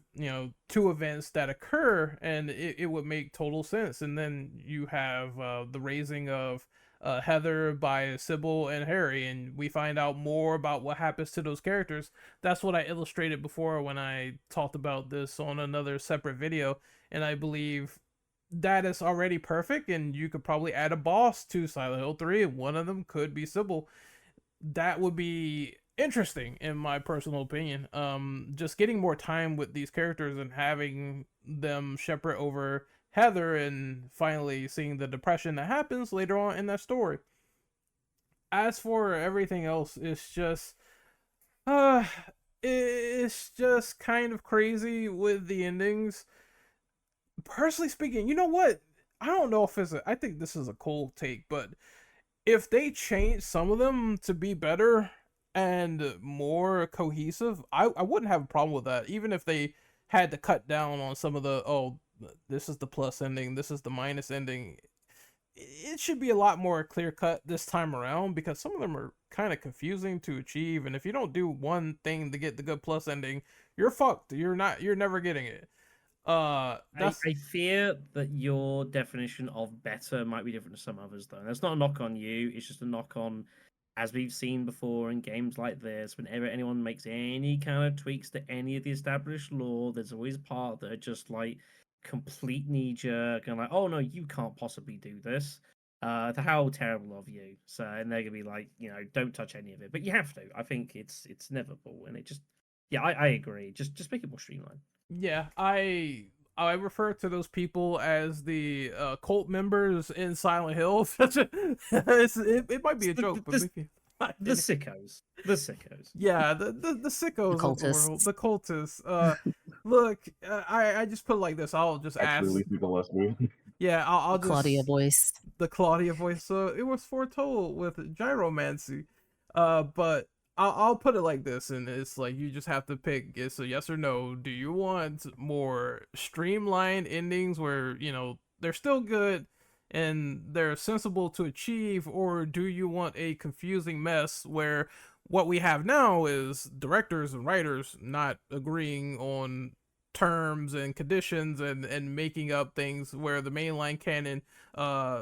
two events that occur, and it would make total sense. And then you have the raising of Heather by Sybil and Harry, and we find out more about what happens to those characters. That's what I illustrated before when I talked about this on another separate video, and I believe that is already perfect. And you could probably add a boss to Silent Hill 3, and one of them could be Sybil. That would be interesting in my personal opinion. Just getting more time with these characters and having them shepherd over Heather, and finally seeing the depression that happens later on in that story. As for everything else, it's just kind of crazy with the endings. Personally speaking, you know what? I don't know if I think this is a cold take, but if they change some of them to be better and more cohesive, I wouldn't have a problem with that. Even if they had to cut down on some of the, oh, this is the plus ending, this is the minus ending, it should be a lot more clear cut this time around, because some of them are kind of confusing to achieve. And if you don't do one thing to get the good plus ending, you're fucked. You're never getting it. I fear that your definition of better might be different to some others, though. That's not a knock on you. It's just a knock on, as we've seen before in games like this, whenever anyone makes any kind of tweaks to any of the established lore, there's always part that are just like complete knee jerk and like, oh no, you can't possibly do this. How terrible of you. So, and they're gonna be like, don't touch any of it, but you have to. I think it's inevitable, and it just, yeah, I agree. Just make it more streamlined. Yeah, I refer to those people as the cult members in Silent Hill. It might be a joke, but the sickos. The sickos. Yeah, the sickos The of the world. The cultists. Look, I just put it like this. I'll just ask. Yeah, I'll just Claudia voice. The Claudia voice. So it was foretold with gyromancy. But I'll put it like this, and it's like you just have to pick. It's a yes or no. Do you want more streamlined endings where they're still good and they're sensible to achieve, or do you want a confusing mess where what we have now is directors and writers not agreeing on terms and conditions and making up things where the mainline canon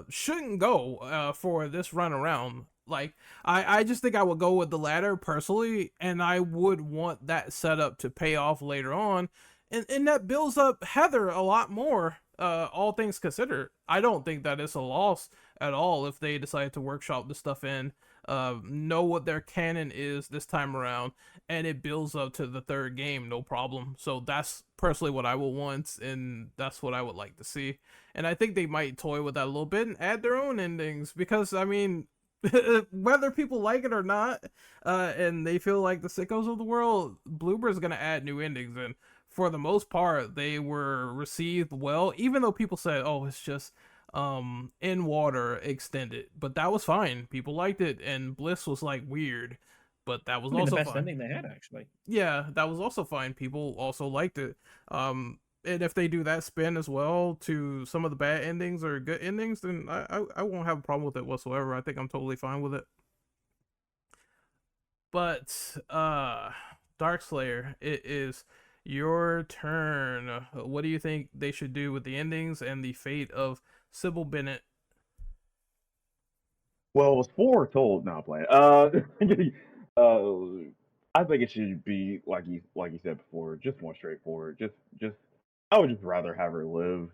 shouldn't go for this run around. Like I just think I would go with the latter personally, and I would want that setup to pay off later on, and that builds up Heather a lot more. All things considered, I don't think that it's a loss at all if they decide to workshop this stuff in, know what their canon is this time around, and it builds up to the third game, no problem. So that's personally what I would want, and that's what I would like to see. And I think they might toy with that a little bit and add their own endings because I mean, whether people like it or not, and they feel like the sickos of the world, Bloober is gonna add new endings, and for the most part, they were received well. Even though people said, "Oh, it's just in water extended," but that was fine. People liked it, and Bliss was like weird, but that was I mean, the also best fine. ending they had, actually. Yeah, that was also fine. People also liked it. And if they do that spin as well to some of the bad endings or good endings, then I won't have a problem with it whatsoever. I think I'm totally fine with it. But Dark Slayer, it is your turn. What do you think they should do with the endings and the fate of Sybil Bennett? Well, it was foretold. Not playing. I think it should be like you said before, just more straightforward. Just I would just rather have her live.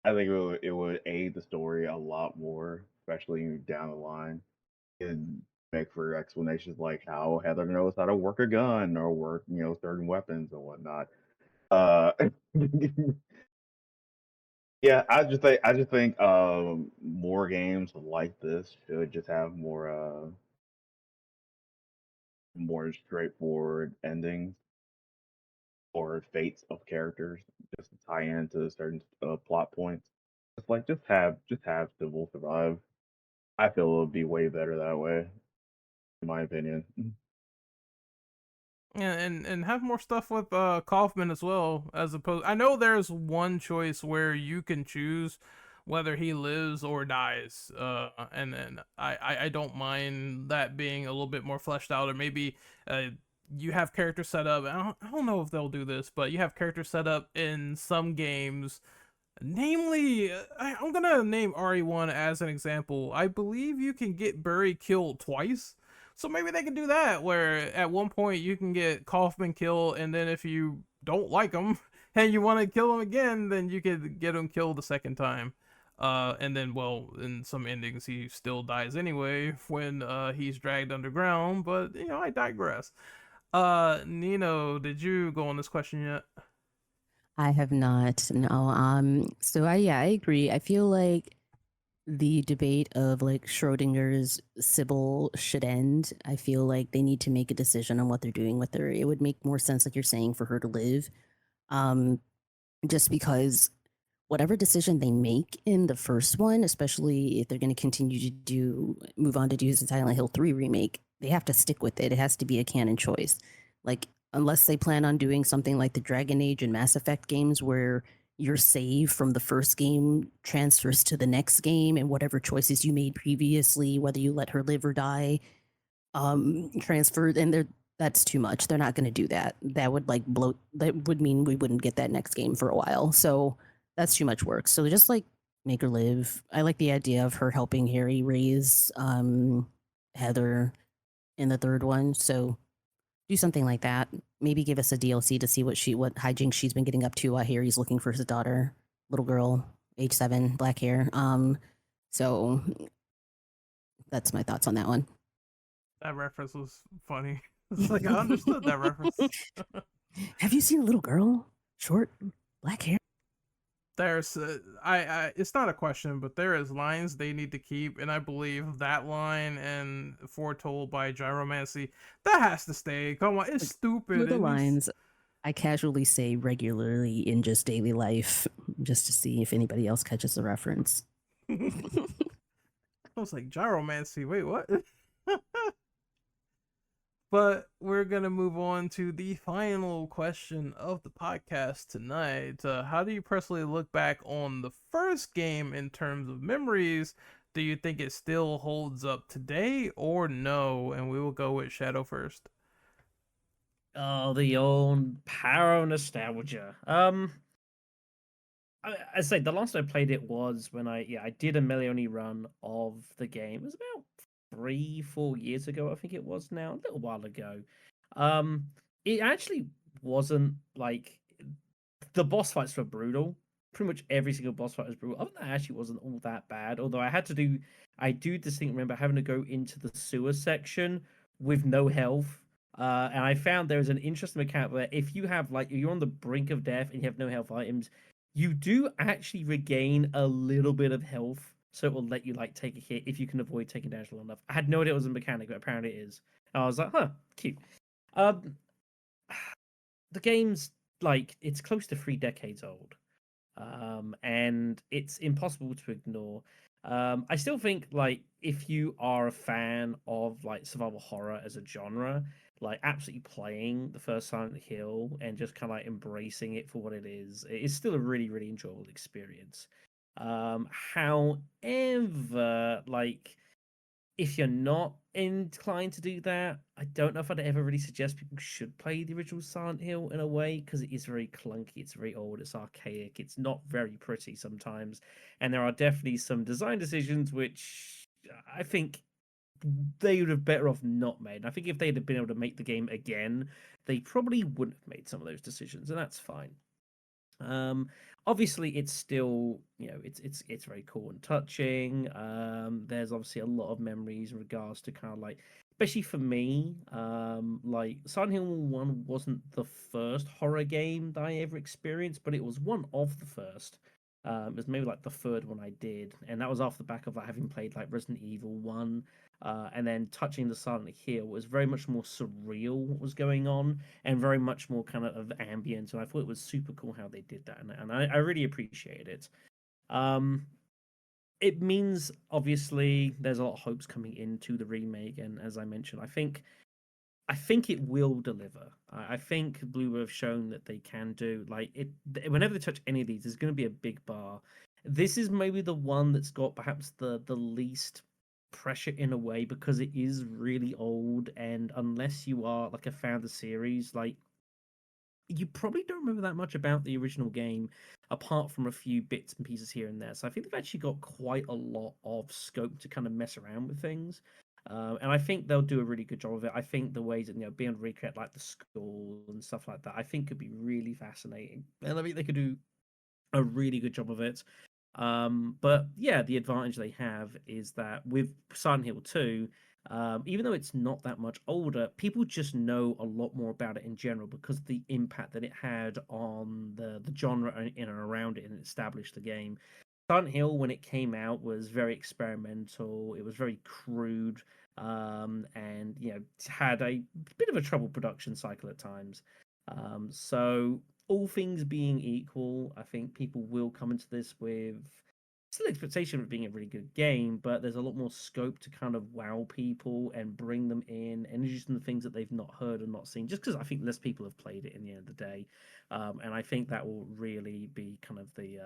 I think it would aid the story a lot more, especially down the line. And make for explanations like how Heather knows how to work a gun or work, certain weapons and whatnot. Uh, yeah, I just think more games like this should just have more straightforward endings or fates of characters just to tie into certain plot points. Just have Civil survive. I feel it would be way better that way, in my opinion. And have more stuff with Kaufman as well, as opposed. I know there's one choice where you can choose whether he lives or dies, and then I don't mind that being a little bit more fleshed out, or maybe you have character set up. I don't know if they'll do this, but you have character set up in some games. Namely, I'm gonna name RE1 as an example. I believe you can get Burry killed twice. So maybe they can do that, where at one point you can get Kaufman killed, and then if you don't like him and you want to kill him again, then you could get him killed the second time. And then, well, in some endings, he still dies anyway when he's dragged underground. But I digress. Nino, did you go on this question yet? I have not. No. So I agree. I feel like the debate of like Schrodinger's Sybil should end. I feel like they need to make a decision on what they're doing with her. It would make more sense, like you're saying, for her to live. Um, just because whatever decision they make in the first one, especially if they're going to continue to move on to do the Silent Hill 3 remake, they have to stick with it. It has to be a canon choice. Like, unless they plan on doing something like the Dragon Age and Mass Effect games where your save from the first game transfers to the next game and whatever choices you made previously, whether you let her live or die, transferred, and that's too much. They're not going to do that. That would like bloat. That would mean we wouldn't get that next game for a while. So that's too much work. So just like make her live. I like the idea of her helping Harry raise Heather in the third one. So do something like that. Maybe give us a DLC to see what hijinks she's been getting up to while Harry's looking for his daughter, little girl, age 7, black hair. So that's my thoughts on that one. That reference was funny. It's like I understood that reference. Have you seen a little girl, short, black hair? There's it's not a question, but there is lines they need to keep, and I believe that line and foretold by gyromancy, that has to stay. Come on, it's stupid. The lines I casually say regularly in just daily life, just to see if anybody else catches the reference. I was like, gyromancy, wait, what? But we're going to move on to the final question of the podcast tonight. How do you personally look back on the first game in terms of memories? Do you think it still holds up today or no? And we will go with Shadow first. Oh, the old power of nostalgia. I say the last I played it was when I did a Melione run of the game. It was about 3-4 years ago, I think it was now, a little while ago. Um, it actually wasn't like the boss fights were brutal. Pretty much every single boss fight was brutal. Other than that, actually wasn't all that bad. Although I do distinctly remember having to go into the sewer section with no health. And I found there is an interesting mechanic where if you have like you're on the brink of death and you have no health items, you do actually regain a little bit of health. So it will let you like take a hit if you can avoid taking damage long enough. I had no idea it was a mechanic, but apparently it is. And I was like, huh, cute. Um, the game's like it's close to 3 decades old, and it's impossible to ignore. I still think like if you are a fan of like survival horror as a genre, like absolutely playing the first Silent Hill and just kind of like embracing it for what it is still a really enjoyable experience. However, like if you're not inclined to do that, I don't know if I'd ever really suggest people should play the original Silent Hill in a way because it is very clunky, it's very old, it's archaic, it's not very pretty sometimes, and there are definitely some design decisions which I think they would have better off not made. And I think if they'd have been able to make the game again, they probably wouldn't have made some of those decisions, and that's fine. Um, Obviously, it's still it's very cool and touching. There's obviously a lot of memories in regards to kind of like, especially for me, like Silent Hill 1 wasn't the first horror game that I ever experienced, but it was one of the first. It was maybe like the third one I did, and that was off the back of like having played like Resident Evil 1, and then touching the Silent Hill was very much more surreal what was going on and very much more kind of ambient. And I thought it was super cool how they did that, and I really appreciated it. Um, it means obviously there's a lot of hopes coming into the remake, and as I mentioned, I think it will deliver. I think Bloober have shown that they can do like it. Whenever they touch any of these, there's going to be a big bar. This is maybe the one that's got perhaps the least pressure in a way because it is really old, and unless you are like a fan of the series, like you probably don't remember that much about the original game apart from a few bits and pieces here and there. So I think they've actually got quite a lot of scope to kind of mess around with things. And I think they'll do a really good job of it. I think the ways that being able to recreate like the school and stuff like that, I think could be really fascinating. And I think they could do a really good job of it. But yeah, the advantage they have is that with Silent Hill 2, even though it's not that much older, people just know a lot more about it in general because of the impact that it had on the genre in and around it and established the game. Silent Hill, when it came out, was very experimental. It was very crude, and had a bit of a troubled production cycle at times. So all things being equal, I think people will come into this with still expectation of it being a really good game, but there's a lot more scope to kind of wow people and bring them in and introduce them to things that they've not heard and not seen. Just because I think less people have played it in the end of the day, and I think that will really be kind of the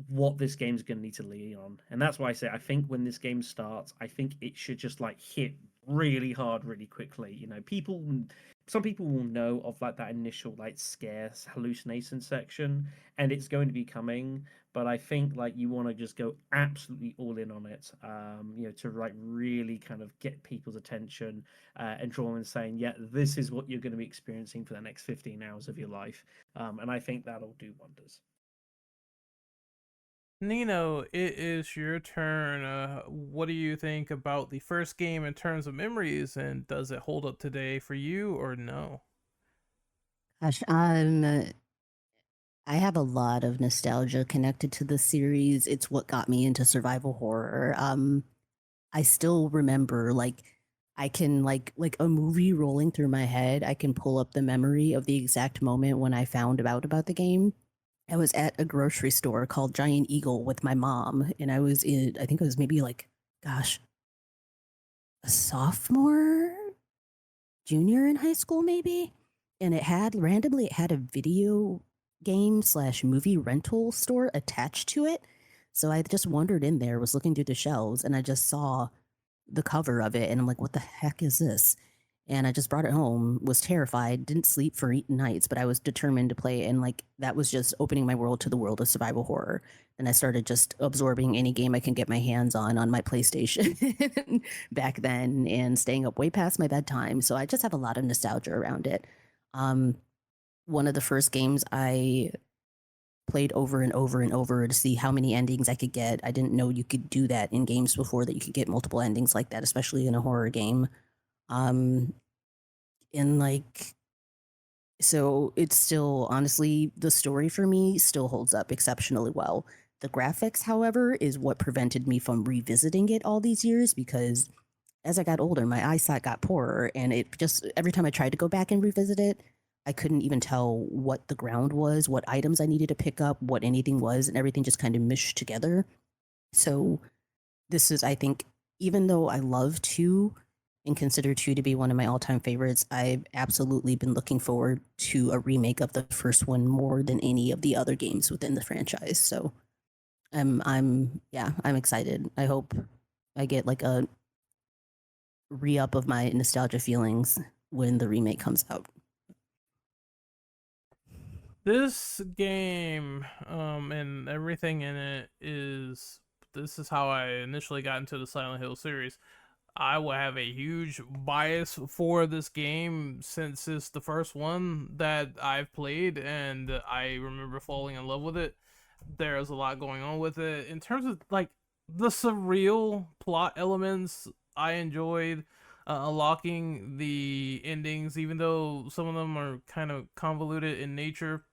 what this game's going to need to lean on. And that's why I say I think when this game starts, I think it should just like hit really hard really quickly. Some people will know of like that initial like scarce hallucination section, and it's going to be coming, but I think like you want to just go absolutely all in on it, to like really kind of get people's attention, and draw them in saying, yeah, this is what you're going to be experiencing for the next 15 hours of your life. And I think that'll do wonders. Nino, it is your turn. What do you think about the first game in terms of memories, and does it hold up today for you or no? Gosh, I have a lot of nostalgia connected to the series. It's what got me into survival horror. I still remember I can like a movie rolling through my head. I can pull up the memory of the exact moment when I found out about the game. I was at a grocery store called Giant Eagle with my mom, and I think it was maybe like, gosh, a sophomore junior in high school, maybe. And it had randomly, it had a video game slash movie rental store attached to it. So I just wandered in there, was looking through the shelves, and I just saw the cover of it. And I'm like, what the heck is this? And I just brought it home, was terrified, didn't sleep for 8 nights, but I was determined to play it. And like, that was just opening my world to the world of survival horror. And I started just absorbing any game I can get my hands on my PlayStation back then, and staying up way past my bedtime. So I just have a lot of nostalgia around it. Um, One of the first games I played over and over and over to see how many endings I could get. I didn't know you could do that in games before, that you could get multiple endings like that, especially in a horror game. Um, and like, so it's still, honestly, the story for me still holds up exceptionally well. The graphics, however, is what prevented me from revisiting it all these years, because as I got older, my eyesight got poorer, and it just, every time I tried to go back and revisit it, I couldn't even tell what the ground was, what items I needed to pick up, what anything was, and everything just kind of mished together. So this is, I think, even though I love 2 and consider 2 to be one of my all-time favorites, I've absolutely been looking forward to a remake of the first one more than any of the other games within the franchise. So I'm excited. I hope I get like a re-up of my nostalgia feelings when the remake comes out. This game, and everything in it this is how I initially got into the Silent Hill series. I will have a huge bias for this game since it's the first one that I've played, and I remember falling in love with it. There's a lot going on with it. In terms of like the surreal plot elements, I enjoyed unlocking the endings, even though some of them are kind of convoluted in nature.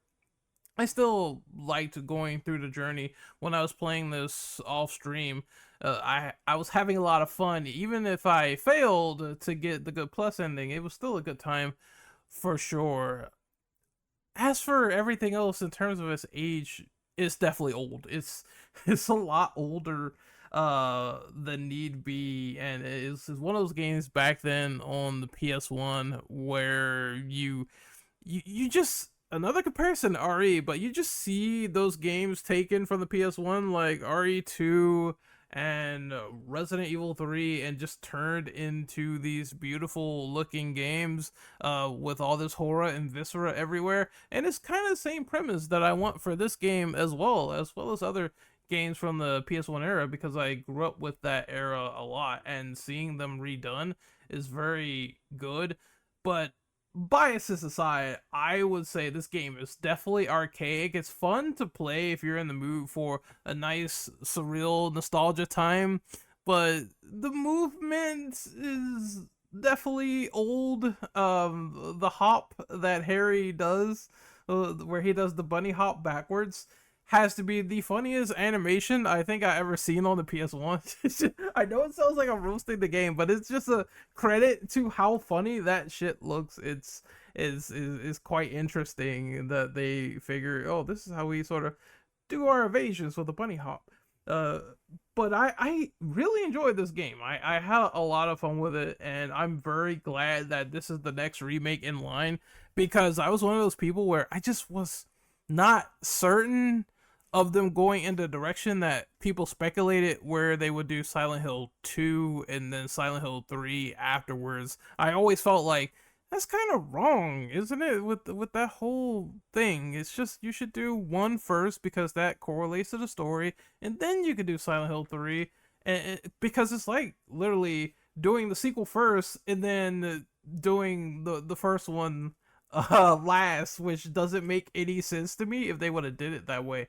I still liked going through the journey. When I was playing this off stream, I was having a lot of fun. Even if I failed to get the good plus ending, it was still a good time for sure. As for everything else in terms of its age, it's definitely old. It's a lot older than need be, and it's one of those games back then on the PS1 where you just, another comparison to RE, but you just see those games taken from the PS1 like RE2 and Resident Evil 3, and just turned into these beautiful looking games with all this horror and viscera everywhere. And it's kind of the same premise that I want for this game as well as other games from the PS1 era, because I grew up with that era a lot, and seeing them redone is very good. But biases aside, I would say this game is definitely archaic. It's fun to play if you're in the mood for a nice, surreal nostalgia time, but the movement is definitely old. The hop that Harry does, where he does the bunny hop backwards, has to be the funniest animation I think I ever seen on the PS1. I know it sounds like I'm roasting the game, but it's just a credit to how funny that shit looks. It's is quite interesting that they figure, oh, this is how we sort of do our evasions with a bunny hop. But I really enjoyed this game. I had a lot of fun with it, and I'm very glad that this is the next remake in line, because I was one of those people where I just was not certain of them going in the direction that people speculated, where they would do Silent Hill 2 and then Silent Hill 3 afterwards. I always felt like that's kind of wrong, isn't it? With that whole thing, it's just, you should do 1 first because that correlates to the story, and then you could do Silent Hill 3, because it's like literally doing the sequel first and then doing the first one last, which doesn't make any sense to me if they would have did it that way.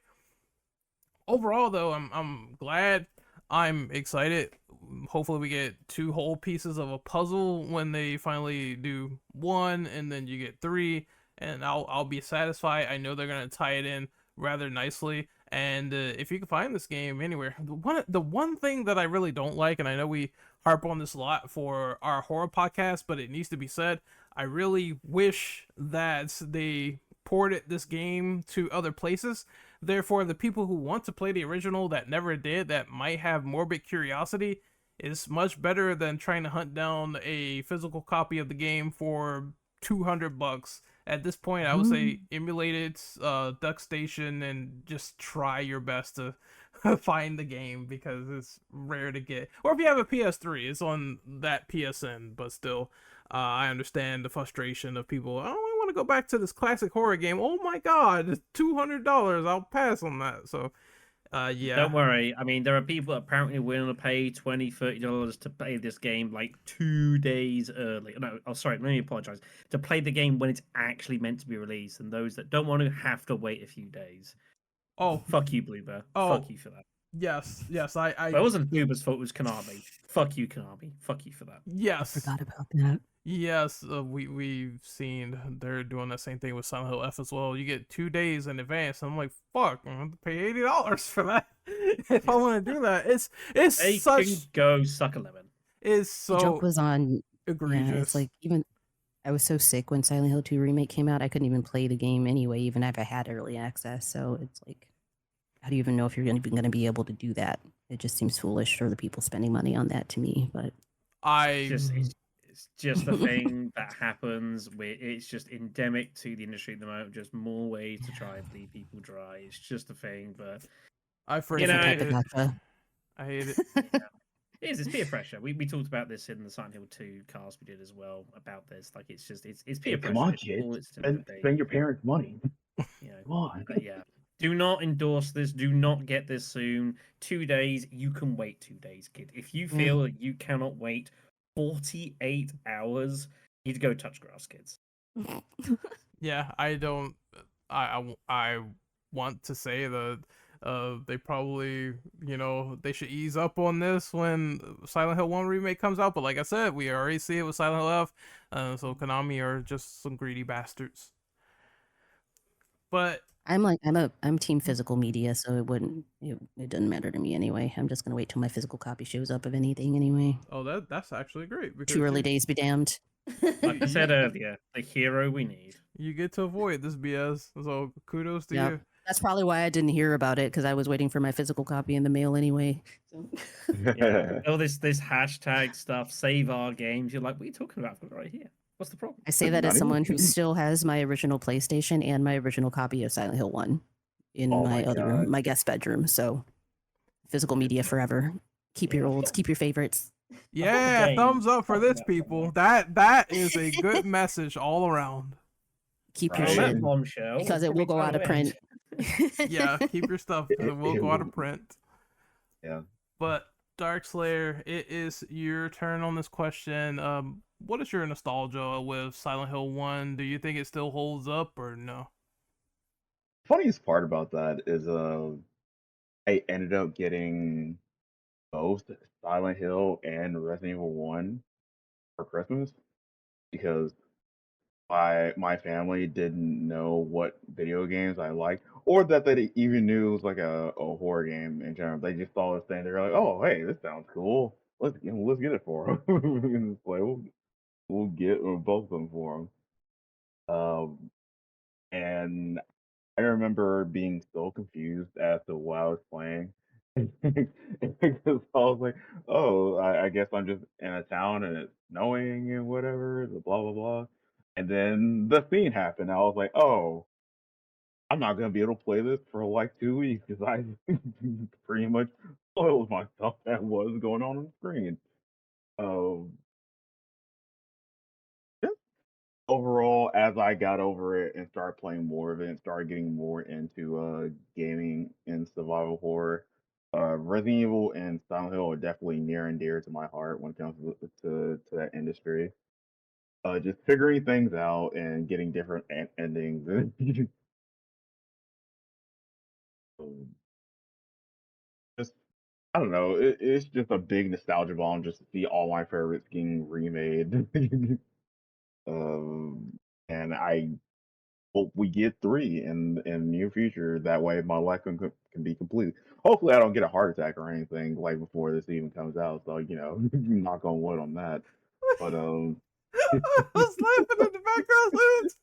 Overall, though, I'm glad. I'm excited. Hopefully we get 2 whole pieces of a puzzle when they finally do 1, and then you get 3, and I'll be satisfied. I know they're gonna tie it in rather nicely. And if you can find this game anywhere, the one thing that I really don't like, and I know we harp on this a lot for our horror podcast, but it needs to be said, I really wish that they ported this game to other places. Therefore, the people who want to play the original that never did, that might have morbid curiosity, is much better than trying to hunt down a physical copy of the game for $200. At this point, I would say emulate it, DuckStation, and just try your best to find the game because it's rare to get. Or if you have a PS3, it's on that PSN, but still, I understand the frustration of people. Oh, I want to go back to this classic horror game. Oh my god, it's $200. I'll pass on that. So, yeah. Don't worry. I mean, there are people that apparently willing to pay $20, $30 to play this game like 2 days early. No, oh, sorry, let me apologize. To play the game when it's actually meant to be released, and those that don't want to have to wait a few days. Oh, Fuck you, Bloober. Oh. Fuck you for that. yes. But it wasn't Bloober's fault, it was Konami. Fuck you, Konami. Fuck you for that. Yes. Forgot about that. Yes, we've seen they're doing the same thing with Silent Hill F as well. You get 2 days in advance. And I'm like, fuck, I'm gonna pay $80 for that if I want to do that. It's They such can go suck a lemon. it's The joke so was on. egregious. Yeah, it's like even I was so sick when Silent Hill 2 Remake came out. I couldn't even play the game anyway, even if I had early access. So it's like, how do you even know if you're going to be able to do that? It just seems foolish for the people spending money on that to me. But It's just a thing that happens. It's just endemic to the industry at the moment. Just more ways to try and bleed people dry. It's just a thing, but I you know, hate it. gotcha. I hate it. it's peer pressure. We talked about this in the Silent Hill 2 cast we did as well about this. Like it's peer pressure. Come on, It's kids. all it's meant to be. Spend your parents' money. You know, Come on. but yeah. Do not endorse this. Do not get this soon. 2 days. You can wait 2 days, kid. If you feel that you cannot wait 48 hours, you need to go touch grass, kids. Yeah, I don't. I want to say that they probably, they should ease up on this when Silent Hill 1 remake comes out. But like I said, we already see it with Silent Hill F. So Konami are just some greedy bastards. But I'm team physical media, so it doesn't matter to me anyway. I'm just gonna wait till my physical copy shows up of anything anyway. oh, that's actually great. Because 2 early days be damned. Like I said earlier, the hero we need. You get to avoid this BS. So kudos to Yep. you. That's probably why I didn't hear about it, because I was waiting for my physical copy in the mail anyway. So. Yeah. All this hashtag stuff, save our games. You're like, what are you talking about? I've got it right here. What's the problem? I say that as someone who still has my original PlayStation and my original copy of Silent Hill 1 in my guest bedroom. So physical media forever. Keep your olds, keep your favorites. Yeah, thumbs up for this, people. That is a good message all around. Keep your On that shit, bombshell, because it will go out of print. Yeah, keep your stuff because it will go out of print. Yeah. But Darkslayer, it is your turn on this question. What is your nostalgia with Silent Hill 1? Do you think it still holds up or no? Funniest part about that is I ended up getting both Silent Hill and Resident Evil 1 for Christmas because my family didn't know what video games I liked, or that they even knew it was like a horror game in general. They just saw this thing. They were like, "Oh, hey, this sounds cool. Let's get it for them." And it's like, we'll get both of them for them. And I remember being so confused as to what I was playing. Because I was like, oh, I guess I'm just in a town and it's snowing and whatever, blah, blah, blah. And then the scene happened. I was like, oh, I'm not going to be able to play this for like 2 weeks because I pretty much spoiled myself at what was going on the screen. Just overall, as I got over it and started playing more of it and started getting more into gaming and survival horror, Resident Evil and Silent Hill are definitely near and dear to my heart when it comes to that industry. Just figuring things out and getting different endings. Um, just I don't know. It's just a big nostalgia bomb just to see all my favorites getting remade. And I hope we get 3 in the near future. That way, my life can be complete. Hopefully, I don't get a heart attack or anything like before this even comes out. So knock on wood on that. But I was laughing in the background. It was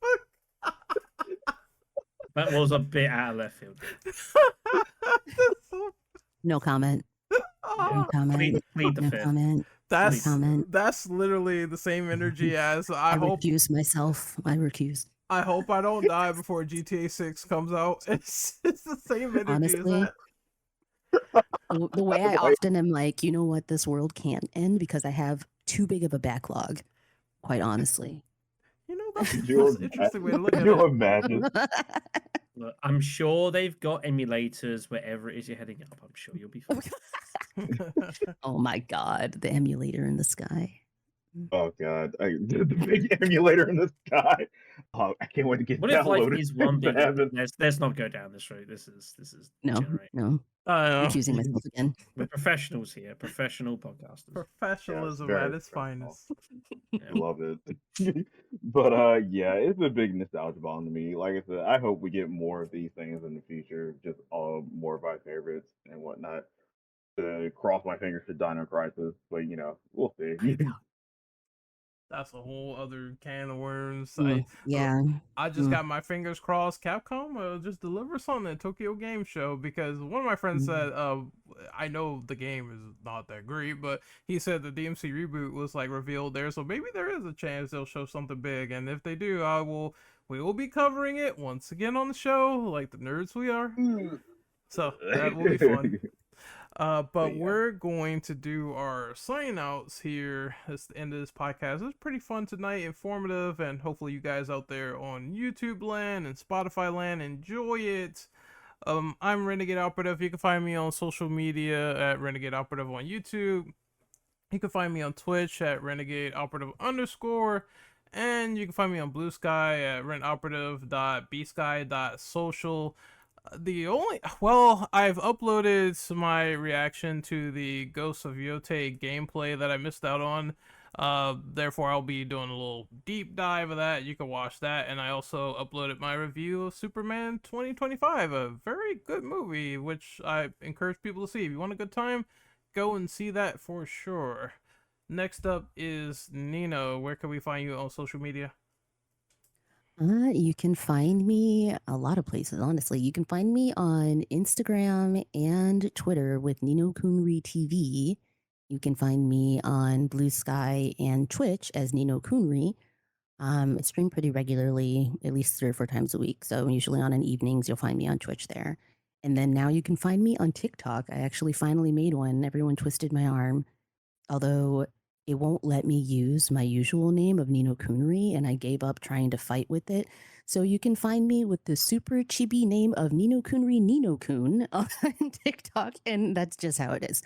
That was a bit out of left field. No comment. Oh No comment. Plead the No fifth. comment. That's comment. that's literally the same energy as I hope. recuse myself. I recuse. I hope I don't die before GTA 6 comes out. It's the same energy as Honestly, that. the way I Like, often am like, you know what, this world can't end because I have too big of a backlog. Quite honestly. You know, could you that's an interesting way to look could at you it. imagine? Look, I'm sure they've got emulators wherever it is you're heading up. I'm sure you'll be fine. Oh my god, the emulator in the sky. Oh god, the big emulator in the sky. Oh, I can't wait to get What if life downloaded. is one to big? heaven. Let's not go down this road. This is No, degenerate. no. I know. Recusing myself again. We're professionals here, professional podcasters. Professionalism very at its professional. finest. Yeah. Love it. But yeah, it's a big nostalgia bomb to me. Like I said, I hope we get more of these things in the future. Just more of my favorites and whatnot. To cross my fingers for Dino Crisis, but we'll see. That's a whole other can of worms. Yeah. I just got my fingers crossed. Capcom just deliver something at Tokyo Game Show, because one of my friends said, I know the game is not that great, but he said the DMC reboot was like revealed there, so maybe there is a chance they'll show something big, and if they do, we will be covering it once again on the show, like the nerds we are. So that will be fun. But Yeah. we're going to do our sign outs here. That's the end of this podcast. It was pretty fun tonight, informative, and hopefully you guys out there on YouTube land and Spotify land enjoy it. I'm Renegade Operative. You can find me on social media at Renegade Operative on YouTube. You can find me on Twitch at Renegade Operative _, and you can find me on Blue Sky at rentoperative.bsky.social. I've uploaded my reaction to the Ghosts of Yote gameplay that I missed out on. Therefore, I'll be doing a little deep dive of that. You can watch that. And I also uploaded my review of Superman 2025, a very good movie, which I encourage people to see. If you want a good time, go and see that for sure. Next up is Nino. Where can we find you on social media? You can find me a lot of places, honestly. You can find me on Instagram and Twitter with Nino Kunri TV. You can find me on Blue Sky and Twitch as Nino Kunri. I stream pretty regularly, at least 3 or 4 times a week. So usually on evenings, you'll find me on Twitch there. And then now you can find me on TikTok. I actually finally made one. Everyone twisted my arm. Although it won't let me use my usual name of Nino Kunri, and I gave up trying to fight with it. So you can find me with the super chibi name of Nino Kunri Nino Kun on TikTok, and that's just how it is.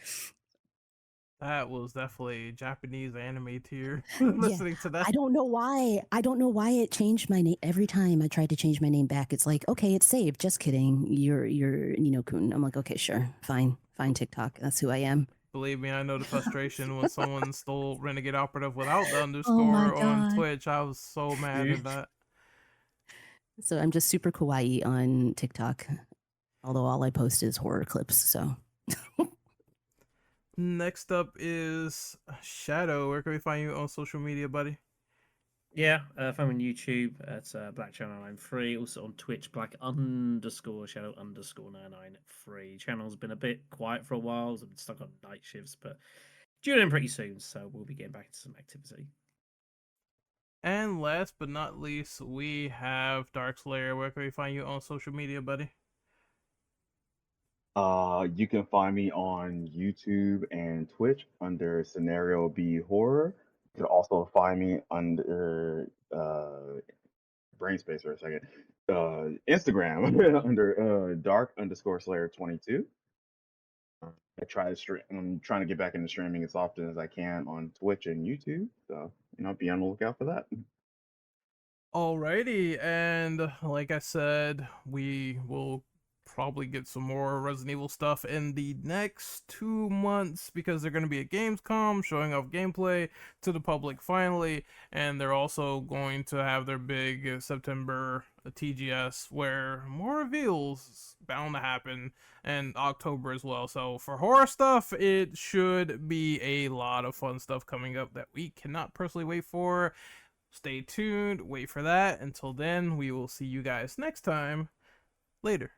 That was definitely Japanese anime tier. Listening to that. I don't know why. I don't know why it changed my name every time I tried to change my name back. It's like, okay, it's saved. Just kidding. You're Nino Kun. I'm like, okay, sure, fine, TikTok. That's who I am. Believe me, I know the frustration when someone stole Renegade Operative without the underscore on Twitch. I was so mad at that. So I'm just super kawaii on TikTok, although all I post is horror clips. So next up is Shadow. Where can we find you on social media, buddy? Yeah, if I'm on YouTube, it's Black Channel 93. Also on Twitch, Black _Shadow _993. Channel's been a bit quiet for a while. I've been stuck on night shifts, but due in pretty soon, so we'll be getting back into some activity. And last but not least, we have Dark Slayer. Where can we find you on social media, buddy? You can find me on YouTube and Twitch under Scenario B Horror. You can also find me under Brainspace for a second. Instagram under dark _ Slayer 22. I try to stream. I'm trying to get back into streaming as often as I can on Twitch and YouTube. So be on the lookout for that. Alrighty, and like I said, we will probably get some more Resident Evil stuff in the next 2 months, because they're going to be at Gamescom showing off gameplay to the public finally, and they're also going to have their big September TGS where more reveals bound to happen, and October as well. So for horror stuff, it should be a lot of fun stuff coming up that we cannot personally wait for. Stay tuned, wait for that. Until then, we will see you guys next time. Later.